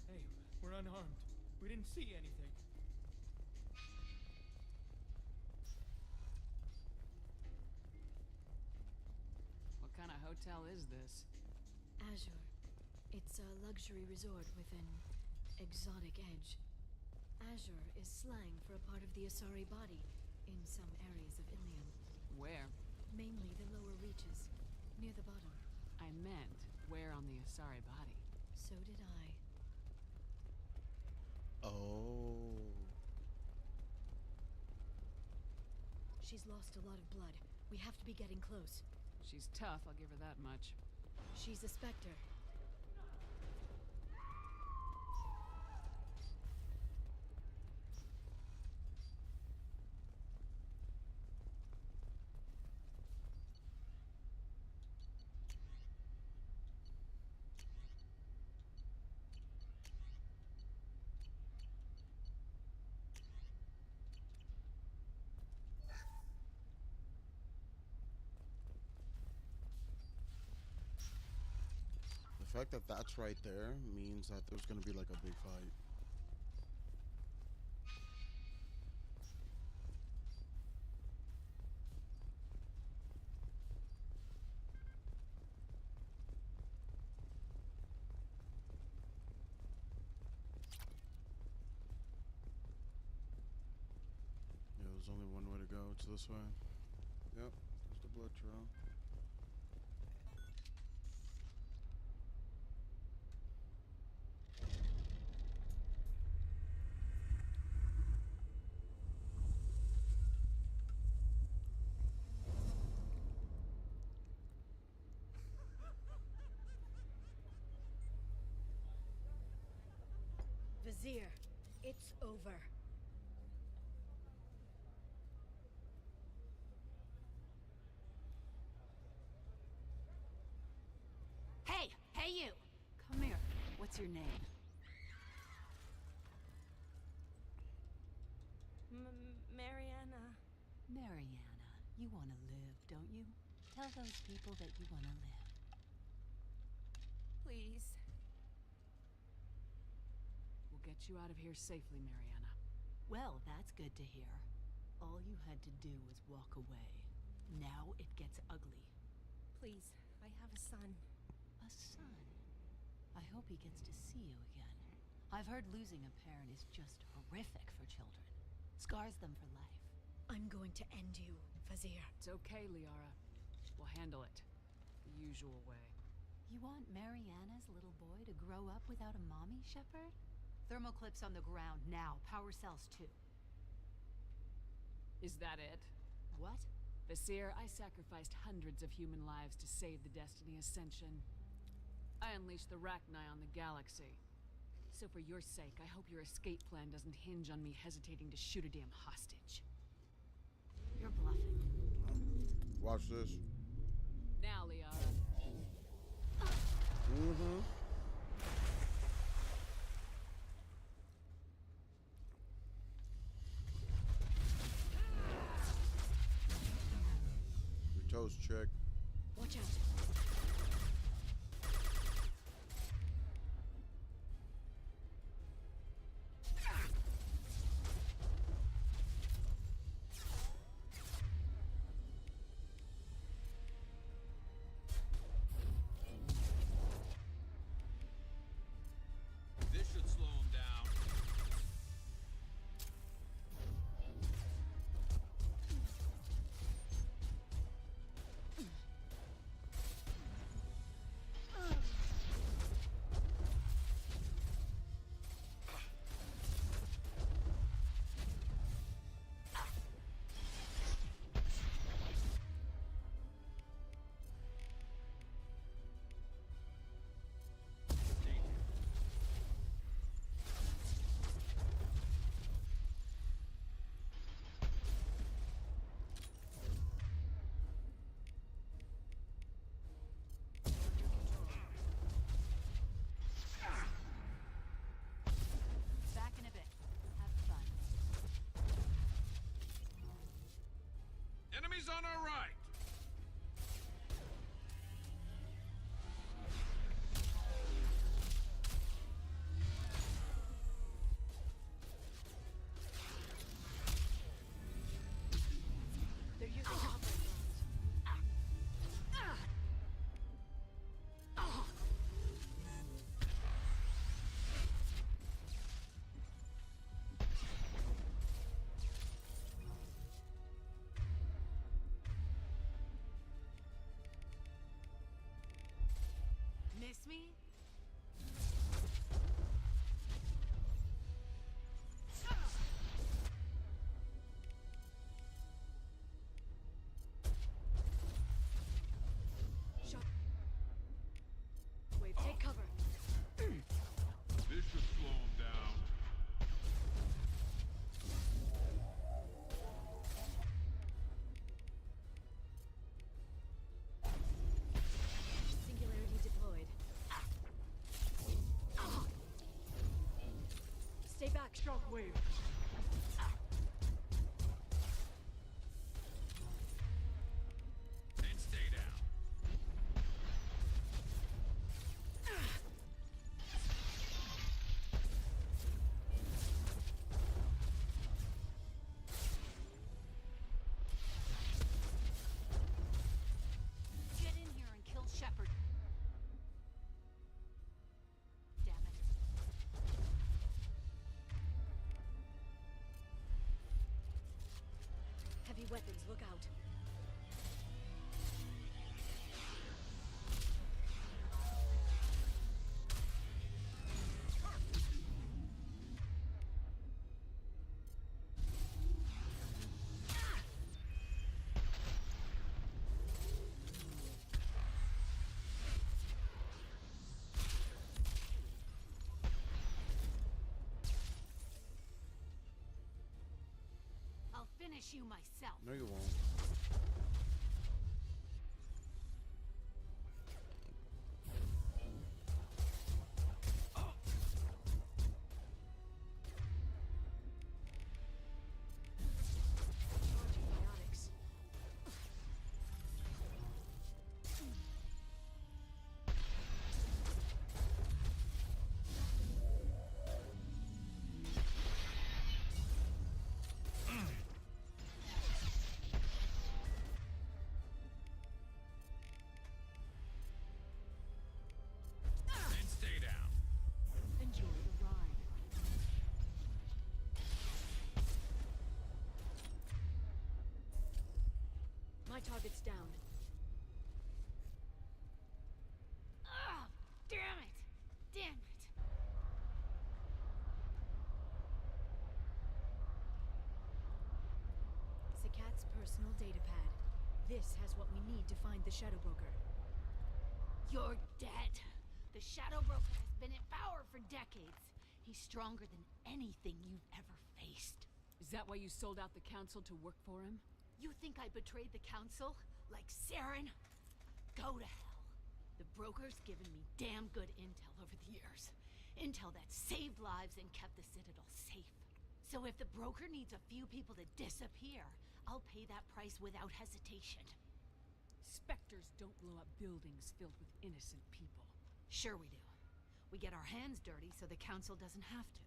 Hey, we're unarmed. We didn't see anything. What kind of hotel is this? Azure. It's a luxury resort with an exotic edge. Azure is slang for a part of the Asari body in some areas of Ilium. Where? Mainly the lower reaches, near the bottom. I meant, where on the Asari body? So did I. Oh. She's lost a lot of blood. We have to be getting close. She's tough, I'll give her that much. She's a Spectre. The fact that that's right there means that there's gonna be like a big fight. Yeah, there's only one way to go. It's this way. Yep, there's the blood trail. Vizier, It's over. Hey! Hey, you! Come here. What's your name? Mariana. Mariana. You want to live, don't you? Tell those people that you want to live. Please. We'll get you out of here safely, Mariana. Well, that's good to hear. All you had to do was walk away. Now it gets ugly. Please, I have a son. A son? I hope he gets to see you again. I've heard losing a parent is just horrific for children. Scars them for life. I'm going to end you, Fazir. It's okay, Liara. We'll handle it. The usual way. You want Mariana's little boy to grow up without a mommy, Shepard? Thermal clips on the ground now. Power cells too. Is that it? What? Vasir, I sacrificed hundreds of human lives to save the Destiny Ascension. I unleashed the Rachni on the galaxy. So for your sake, I hope your escape plan doesn't hinge on me hesitating to shoot a damn hostage. You're bluffing. Watch this. Now, Liara. Mm-hmm. Your toes check. Watch out. This should slow him down. Back in a bit. Have fun. Enemies on our right. They're using Miss me? Shot. Wave, take cover. This should slow him down. Singularity deployed. Stay back. Shockwave! And stay down. Get in here and kill Shepard. Damn it. finish you myself. No, you won't. Antibiotics. And stay down. Enjoy the ride. My target's down. Ugh! Damn it! Damn it! Sakat's personal data pad. This has what we need to find the Shadow Broker. You're dead. The Shadow Broker has been in power for decades. He's stronger than anything you've ever faced. Is that why you sold out the council to work for him? You think I betrayed the council? Like Saren? Go to hell. The broker's given me damn good intel over the years. Intel that saved lives and kept the Citadel safe. So if the broker needs a few people to disappear, I'll pay that price without hesitation. Spectres don't blow up buildings filled with innocent people. Sure we do. We get our hands dirty so the council doesn't have to.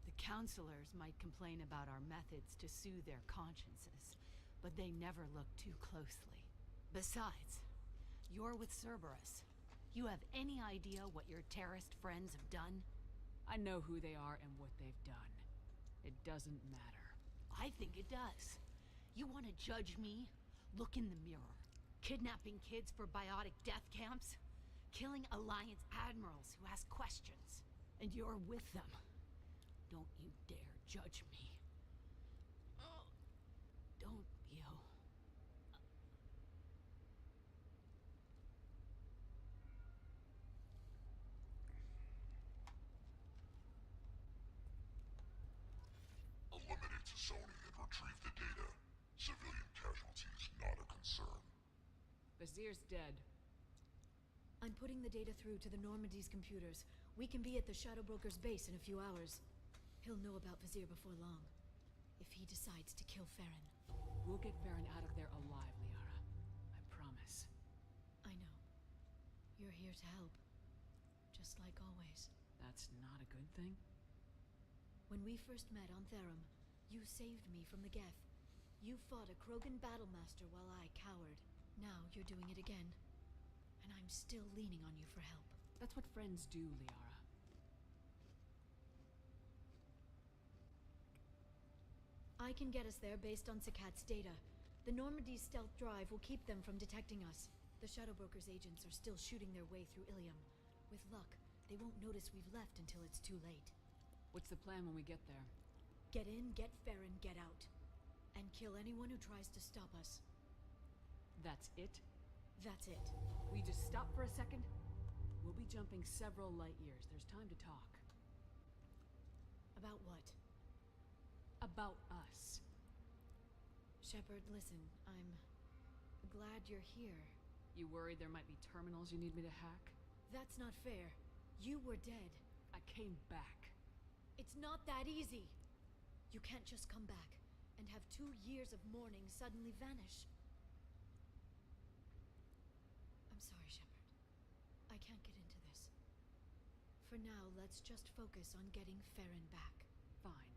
The councilors might complain about our methods to soothe their consciences, but they never look too closely. Besides, you're with Cerberus. You have any idea what your terrorist friends have done? I know who they are and what they've done. It doesn't matter. I think it does. You want to judge me? Look in the mirror. Kidnapping kids for biotic death camps? Killing Alliance admirals who ask questions. And you're with them. Don't you dare judge me. Don't you? Eliminate Sony and retrieve the data. Civilian casualties not a concern. Vazir's dead. I'm putting the data through to the Normandy's computers. We can be at the Shadow Broker's base in a few hours. He'll know about Vazir before long. If he decides to kill Farron. We'll get Farron out of there alive, Liara. I promise. I know. You're here to help. Just like always. That's not a good thing? When we first met on Therum, you saved me from the Geth. You fought a Krogan battlemaster while I cowered. Now you're doing it again. And I'm still leaning on you for help. That's what friends do, Liara. I can get us there based on Sakat's data. The Normandy's stealth drive will keep them from detecting us. The Shadow Broker's agents are still shooting their way through Ilium. With luck, they won't notice we've left until it's too late. What's the plan when we get there? Get in, get Farron, get out. And kill anyone who tries to stop us. That's it? That's it. We just stop for a second? We'll be jumping several light years. There's time to talk. About what? About us. Shepard, listen, I'm glad you're here. You worried there might be terminals you need me to hack? That's not fair. You were dead. I came back. It's not that easy. You can't just come back and have 2 years of mourning suddenly vanish. I'm sorry, Shepard. I can't get into this. For now, let's just focus on getting Farron back. Fine.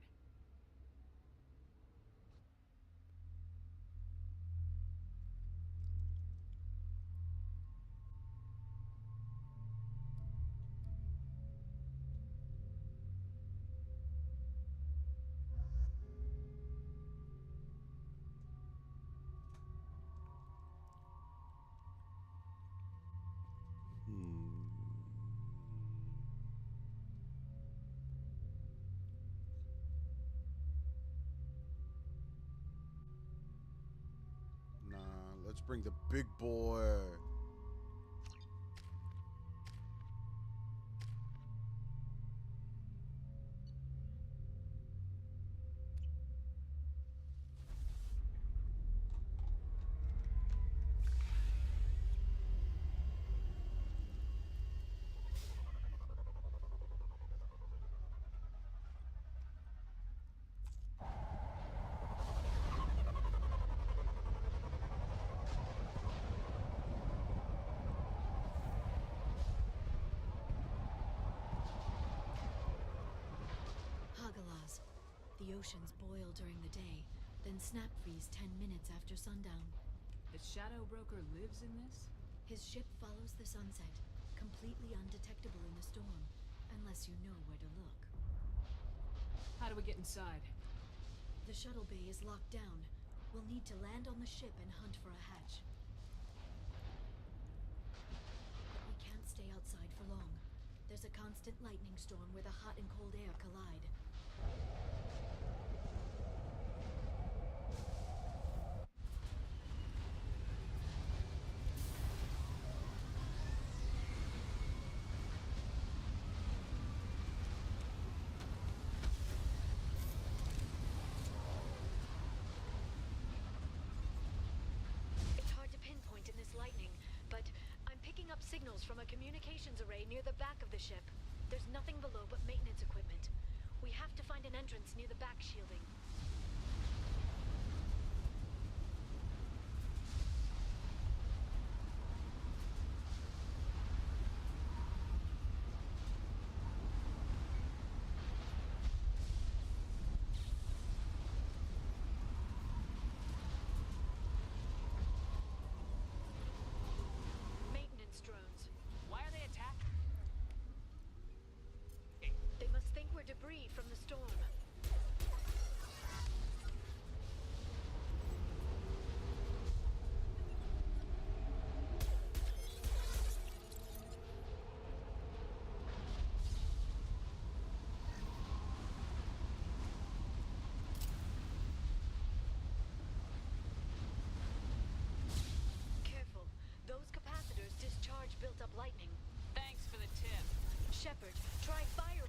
Let's bring the big boy. Vaz. The oceans boil during the day, then snap freeze 10 minutes after sundown. The Shadow Broker lives in this? His ship follows the sunset, completely undetectable in the storm, unless you know where to look. How do we get inside? The shuttle bay is locked down. We'll need to land on the ship and hunt for a hatch. But we can't stay outside for long. There's a constant lightning storm where the hot and cold air collide. Signals from a communications array near the back of the ship. There's nothing below but maintenance equipment. We have to find an entrance near the back shielding. Debris from the storm. Careful. Those capacitors discharge built-up lightning. Thanks for the tip. Shepard, try fire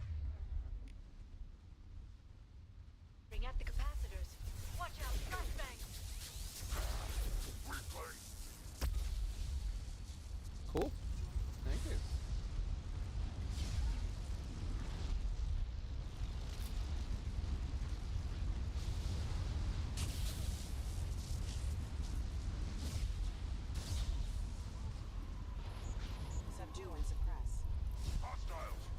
at the capacitors. Watch out, flashbang! Cool. Thank you. Subdue and suppress. Hostiles!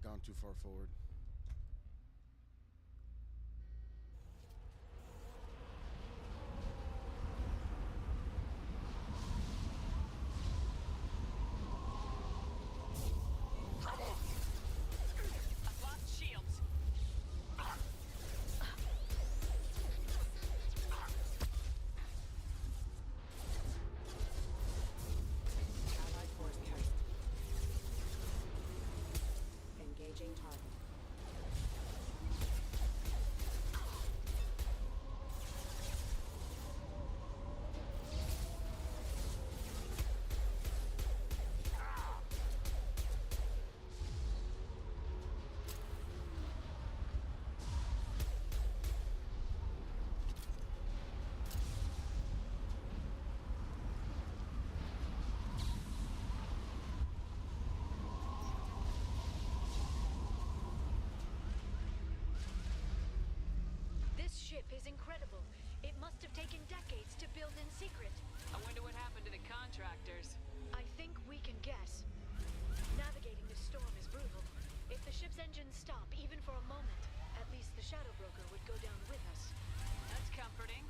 gone too far forward. I've lost shields. Allied force present. Engaging target. This ship is incredible. It must have taken decades to build in secret. I wonder what happened to the contractors. I think we can guess. Navigating the storm is brutal. If the ship's engines stop, even for a moment, at least the Shadow Broker would go down with us. That's comforting.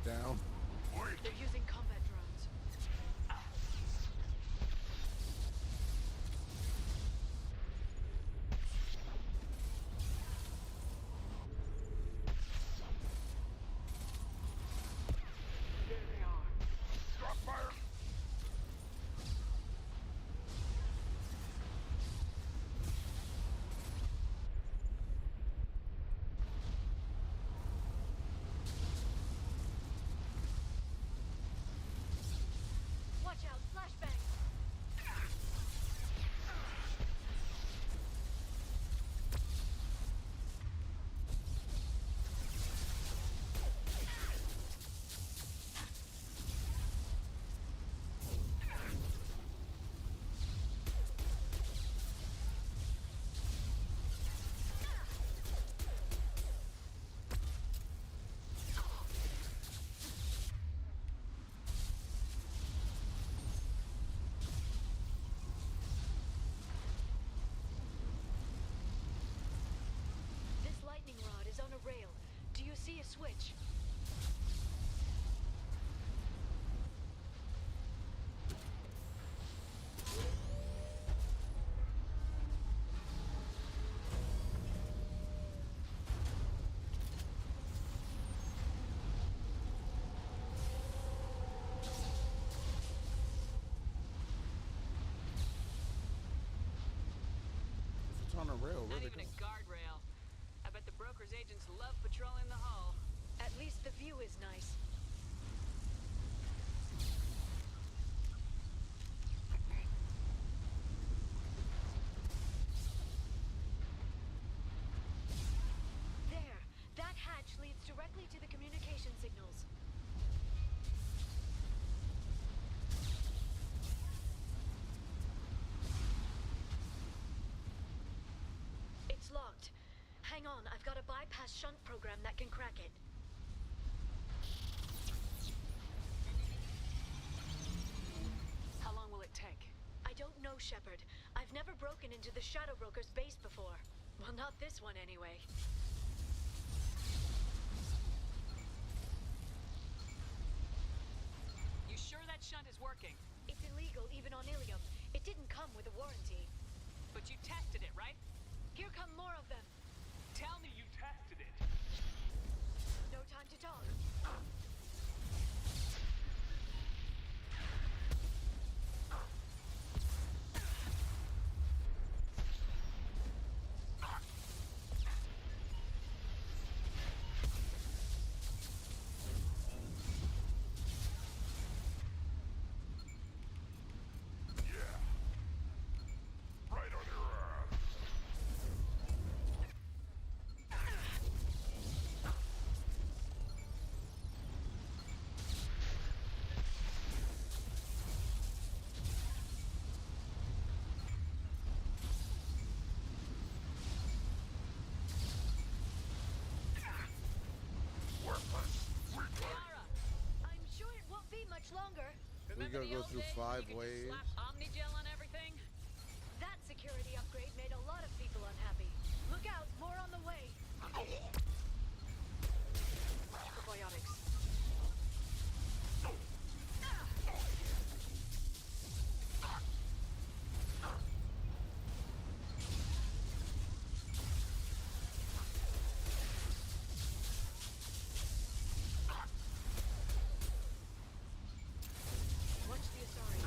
down. They're using combat drones. There they are. Drop fire! Watch out, flashbang! This lightning rod is on a rail. Do you see a switch? If it's on a rail, where Not they even go? a guardrail. I bet the broker's agents love patrolling the hull. At least the view is nice. There! That hatch leads directly to the communication signals. It's locked. Hang on, I've got a bypass shunt program that can crack it. How long will it take? I don't know, Shepard. I've never broken into the Shadow Broker's base before. Well, not this one anyway. You sure that shunt is working? It's illegal even on Ilium. It didn't come with a warranty. But you tested it, right? Here come more of them. Tell me you tested it. No time to talk. Right on your ass! Worthless! Yara, I'm sure it won't be much longer. remember gotta the go old through days 5 when you could just waves. slap Omnigel on everything? That security upgrade made a lot of people unhappy. Look out, more on the way. Probiotics. Watch the Asari.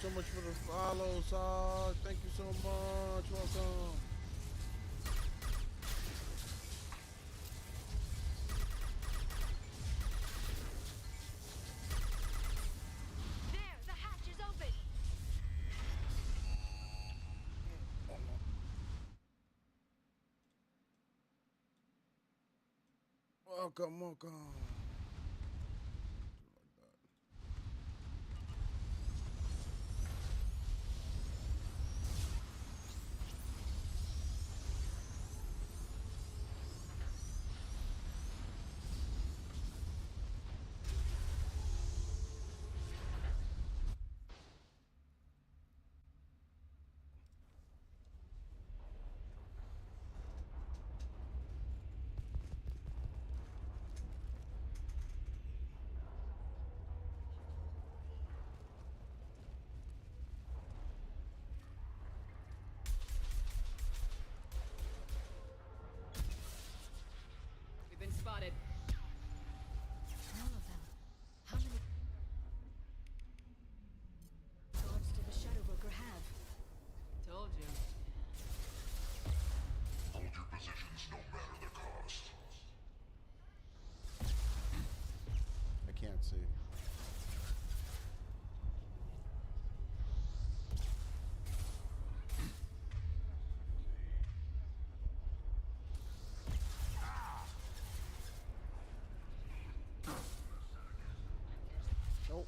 so much for the follow, Sog. Thank you so much. Welcome. There, the hatch is open. Welcome, welcome. We've been spotted. All of them. How many guards do the Shadow Broker have? Told you. Hold your positions no matter the cost. I can't see. Nope.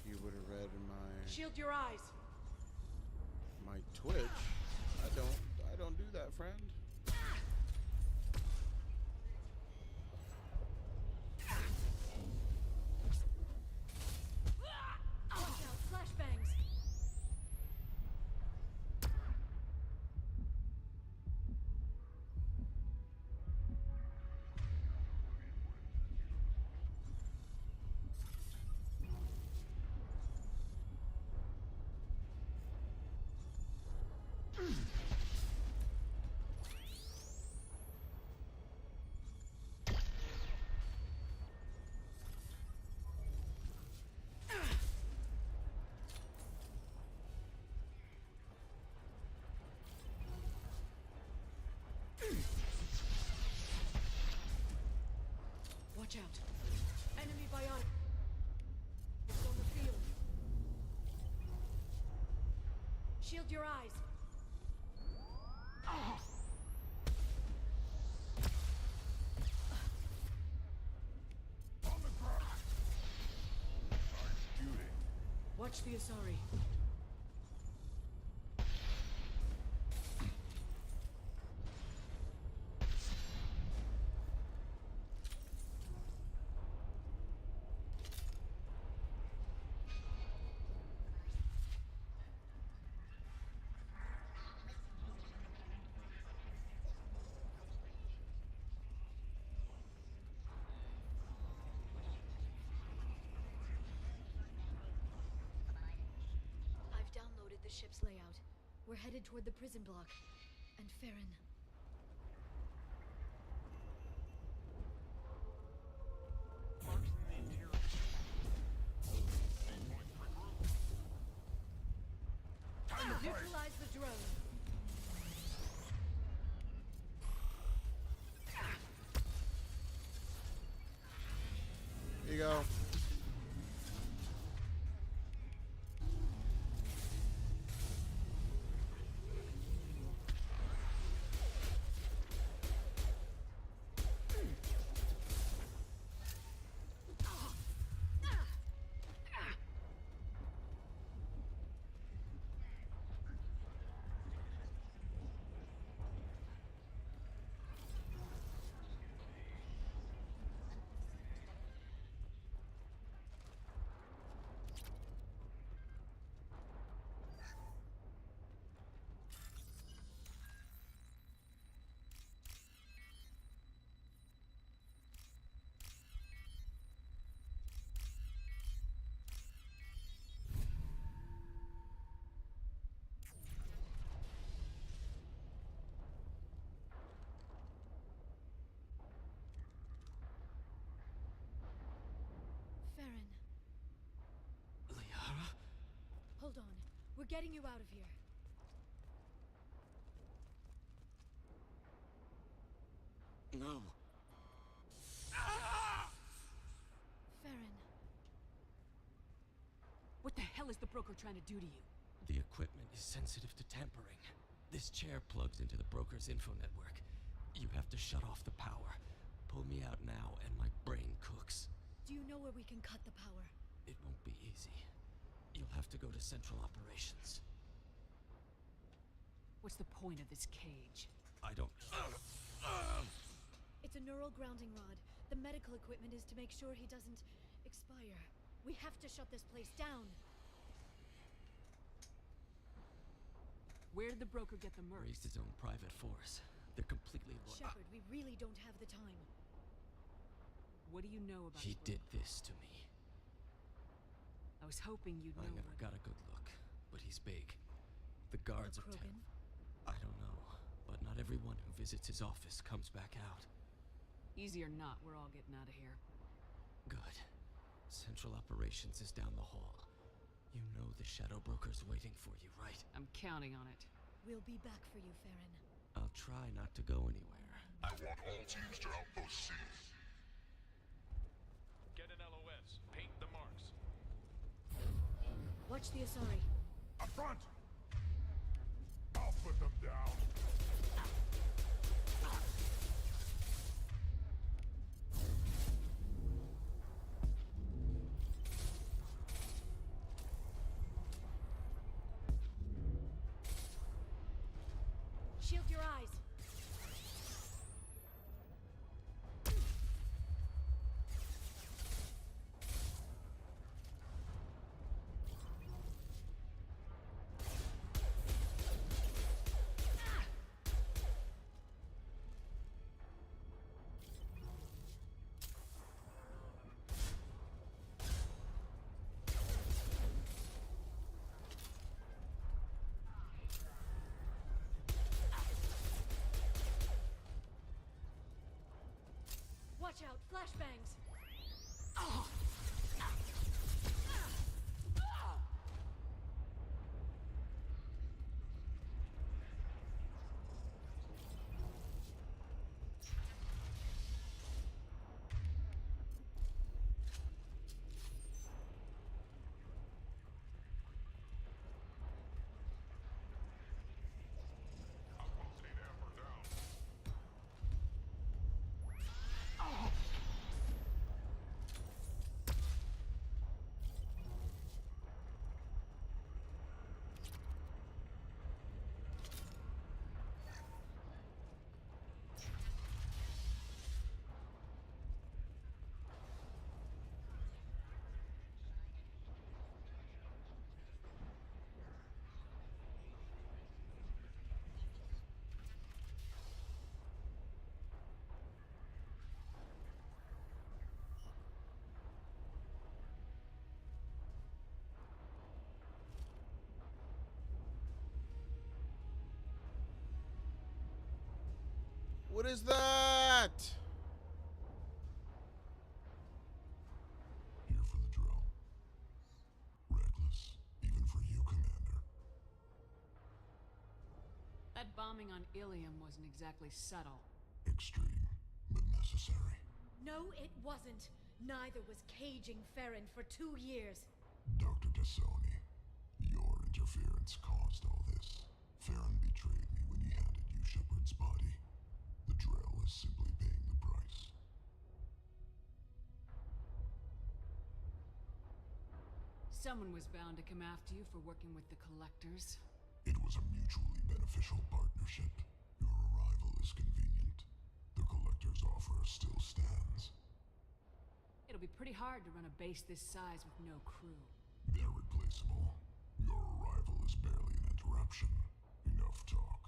You would have read my Shield your eyes. Twitch. I don't do that, friend. Watch out, flashbangs. Watch out. Enemy biotic. It's on the field. Shield your eyes. On the ground. Nice shooting. Watch the Asari. I've downloaded the ship's layout. We're headed toward the prison block. And Farron. Neutralize the drone. Here you go. getting you out of here. No. Farron. What the hell is the broker trying to do to you? The equipment is sensitive to tampering. This chair plugs into the broker's info network. You have to shut off the power. Pull me out now and my brain cooks. Do you know where we can cut the power? It won't be easy. You'll have to go to Central Operations. What's the point of this cage? I don't... It's a neural grounding rod. The medical equipment is to make sure he doesn't expire. We have to shut this place down. Where did the broker get the mercs? Raised his own private force. They're completely... Shepard, we really don't have the time. What do you know about He the did broker? this to me. I was hoping you'd know I never what... got a good look, but he's big. The guards are Krogan? I don't know, but not everyone who visits his office comes back out. Easy or not, we're all getting out of here. Good. Central Operations is down the hall. You know the Shadow Broker's waiting for you, right? I'm counting on it. We'll be back for you, Farron. I'll try not to go anywhere. I want all teams to Outpost C. Get an LOS. Paint the marks. Watch the Asari. Up front! I'll put them down. Shield your eyes. Watch out, flashbangs! What is that? Here for the drill. Reckless, even for you, Commander. That bombing on Ilium wasn't exactly subtle. Extreme, but necessary. No, it wasn't. Neither was caging Farron for 2 years. Dr. Tassoni, your interference caused all this. Farron betrayed me when he handed you Shepard's body. The drill is simply paying the price. Someone was bound to come after you for working with the Collectors. It was a mutually beneficial partnership. Your arrival is convenient. The Collector's offer still stands. It'll be pretty hard to run a base this size with no crew. They're replaceable. Your arrival is barely an interruption. Enough talk.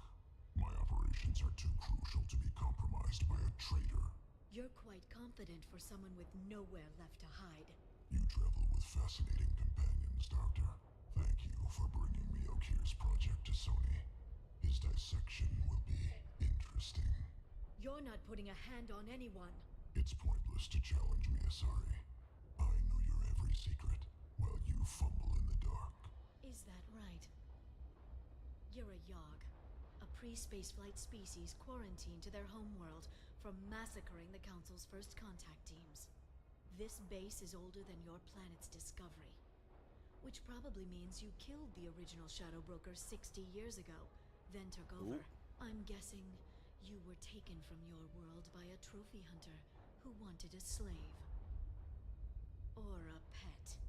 My operations are too crucial to be compromised by a traitor. You're quite confident for someone with nowhere left to hide. You travel with fascinating companions, Doctor. Thank you for bringing me Okir's project to Sony. His dissection will be interesting. You're not putting a hand on anyone. It's pointless to challenge me, Asari. I know your every secret, while you fumble in the dark. Is that right? You're a Yogg, a pre-spaceflight species quarantined to their homeworld from massacring the Council's first contact teams. This base is older than your planet's discovery, which probably means you killed the original Shadow Broker 60 years ago, then took over. I'm guessing you were taken from your world by a trophy hunter who wanted a slave. Or a pet.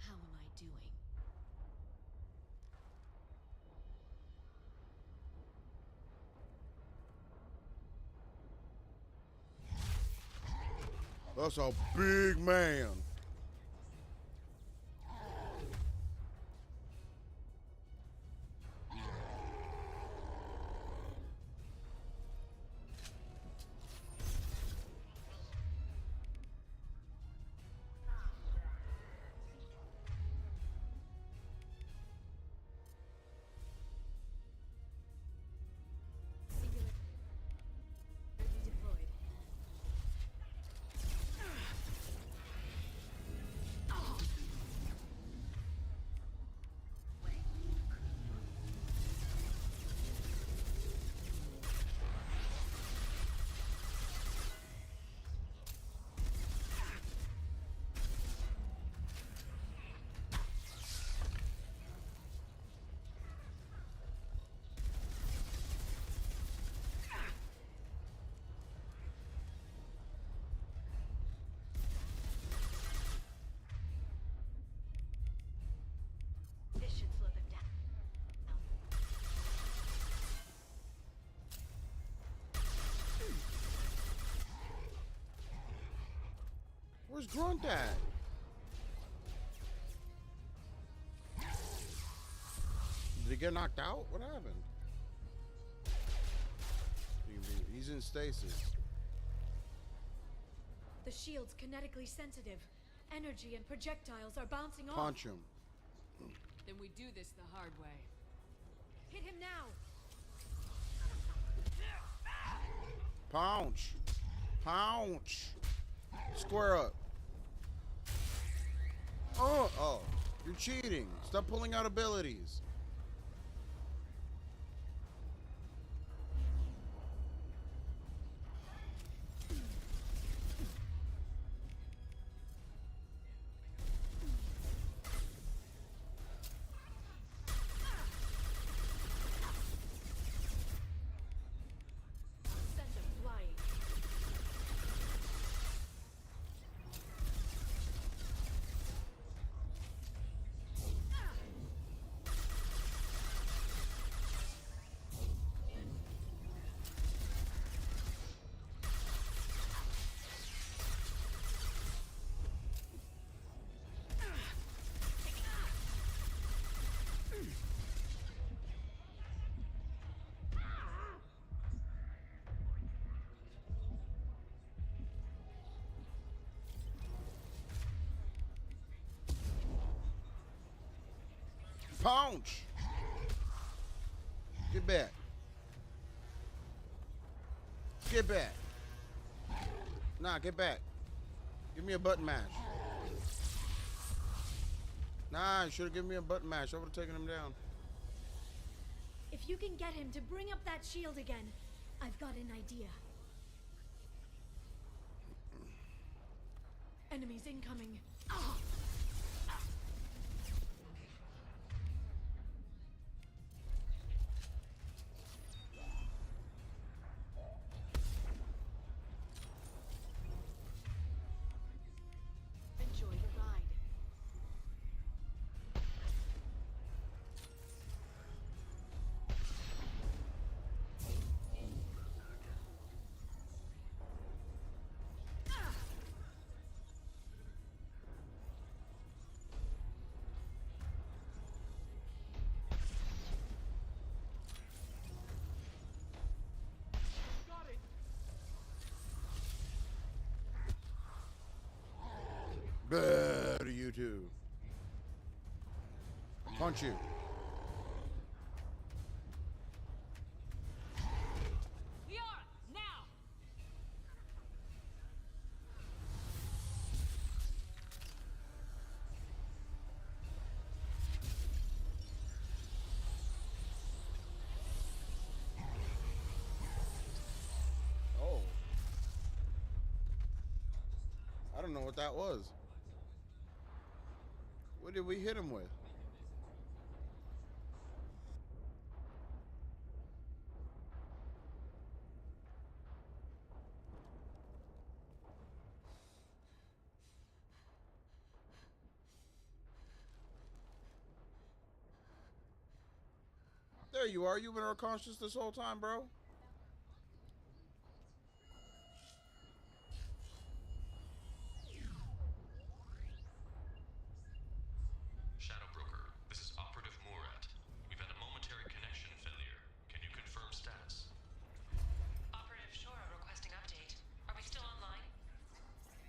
How am I doing? That's a big man. Deployed. This should slow them down. Where's Grunt at? Did he get knocked out? What happened? He's in stasis. The shield's kinetically sensitive. Energy and projectiles are bouncing off. Punch him. Then we do this the hard way. Hit him now! Pounce. Pounce. Square up. Oh, you're cheating. Stop pulling out abilities. Send them flying. Pounce. Get back. Get back. Nah, get back. Give me a button mash. Nah, you should have given me a button mash. I would have taken him down. If you can get him to bring up that shield again, I've got an idea. Enemies incoming. Ah! Enjoy the ride. Better you two. Punch you. Leon, now! I don't know what that was. What did we hit him with? There you are. You've been unconscious this whole time, bro. Shadow Broker, this is Operative Murat. We've had a momentary connection failure. Can you confirm status? Operative Shora requesting update. Are we still online?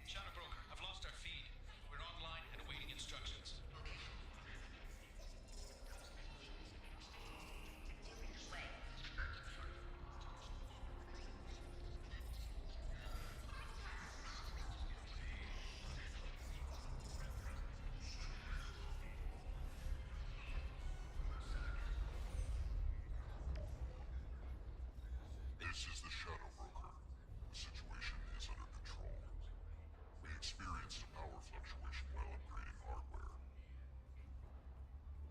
Shadow Broker, I've lost our feed. We're online and awaiting instructions. This is the Shadow Broker. The situation is under control. We experienced a power fluctuation while upgrading hardware.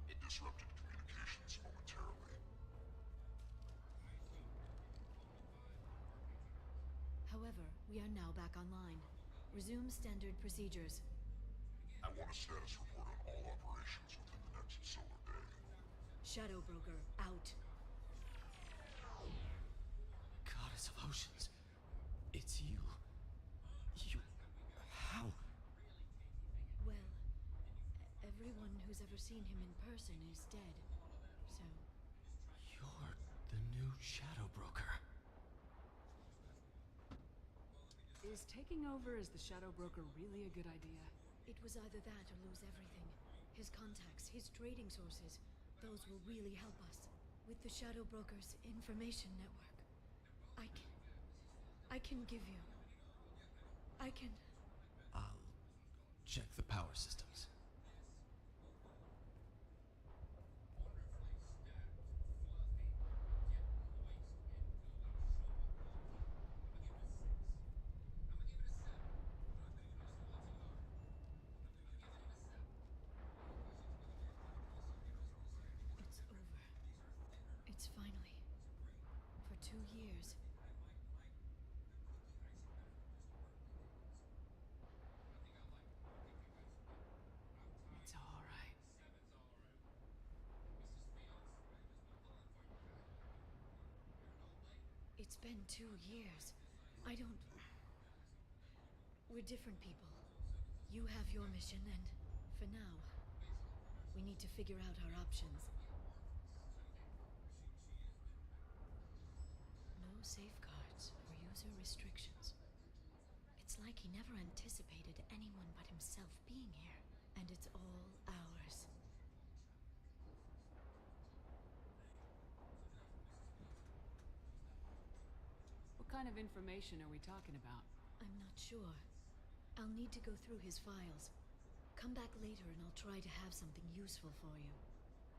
It disrupted communications momentarily. However, we are now back online. Resume standard procedures. I want a status report on all operations within the next solar day. Shadow Broker, out. Goddess of Oceans. It's you. You... How? Well, everyone who's ever seen him in person is dead. So, You're the new Shadow Broker. Is taking over as the Shadow Broker really a good idea? it was either that or lose everything. His contacts, his trading sources, those will really help us. With the Shadow Broker's information network, I can give you... I'll check the power systems. It's over. It's finally. For 2 years. It's all right. It's been 2 years. I don't... We're different people. You have your mission, and for now, we need to figure out our options. No safeguards or user restrictions. It's like he never anticipated anyone but himself being here, and it's all ours. What kind of information are we talking about? I'm not sure. I'll need to go through his files. Come back later and I'll try to have something useful for you.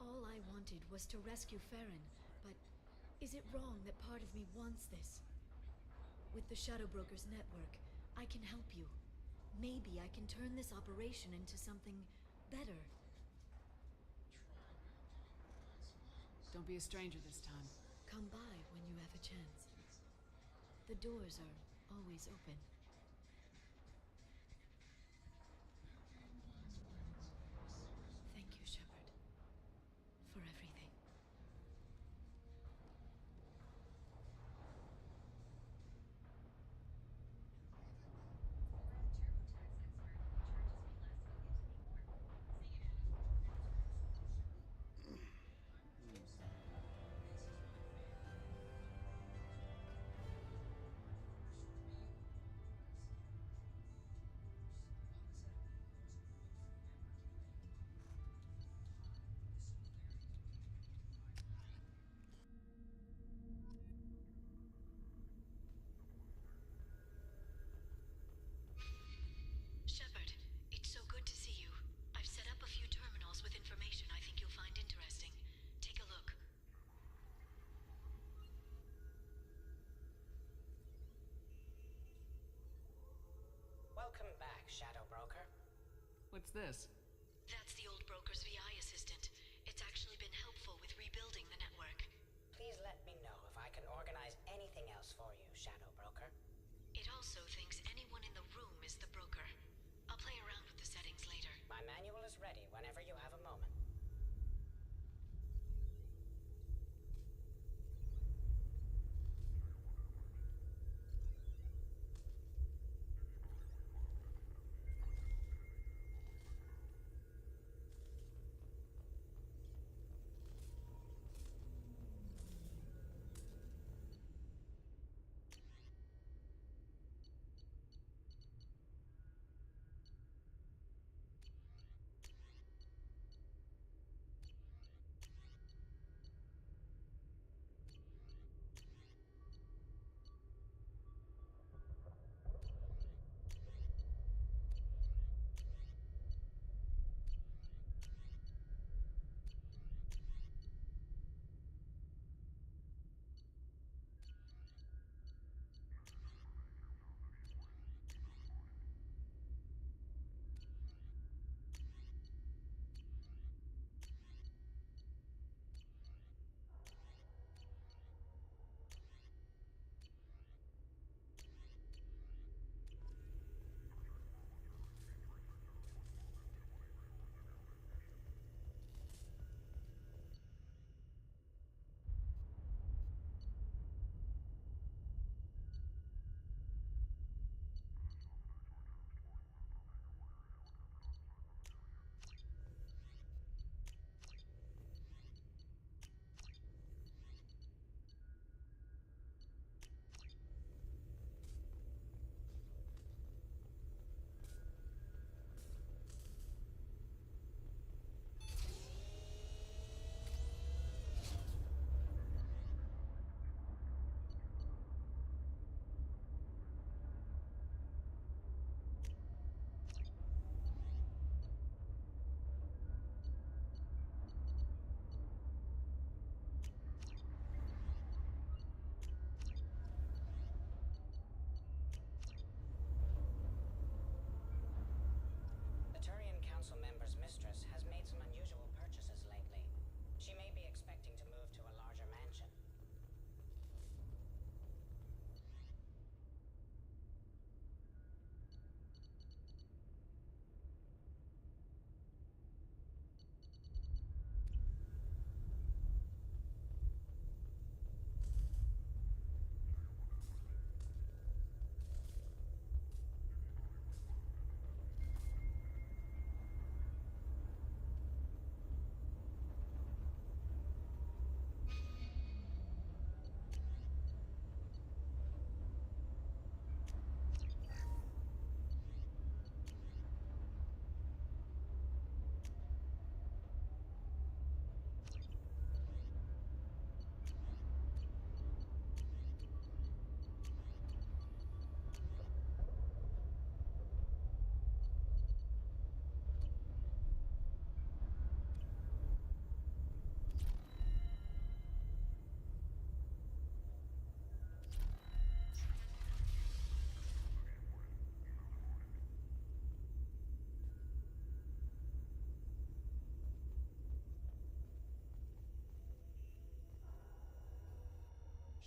All I wanted was to rescue Farron, but is it wrong that part of me wants this? With the Shadow Broker's network, I can help you. Maybe I can turn this operation into something better. Don't be a stranger this time. Come by when you have a chance. The doors are always open. Thank you, Shepard, for everything. What's this? That's the old broker's VI assistant. It's actually been helpful with rebuilding the network. Please let me know if I can organize anything else for you, Shadow Broker. It also thinks anyone in the room is the broker. I'll play around with the settings later. My manual is ready whenever you have a moment.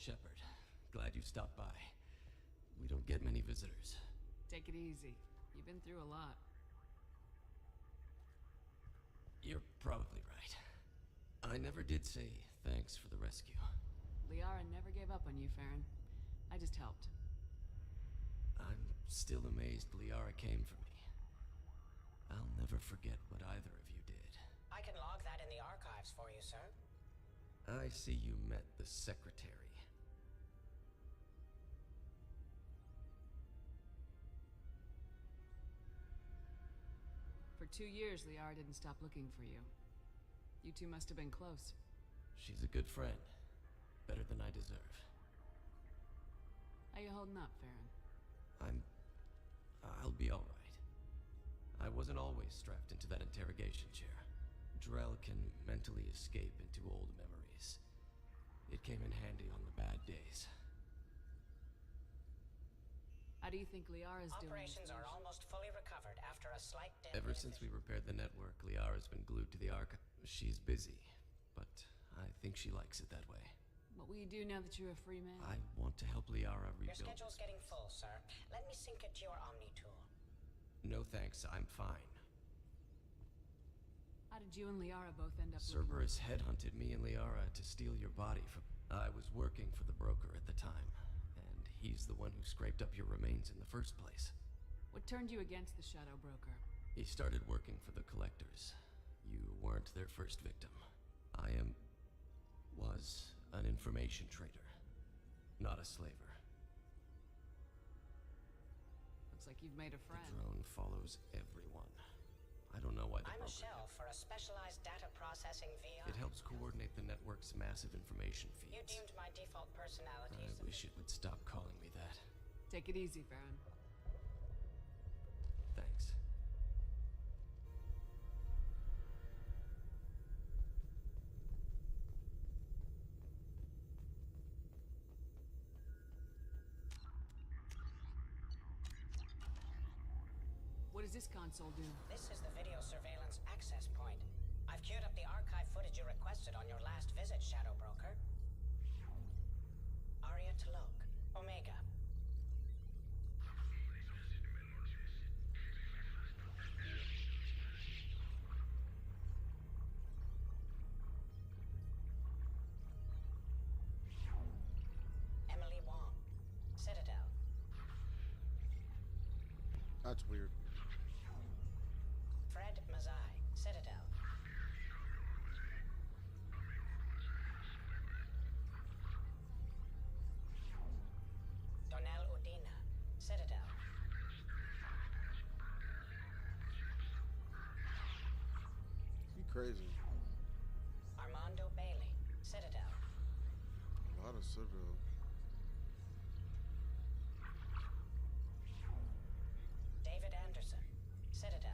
Shepard, glad you stopped by. We don't get many visitors. Take it easy. You've been through a lot. You're probably right. I never did say thanks for the rescue. Liara never gave up on you, Farron. I just helped. I'm still amazed Liara came for me. I'll never forget what either of you did. I can log that in the archives for you, sir. I see you met the Secretary. For 2 years, Liara didn't stop looking for you. You two must have been close. She's a good friend. Better than I deserve. How you holding up, Farron? I'll be alright. I wasn't always strapped into that interrogation chair. Drell can mentally escape into old memories. It came in handy on the bad days. How do you think Liara's doing? Operations are almost fully recovered after a slight dip. Ever since we repaired the network, Liara's been glued to the archive. She's busy, but I think she likes it that way. What will you do now that you're a free man? I want to help Liara Your rebuild. schedule's getting full, sir. Let me sync it to your Omni tool. No thanks, I'm fine. How did you and Liara both end up? Cerberus headhunted me and Liara to steal your body from... I was working for the broker at the time, and he's the one who scraped up your remains in the first place. What turned you against the Shadow Broker? He started working for the Collectors. You weren't their first victim. Was an information trader, not a slaver. Looks like you've made a friend. The drone follows everyone. I don't know why the I'm a broker... shell for a specialized data processing VI. It helps coordinate the network's massive information feeds. You deemed my default personality. I wish it would stop calling me that. Take it easy, Farron. Thanks. What does this console do? This is the video surveillance access point. I've queued up the archive footage you requested on your last visit, Shadow Broker. Aria T'Loak, Omega. Emily Wong, Citadel. That's weird. Fred Mazai, Citadel. Donnell Udina, Citadel. You crazy. Armando Bailey, Citadel. A lot of Citadel. David Anderson, Citadel.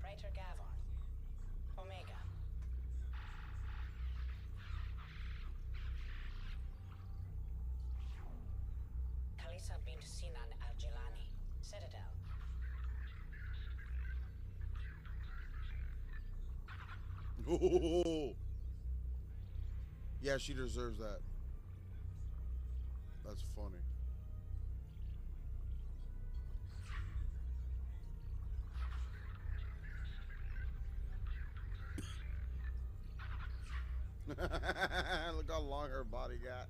Praetor Gavon, Omega. Kalisa bint Sinan Al-Jilani, Citadel. Oh, yeah, she deserves that. That's funny. Look how long her body got.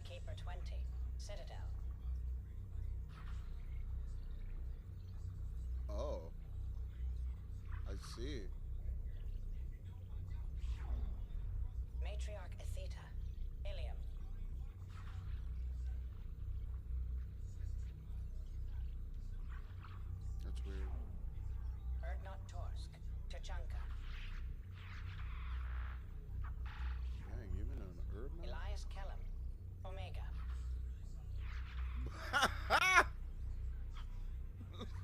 Keeper 20, Citadel. Oh, I see. Matriarch Atheta, Ilium. That's weird. Erdnot Torsk, Tuchanka. Dang, even an herb now? Elias Kellum, Omega.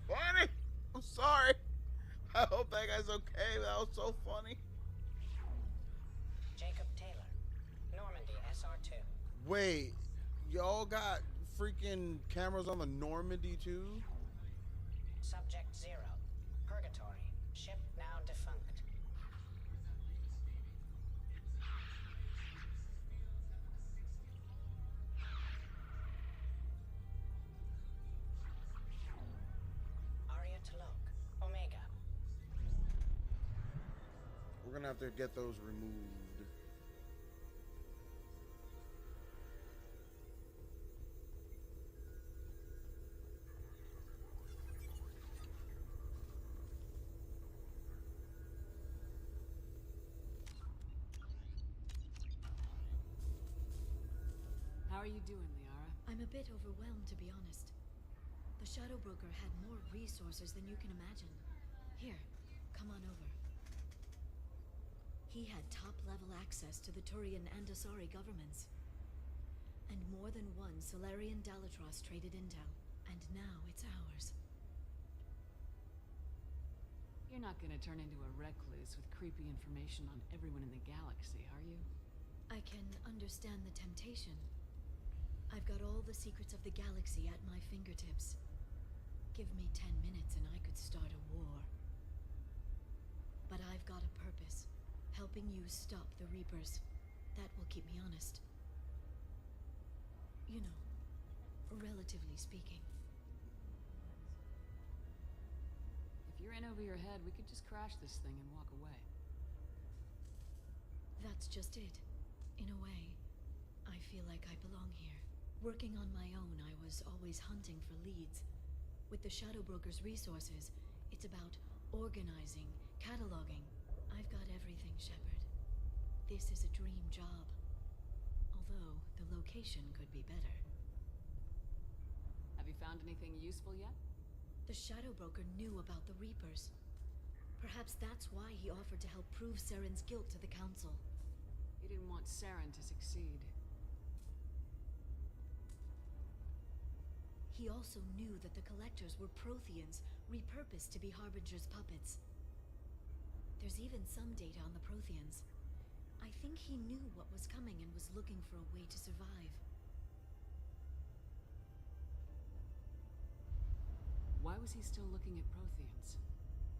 Funny. I'm sorry. I hope that guy's okay. That was so funny. Jacob Taylor, Normandy SR2. Wait, y'all got freaking cameras on the Normandy too? Subject 0, Purgatory, ship now defunct. Aria T'Loak, Omega. We're gonna have to get those removed. How are you doing, Liara? I'm a bit overwhelmed, to be honest. The Shadow Broker had more resources than you can imagine. Here, Come on over. He had top-level access to the Turian and Asari governments. And more than one Solarian Dalatros traded intel. And now it's ours. You're not gonna turn into a recluse with creepy information on everyone in the galaxy, are you? I can understand the temptation. I've got all the secrets of the galaxy at my fingertips. Give me 10 minutes and I could start a war. But I've got a purpose. Helping you stop the Reapers. That will keep me honest. You know, relatively speaking. If you're in over your head, we could just crash this thing and walk away. That's just it. In a way, I feel like I belong here. Working on my own, I was always hunting for leads. With the Shadow Broker's resources, it's about organizing, cataloging. I've got everything, Shepard. This is a dream job. Although, the location could be better. Have you found anything useful yet? The Shadow Broker knew about the Reapers. Perhaps that's why he offered to help prove Saren's guilt to the Council. He didn't want Saren to succeed. He also knew that the Collectors were Protheans, repurposed to be Harbinger's puppets. There's even some data on the Protheans. I think he knew what was coming and was looking for a way to survive. Why was he still looking at Protheans?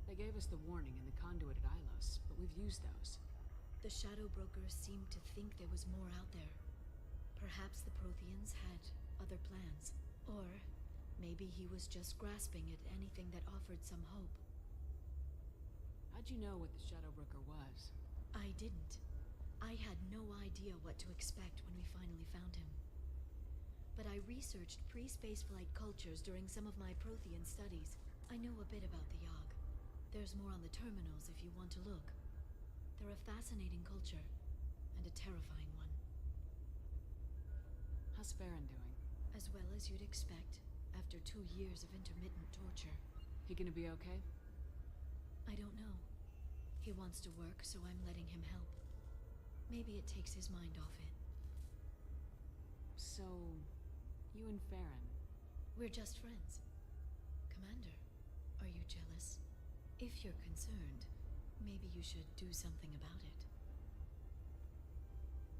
They gave us the warning in the conduit at Ilos, but we've used those. The Shadow Brokers seemed to think there was more out there. Perhaps the Protheans had other plans. Or maybe he was just grasping at anything that offered some hope. How'd you know what the Shadow Broker was? I didn't. I had no idea what to expect when we finally found him. But I researched pre-spaceflight cultures during some of my Prothean studies. I know a bit about the Yogg. There's more on the terminals if you want to look. They're a fascinating culture, and a terrifying one. How's Farron doing? As well as you'd expect, after 2 years of intermittent torture. He gonna be okay? I don't know. He wants to work, so I'm letting him help. Maybe it takes his mind off it. So, you and Farron? We're just friends. Commander, are you jealous? If you're concerned, maybe you should do something about it.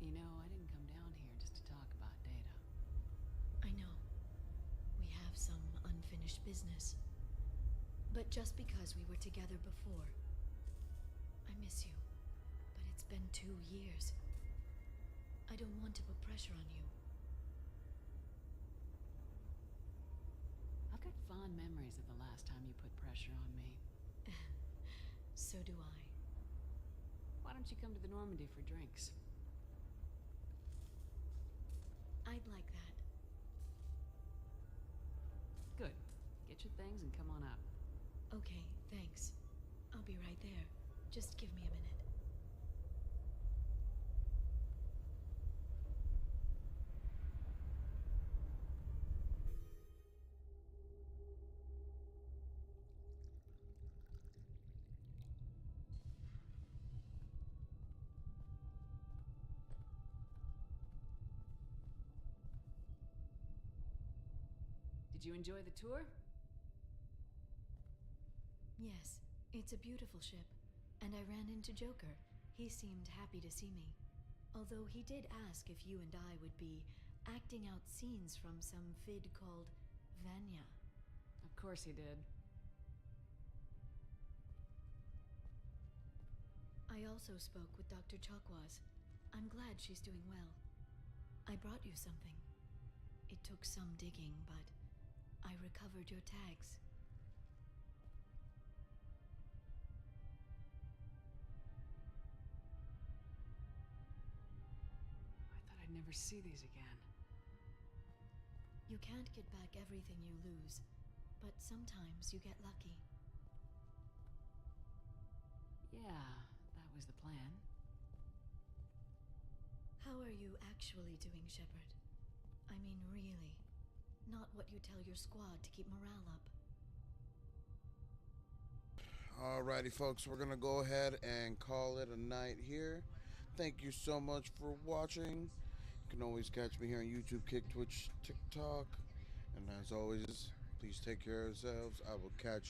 You know, I didn't come down here just to talk about Data. I know. We have some unfinished business. But just because we were together before, I miss you. But it's been 2 years. I don't want to put pressure on you. I've got fond memories of the last time you put pressure on me. So do I. Why don't you come to the Normandy for drinks? I'd like that. Good. Get your things and come on up. Okay, thanks. I'll be right there. Just give me a minute. Did you enjoy the tour? Yes, it's a beautiful ship. And I ran into Joker. He seemed happy to see me. Although he did ask if you and I would be acting out scenes from some fid called Vanya. Of course he did. I also spoke with Dr. Chakwas. I'm glad she's doing well. I brought you something. It took some digging, but I recovered your tags. I thought I'd never see these again. You can't get back everything you lose, but sometimes you get lucky. Yeah, that was the plan. How are you actually doing, Shepard? I mean, really. Not what you tell your squad to keep morale up. Alrighty, folks, we're gonna go ahead and call it a night here. Thank you so much for watching. You can always catch me here on YouTube, Kick, Twitch, TikTok, and as always, please take care of yourselves. I will catch